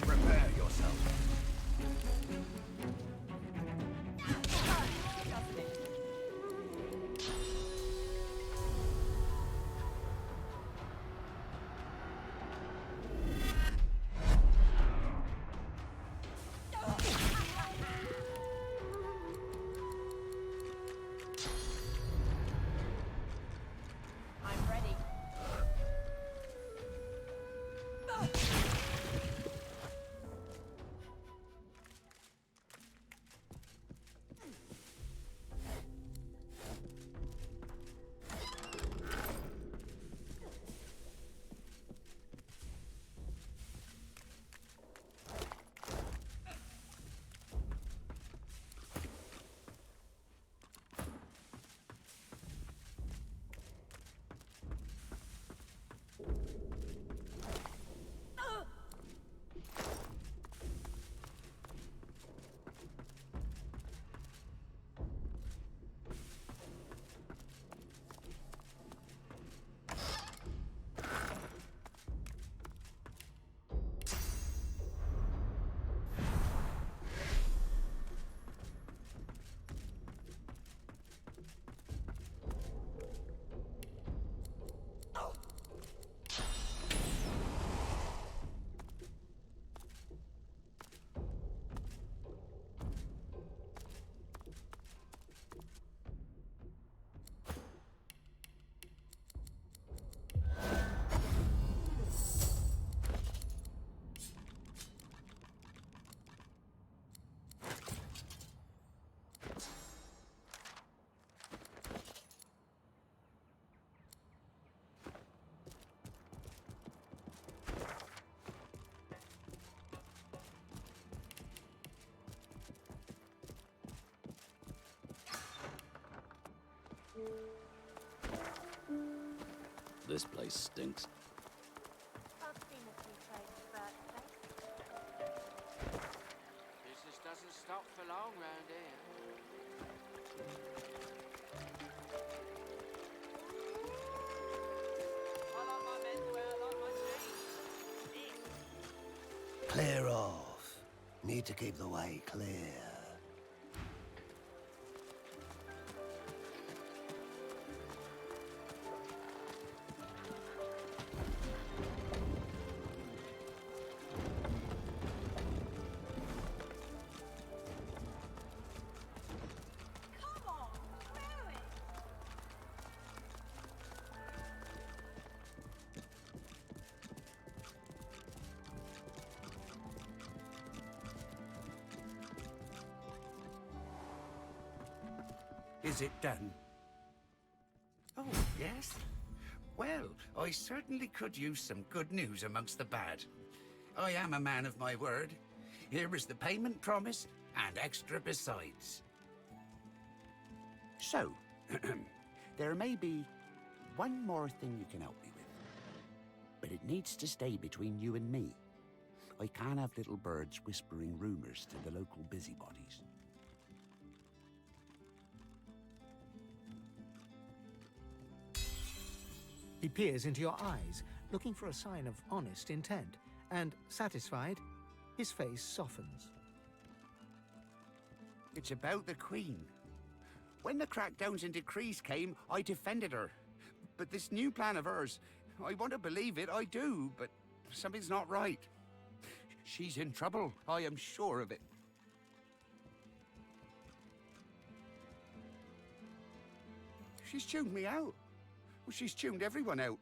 Prepare yourself. I'm ready. This place stinks. Business doesn't stop for long round here. I like Clear off. Need to keep the way clear. Is it done? Oh, yes? Well, I certainly could use some good news amongst the bad. I am a man of my word. Here is the payment promised, and extra besides. So, there may be one more thing you can help me with. But it needs to stay between you and me. I can't have little birds whispering rumors to the local busybodies. He peers into your eyes, looking for a sign of honest intent, and, satisfied, his face softens. It's about the Queen. When the crackdowns and decrees came, I defended her. But this new plan of hers, I want to believe it, I do, but something's not right. She's in trouble, I am sure of it. She's tuned me out. Well, she's tuned everyone out.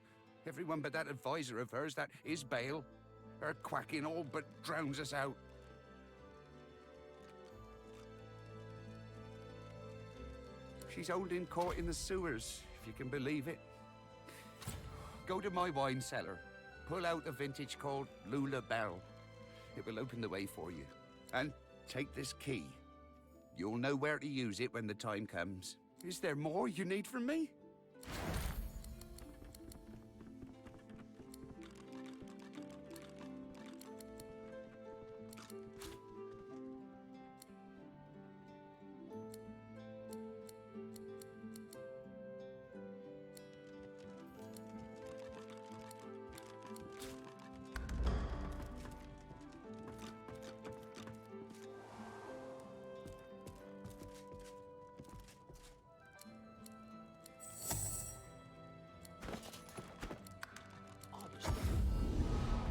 Everyone but that advisor of hers, that Isbale. Her quacking all but drowns us out. She's holding court in the sewers, if you can believe it. Go to my wine cellar. Pull out a vintage called Lula Bell. It will open the way for you. And take this key. You'll know where to use it when the time comes. Is there more you need from me?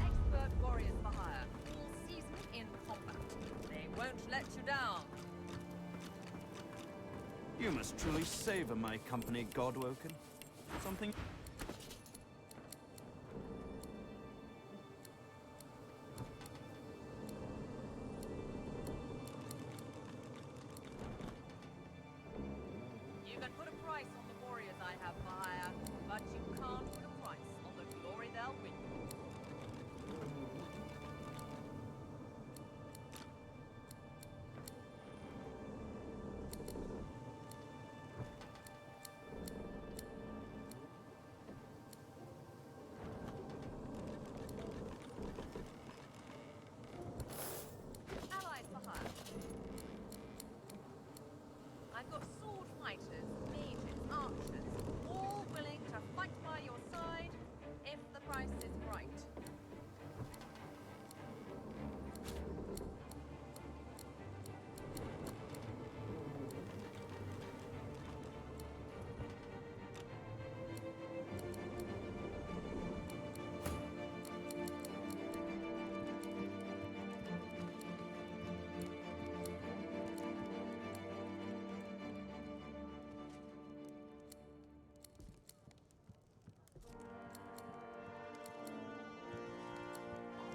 Expert warriors for hire, all seasoned in combat. They won't let you down. You must truly savor my company, Godwoken. Something... You can put a price on the warriors I have for hire, but you can't put a price on the glory they'll win. Allies for hire. I've got sword fighters, mages, archers, all willing to fight by your side if the price is right.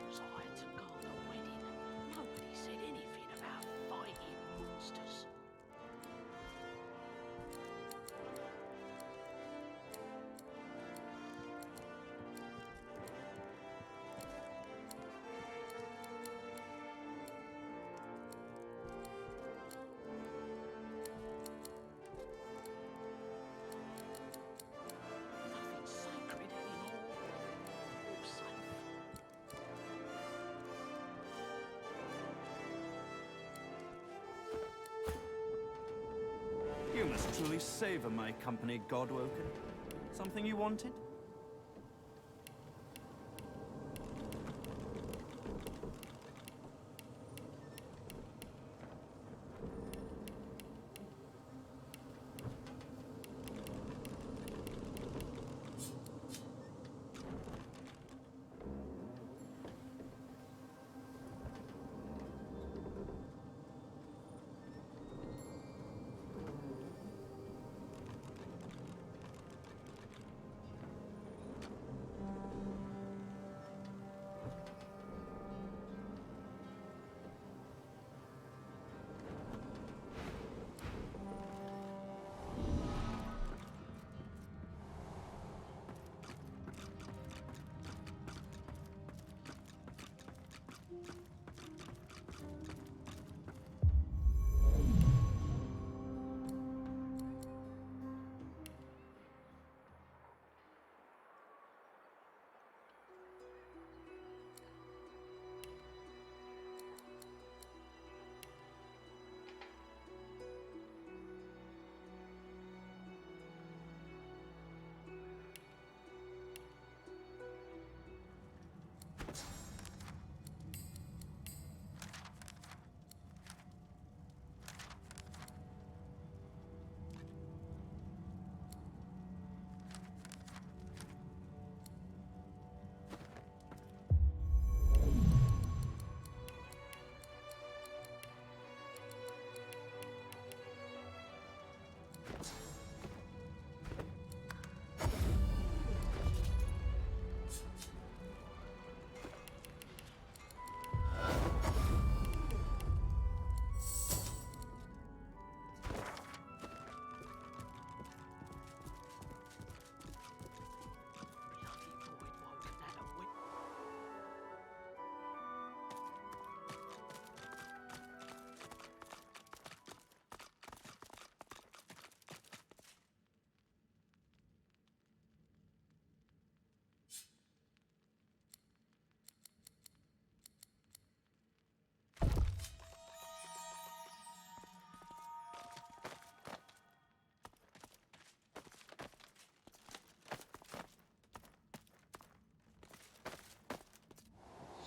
Besides, at the wedding, nobody said anything about fighting monsters. Nothing sacred anymore. All safe. You must truly savor my company, Godwoken. Something you wanted?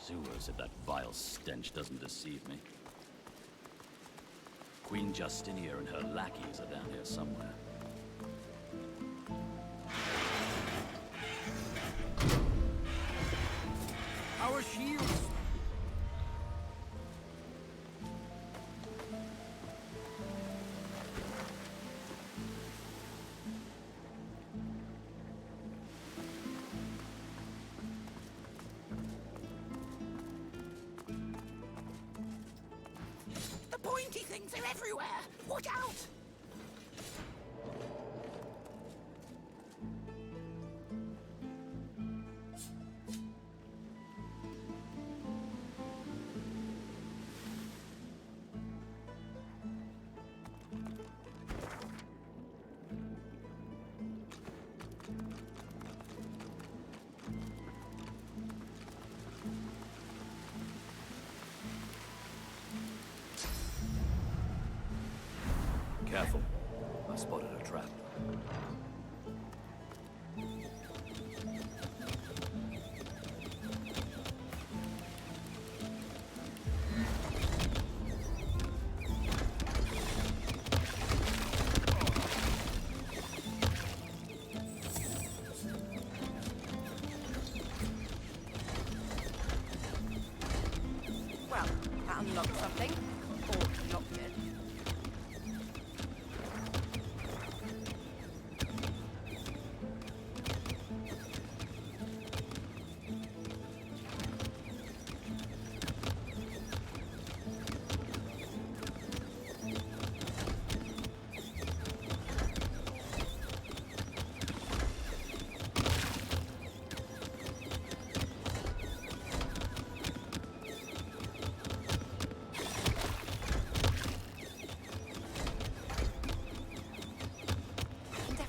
Sewers, if that vile stench doesn't deceive me. Queen Justinia and her lackeys are down here somewhere. Our shields! The pointy things are everywhere! Watch out! Careful. I spotted a trap. Well, that unlocked something. Or locked it.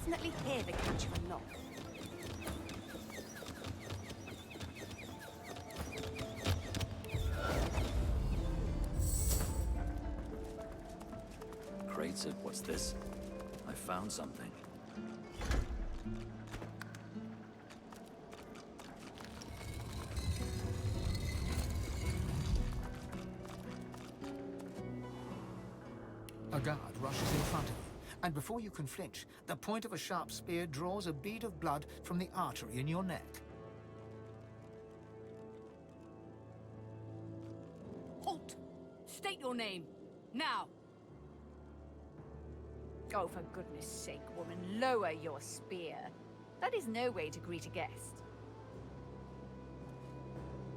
Definitely hear the catch of a lock. Crates of what's this? I found something. A guard rushes in front of you, and before you can flinch, the point of a sharp spear draws a bead of blood from the artery in your neck. Halt! State your name. Now! Oh, for goodness sake, woman, lower your spear. That is no way to greet a guest.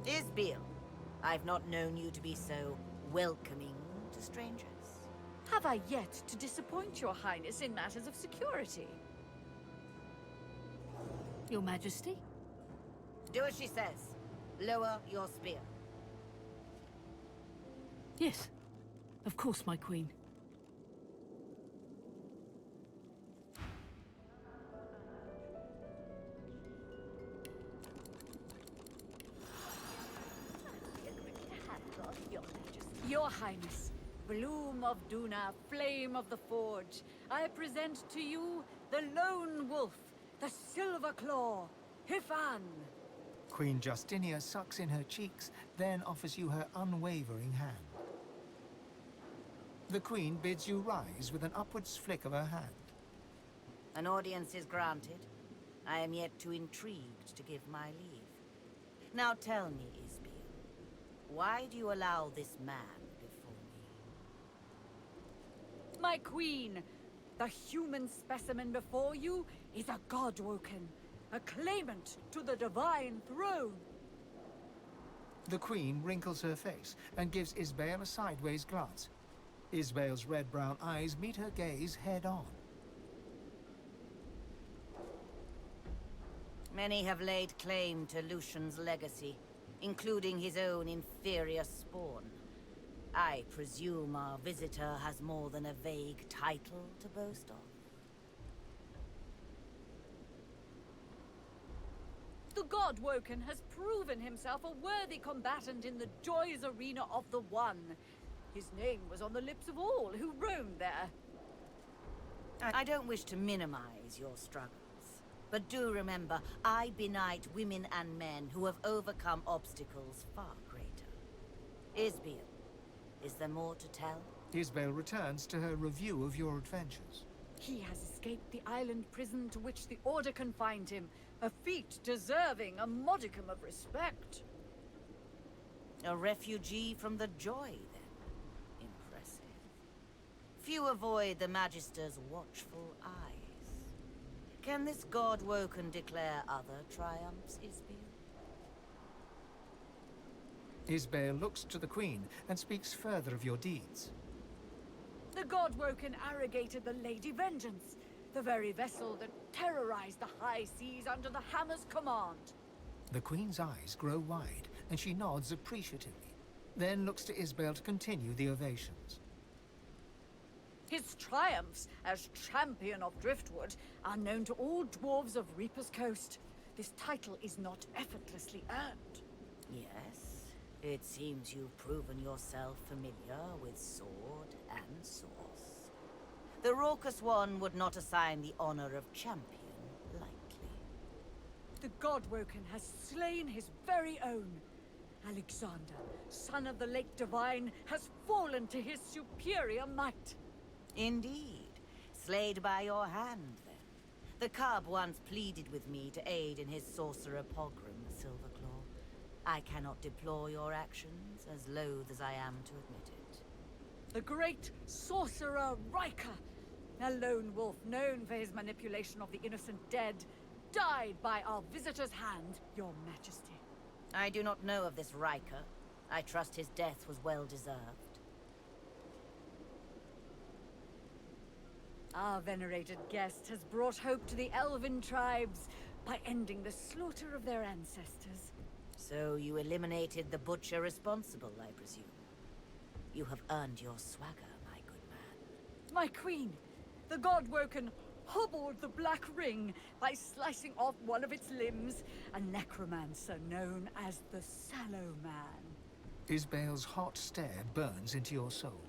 Isbiel, I've not known you to be so welcoming to strangers. Have I yet to disappoint your highness in matters of security? Your Majesty? Do as she says. Lower your spear. Yes, of course, my queen. Your Highness, Bloom of Duna, Flame of the Forge, I present to you the Lone Wolf, the Silver Claw, Hifan. Queen Justinia sucks in her cheeks, then offers you her unwavering hand. The Queen bids you rise with an upwards flick of her hand. An audience is granted. I am yet too intrigued to give my leave. Now tell me, Isbiel, why do you allow this man before me? My queen, the human specimen before you is a Godwoken, a claimant to the divine throne. The Queen wrinkles her face and gives Isbael a sideways glance. Isbael's red-brown eyes meet her gaze head-on. Many have laid claim to Lucian's legacy, including his own inferior spawn. I presume our visitor has more than a vague title to boast of. The Godwoken has proven himself a worthy combatant in the joys arena of the One. His name was on the lips of all who roamed there. I don't wish to minimize your struggles, but do remember, I benight women and men who have overcome obstacles far greater. Isbiel, is there more to tell? Isbel returns to her review of your adventures. He has escaped the island prison to which the Order confined him. A feat deserving a modicum of respect. A refugee from the Joy, then. Impressive. Few avoid the Magister's watchful eyes. Can this God-woken declare other triumphs, Isbiel? Isbel looks to the Queen and speaks further of your deeds. The God-woken arrogated the Lady Vengeance, the very vessel that terrorized the high seas under the Hammer's command. The Queen's eyes grow wide, and she nods appreciatively, then looks to Isbel to continue the ovations. His triumphs as champion of Driftwood are known to all dwarves of Reaper's Coast. This title is not effortlessly earned. Yes, it seems you've proven yourself familiar with sword and source. The Raucous One would not assign the honor of champion lightly. The God-woken has slain his very own. Alexander, son of the Lake Divine, has fallen to his superior might. Indeed. Slayed by your hand, then. The cub once pleaded with me to aid in his sorcerer pogrom, Silverclaw. I cannot deplore your actions, as loath as I am to admit it. The great sorcerer Riker, a lone wolf known for his manipulation of the innocent dead, died by our visitor's hand, Your Majesty. I do not know of this Riker. I trust his death was well deserved. Our venerated guest has brought hope to the Elven tribes by ending the slaughter of their ancestors. So you eliminated the butcher responsible, I presume. You have earned your swagger, my good man. My queen, the God-woken hobbled the Black Ring by slicing off one of its limbs, a necromancer known as the Sallow Man. Isbel's hot stare burns into your soul.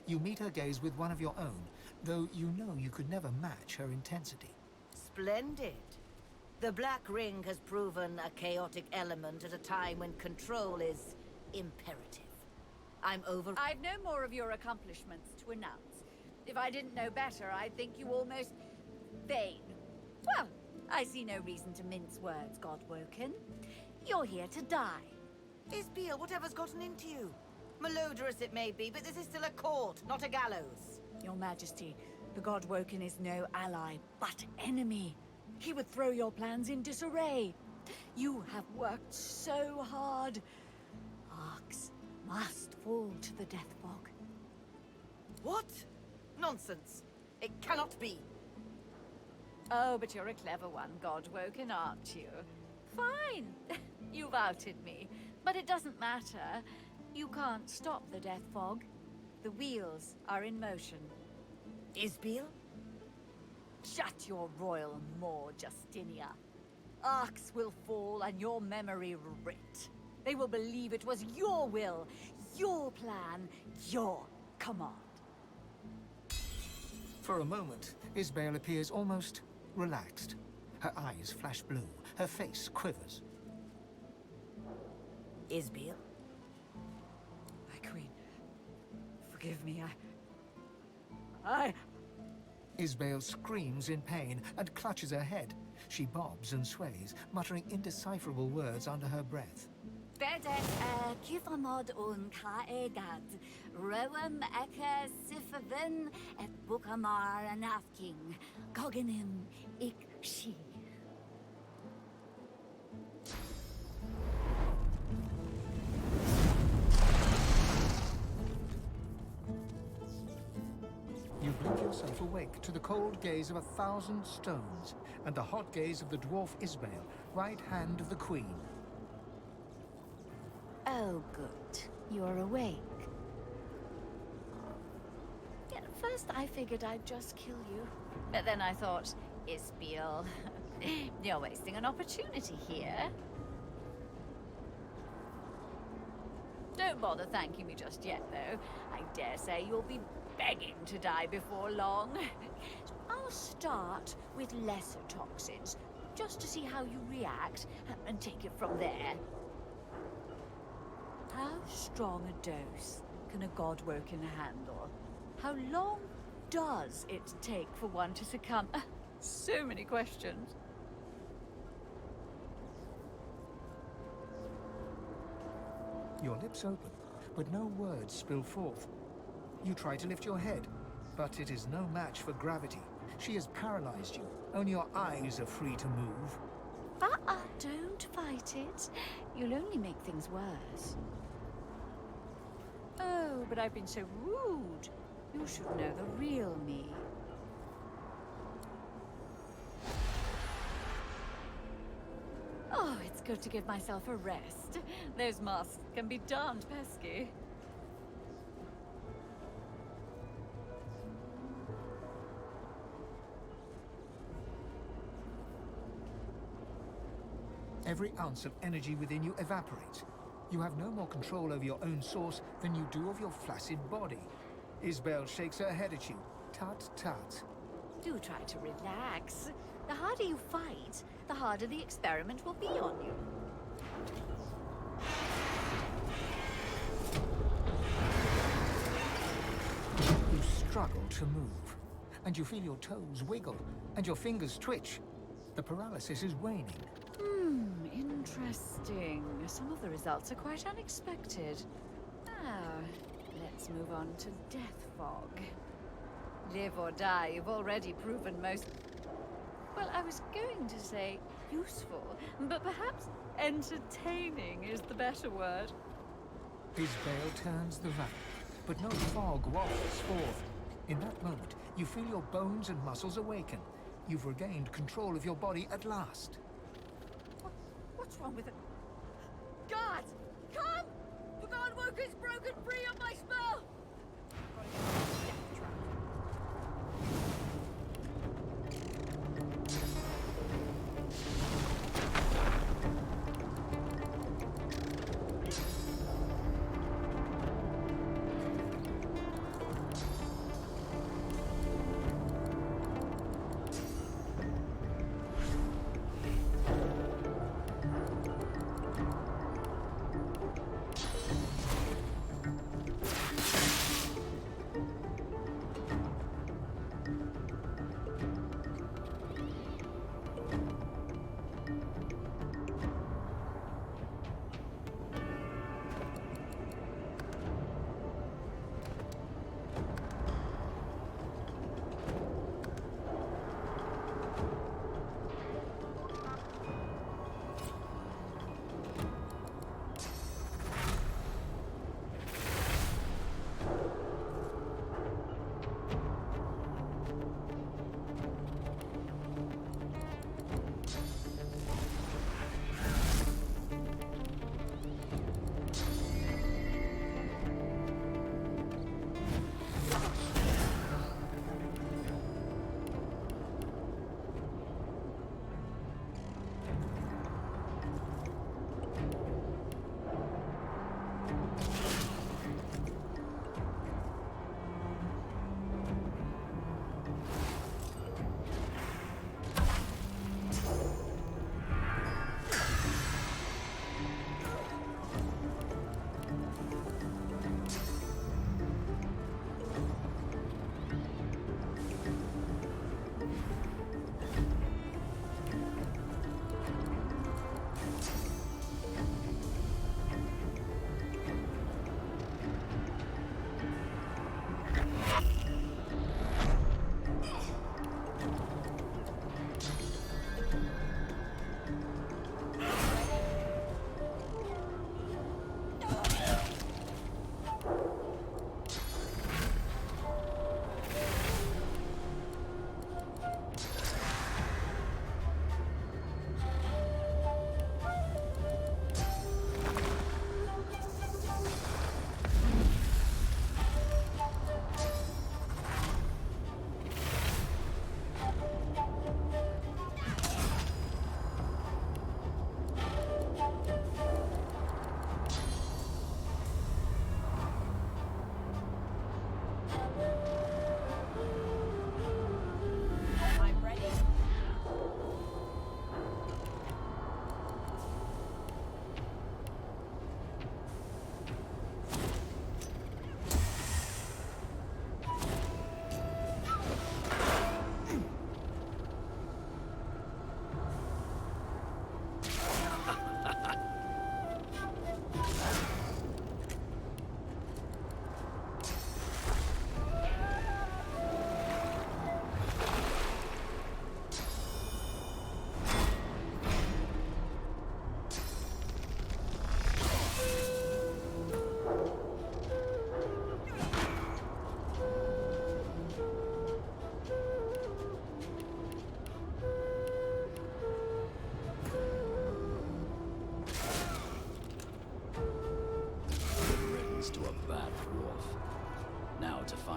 You meet her gaze with one of your own, though you know you could never match her intensity. Splendid. The Black Ring has proven a chaotic element at a time when control is imperative. I've no more of your accomplishments to announce. If I didn't know better, I'd think you almost vain. Well, I see no reason to mince words, God-woken. You're here to die. Isbiel, whatever's gotten into you? Malodorous it may be, but this is still a court, not a gallows. Your Majesty, the God-woken is no ally, but enemy. He would throw your plans in disarray. You have worked so hard. Arcs must fall to the death fog. What? Nonsense. It cannot be. Oh, but you're a clever one, God-woken, aren't you? Fine. You've outed me. But it doesn't matter. You can't stop the death fog. The wheels are in motion. Isbiel? Shut your royal maw, Justinia. Arcs will fall and your memory writ. They will believe it was your will, your plan, your command. For a moment, Isbel appears almost relaxed. Her eyes flash blue, her face quivers. Isbiel? My queen, forgive me, I... Isbel screams in pain and clutches her head. She bobs and sways, muttering indecipherable words under her breath. Bedet kifamod un kaegad, rewem eke sifavin et bukamar anafking, gogenim ik she. You blink yourself awake to the cold gaze of 1,000 stones and the hot gaze of the dwarf Isbel, right hand of the Queen. Oh, good. You're awake. Yeah, at first I figured I'd just kill you. But then I thought, Isbiel, you're wasting an opportunity here. Don't bother thanking me just yet, though. I dare say you'll be begging to die before long. I'll start with lesser toxins, just to see how you react, and take it from there. How strong a dose can a Godwoken handle? How long does it take for one to succumb? So many questions. Your lips open, but no words spill forth. You try to lift your head, but it is no match for gravity. She has paralyzed you. Only your eyes are free to move. Don't fight it. You'll only make things worse. Oh, but I've been so rude. You should know the real me. Oh, it's good to give myself a rest. Those masks can be darned pesky. Every ounce of energy within you evaporates. You have no more control over your own source than you do of your flaccid body. Isbel shakes her head at you. Tut tut. Do try to relax. The harder you fight, the harder the experiment will be on you. You struggle to move, and you feel your toes wiggle, and your fingers twitch. The paralysis is waning. Interesting. Some of the results are quite unexpected. Now, let's move on to Death Fog. Live or die, you've already proven most... Well, I was going to say useful, but perhaps entertaining is the better word. Isbel turns the valve, but no fog wafts forth. In that moment, you feel your bones and muscles awaken. You've regained control of your body at last. What's wrong with it? Guards! Come! The Godwoken's broken free of my spell!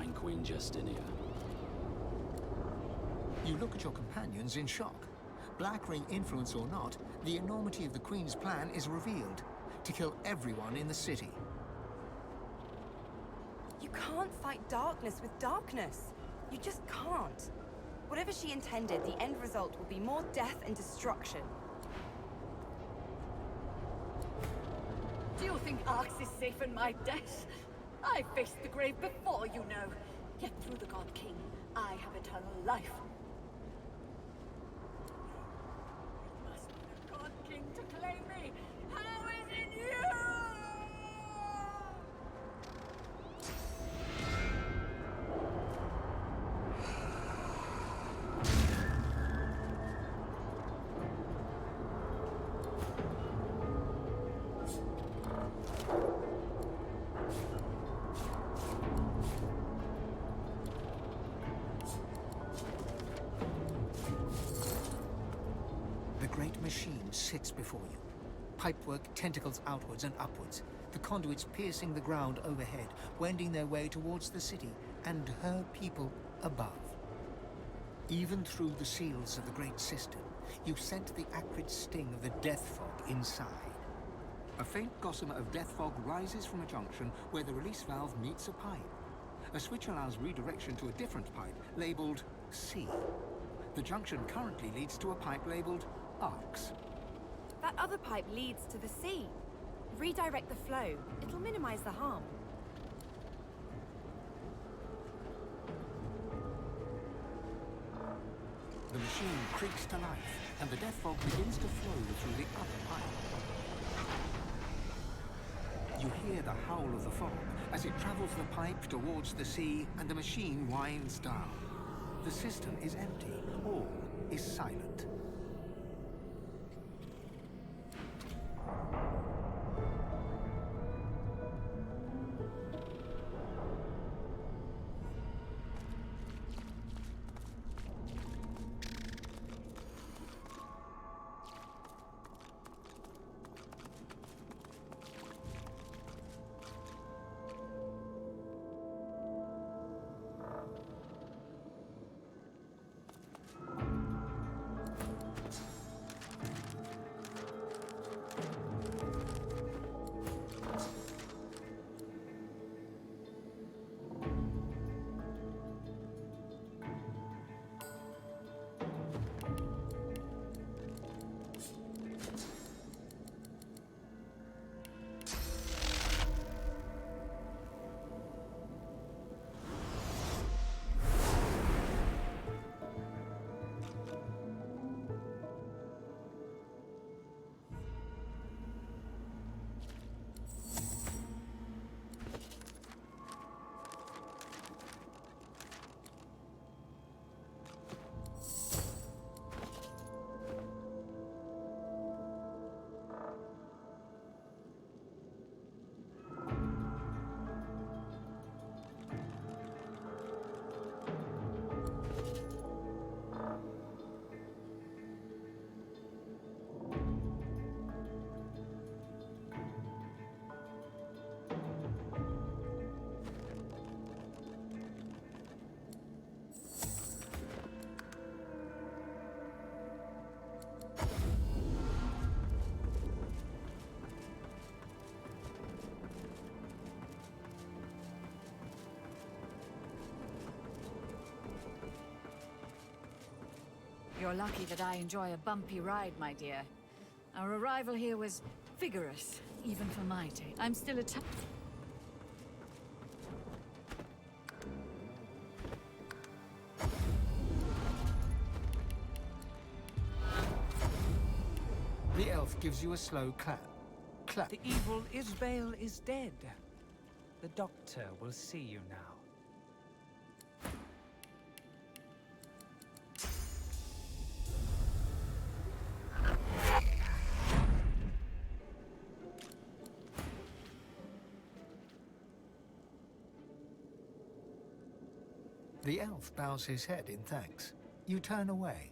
find Queen Justinia. You look at your companions in shock. Black Ring influence or not, the enormity of the Queen's plan is revealed. To kill everyone in the city. You can't fight darkness with darkness. You just can't. Whatever she intended, the end result will be more death and destruction. Do you think Arx is safe in my death? I faced the grave before, you know. Yet through the God King, I have eternal life. It must be the God King to claim me. How is it you? The great machine sits before you. Pipework tentacles outwards and upwards, the conduits piercing the ground overhead, wending their way towards the city and her people above. Even through the seals of the great system, you scent the acrid sting of the death fog inside. A faint gossamer of death fog rises from a junction where the release valve meets a pipe. A switch allows redirection to a different pipe, labeled C. The junction currently leads to a pipe labeled Arx. That other pipe leads to the sea. Redirect the flow. It'll minimize the harm. The machine creaks to life, and the death fog begins to flow through the other pipe. You hear the howl of the fog as it travels the pipe towards the sea, and the machine winds down. The system is empty. All is silent. You're lucky that I enjoy a bumpy ride, my dear. Our arrival here was vigorous, even for my taste. I'm still a The elf gives you a slow clap. Clap. The evil Isbale is dead. The doctor will see you now. The elf bows his head in thanks. You turn away.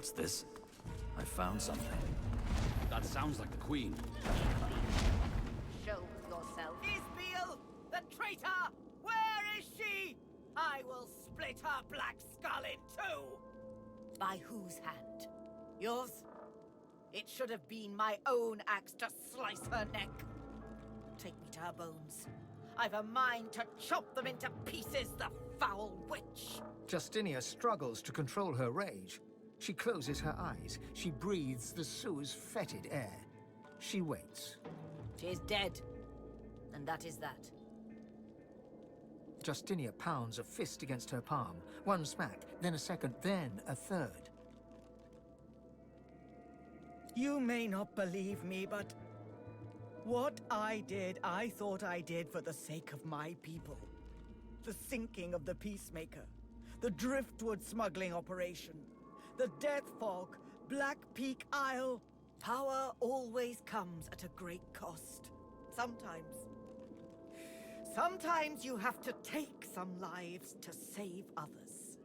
What's this? I found something. That sounds like the Queen. Show yourself. Isbiel, the traitor! Where is she? I will split her black skull in two! By whose hand? Yours? It should have been my own axe to slice her neck. Take me to her bones. I've a mind to chop them into pieces, the foul witch! Justinia struggles to control her rage. She closes her eyes. She breathes the Sue's fetid air. She waits. She is dead. And that is that. Justinia pounds a fist against her palm. One smack, then a second, then a third. You may not believe me, but what I did, I thought I did for the sake of my people. The sinking of the Peacemaker, the Driftwood smuggling operation, the Death Fog, Black Peak Isle. Power always comes at a great cost. Sometimes you have to take some lives to save others.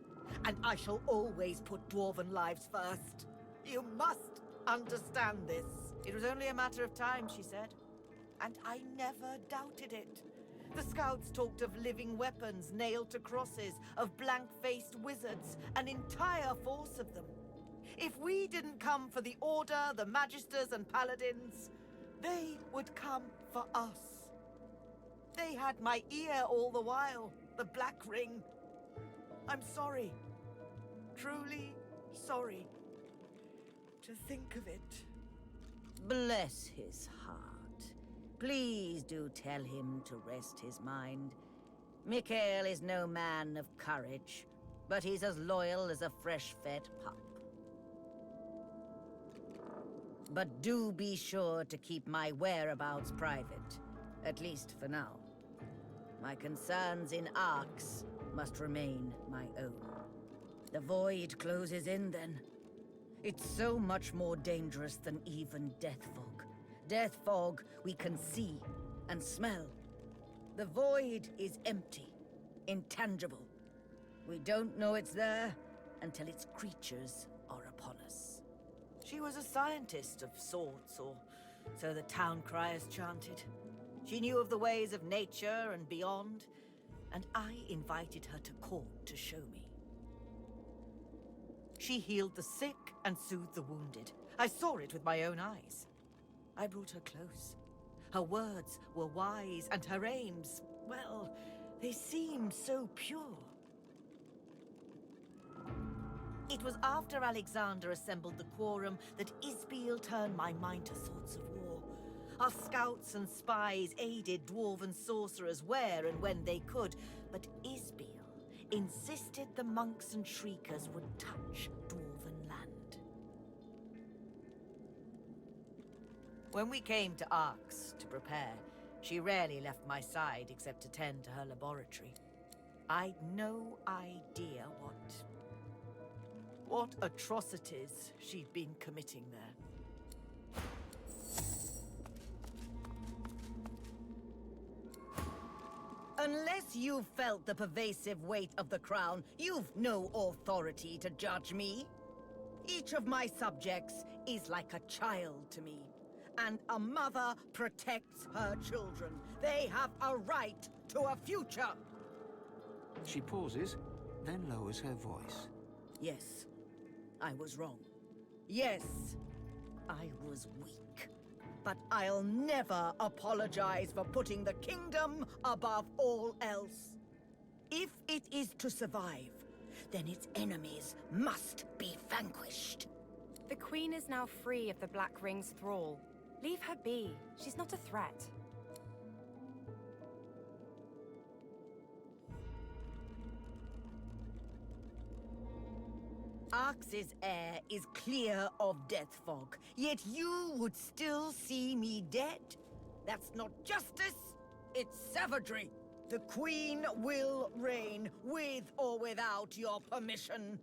And I shall always put Dwarven lives first. You must understand this. It was only a matter of time, she said. And I never doubted it. The scouts talked of living weapons nailed to crosses, of blank-faced wizards, an entire force of them. If we didn't come for the Order, the Magisters and Paladins, they would come for us. They had my ear all the while, the Black Ring. I'm sorry. Truly sorry. To think of it. Bless his heart. Please do tell him to rest his mind. Mikael is no man of courage, but he's as loyal as a fresh-fed pup. But do be sure to keep my whereabouts private, at least for now. My concerns in Arx must remain my own. The void closes in then. It's so much more dangerous than even Death Fog. Death Fog we can see and smell. The void is empty, intangible. We don't know it's there until its creatures are upon us. She was a scientist of sorts, or so the town criers chanted. She knew of the ways of nature and beyond, and I invited her to court to show me. She healed the sick and soothed the wounded. I saw it with my own eyes. I brought her close. Her words were wise, and her aims, well, they seemed so pure. It was after Alexander assembled the quorum that Isbiel turned my mind to thoughts of war. Our scouts and spies aided dwarven sorcerers where and when they could, but Isbiel insisted the monks and shriekers would touch dwarven land. When we came to Arx to prepare, she rarely left my side except to tend to her laboratory. I'd no idea what atrocities she'd been committing there. Unless you've felt the pervasive weight of the crown, you've no authority to judge me. Each of my subjects is like a child to me, and a mother protects her children. They have a right to a future. She pauses, then lowers her voice. Yes, I was wrong. Yes, I was weak. But I'll never apologize for putting the kingdom above all else. If it is to survive, then its enemies must be vanquished. The Queen is now free of the Black Ring's thrall. Leave her be. She's not a threat. Arx's air is clear of death fog, yet you would still see me dead? That's not justice, it's savagery. The Queen will reign, with or without your permission.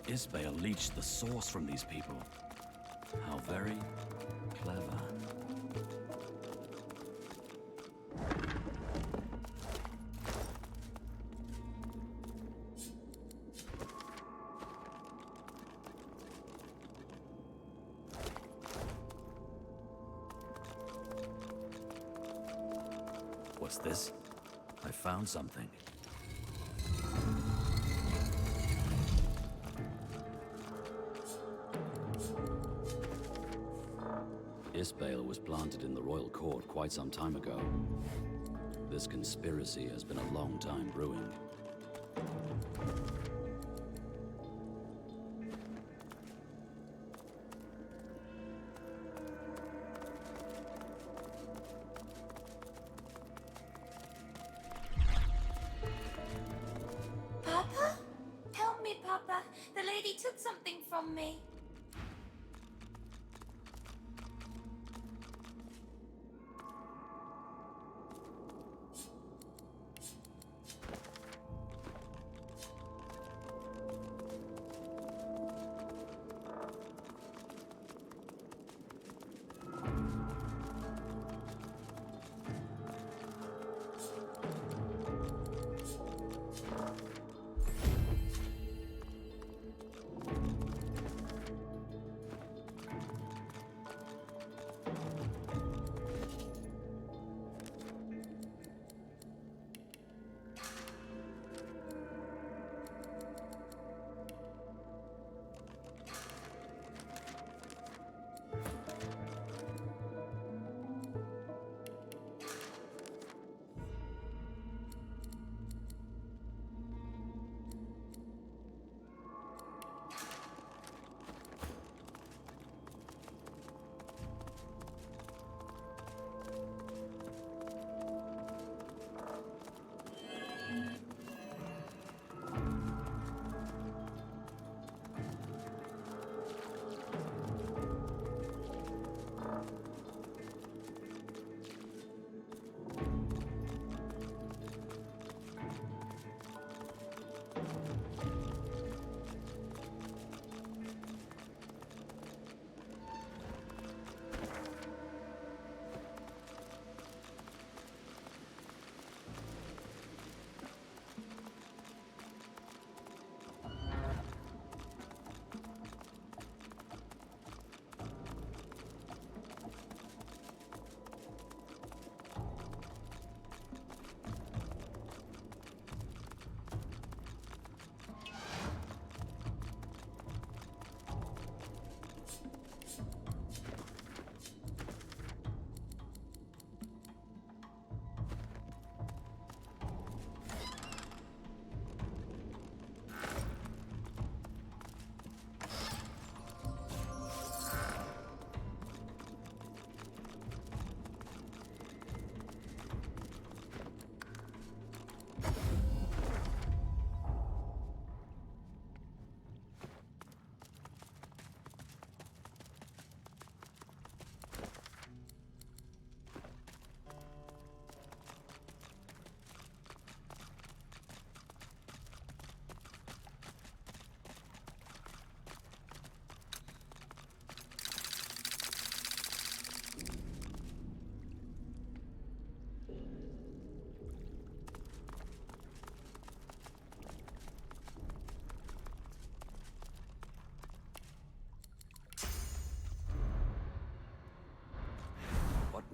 Isbale leached the source from these people. How very clever. What's this? I found something. Isbale was planted in the royal court quite some time ago. This conspiracy has been a long time brewing. Papa? Help me, Papa. The lady took something from me.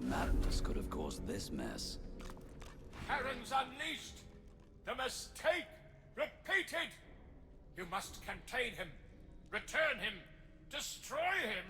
Madness could have caused this mess. Charon's unleashed! The mistake repeated! You must contain him, return him, destroy him!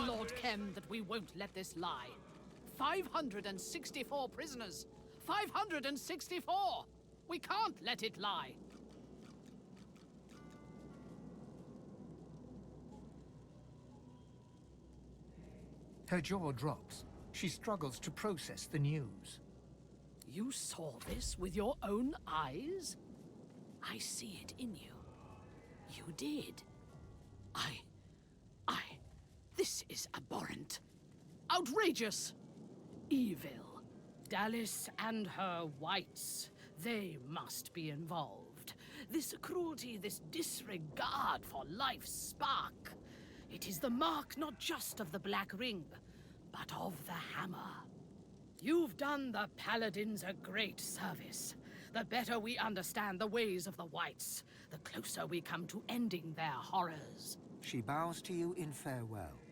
Lord Kem that we won't let this lie. 564 prisoners. 564! We can't let it lie. Her jaw drops. She struggles to process the news. You saw this with your own eyes? I see it in you. You did. This is abhorrent. Outrageous. Evil. Dallis and her whites. They must be involved. This cruelty, this disregard for life's spark. It is the mark not just of the Black Ring, but of the Hammer. You've done the Paladins a great service. The better we understand the ways of the whites, the closer we come to ending their horrors. She bows to you in farewell.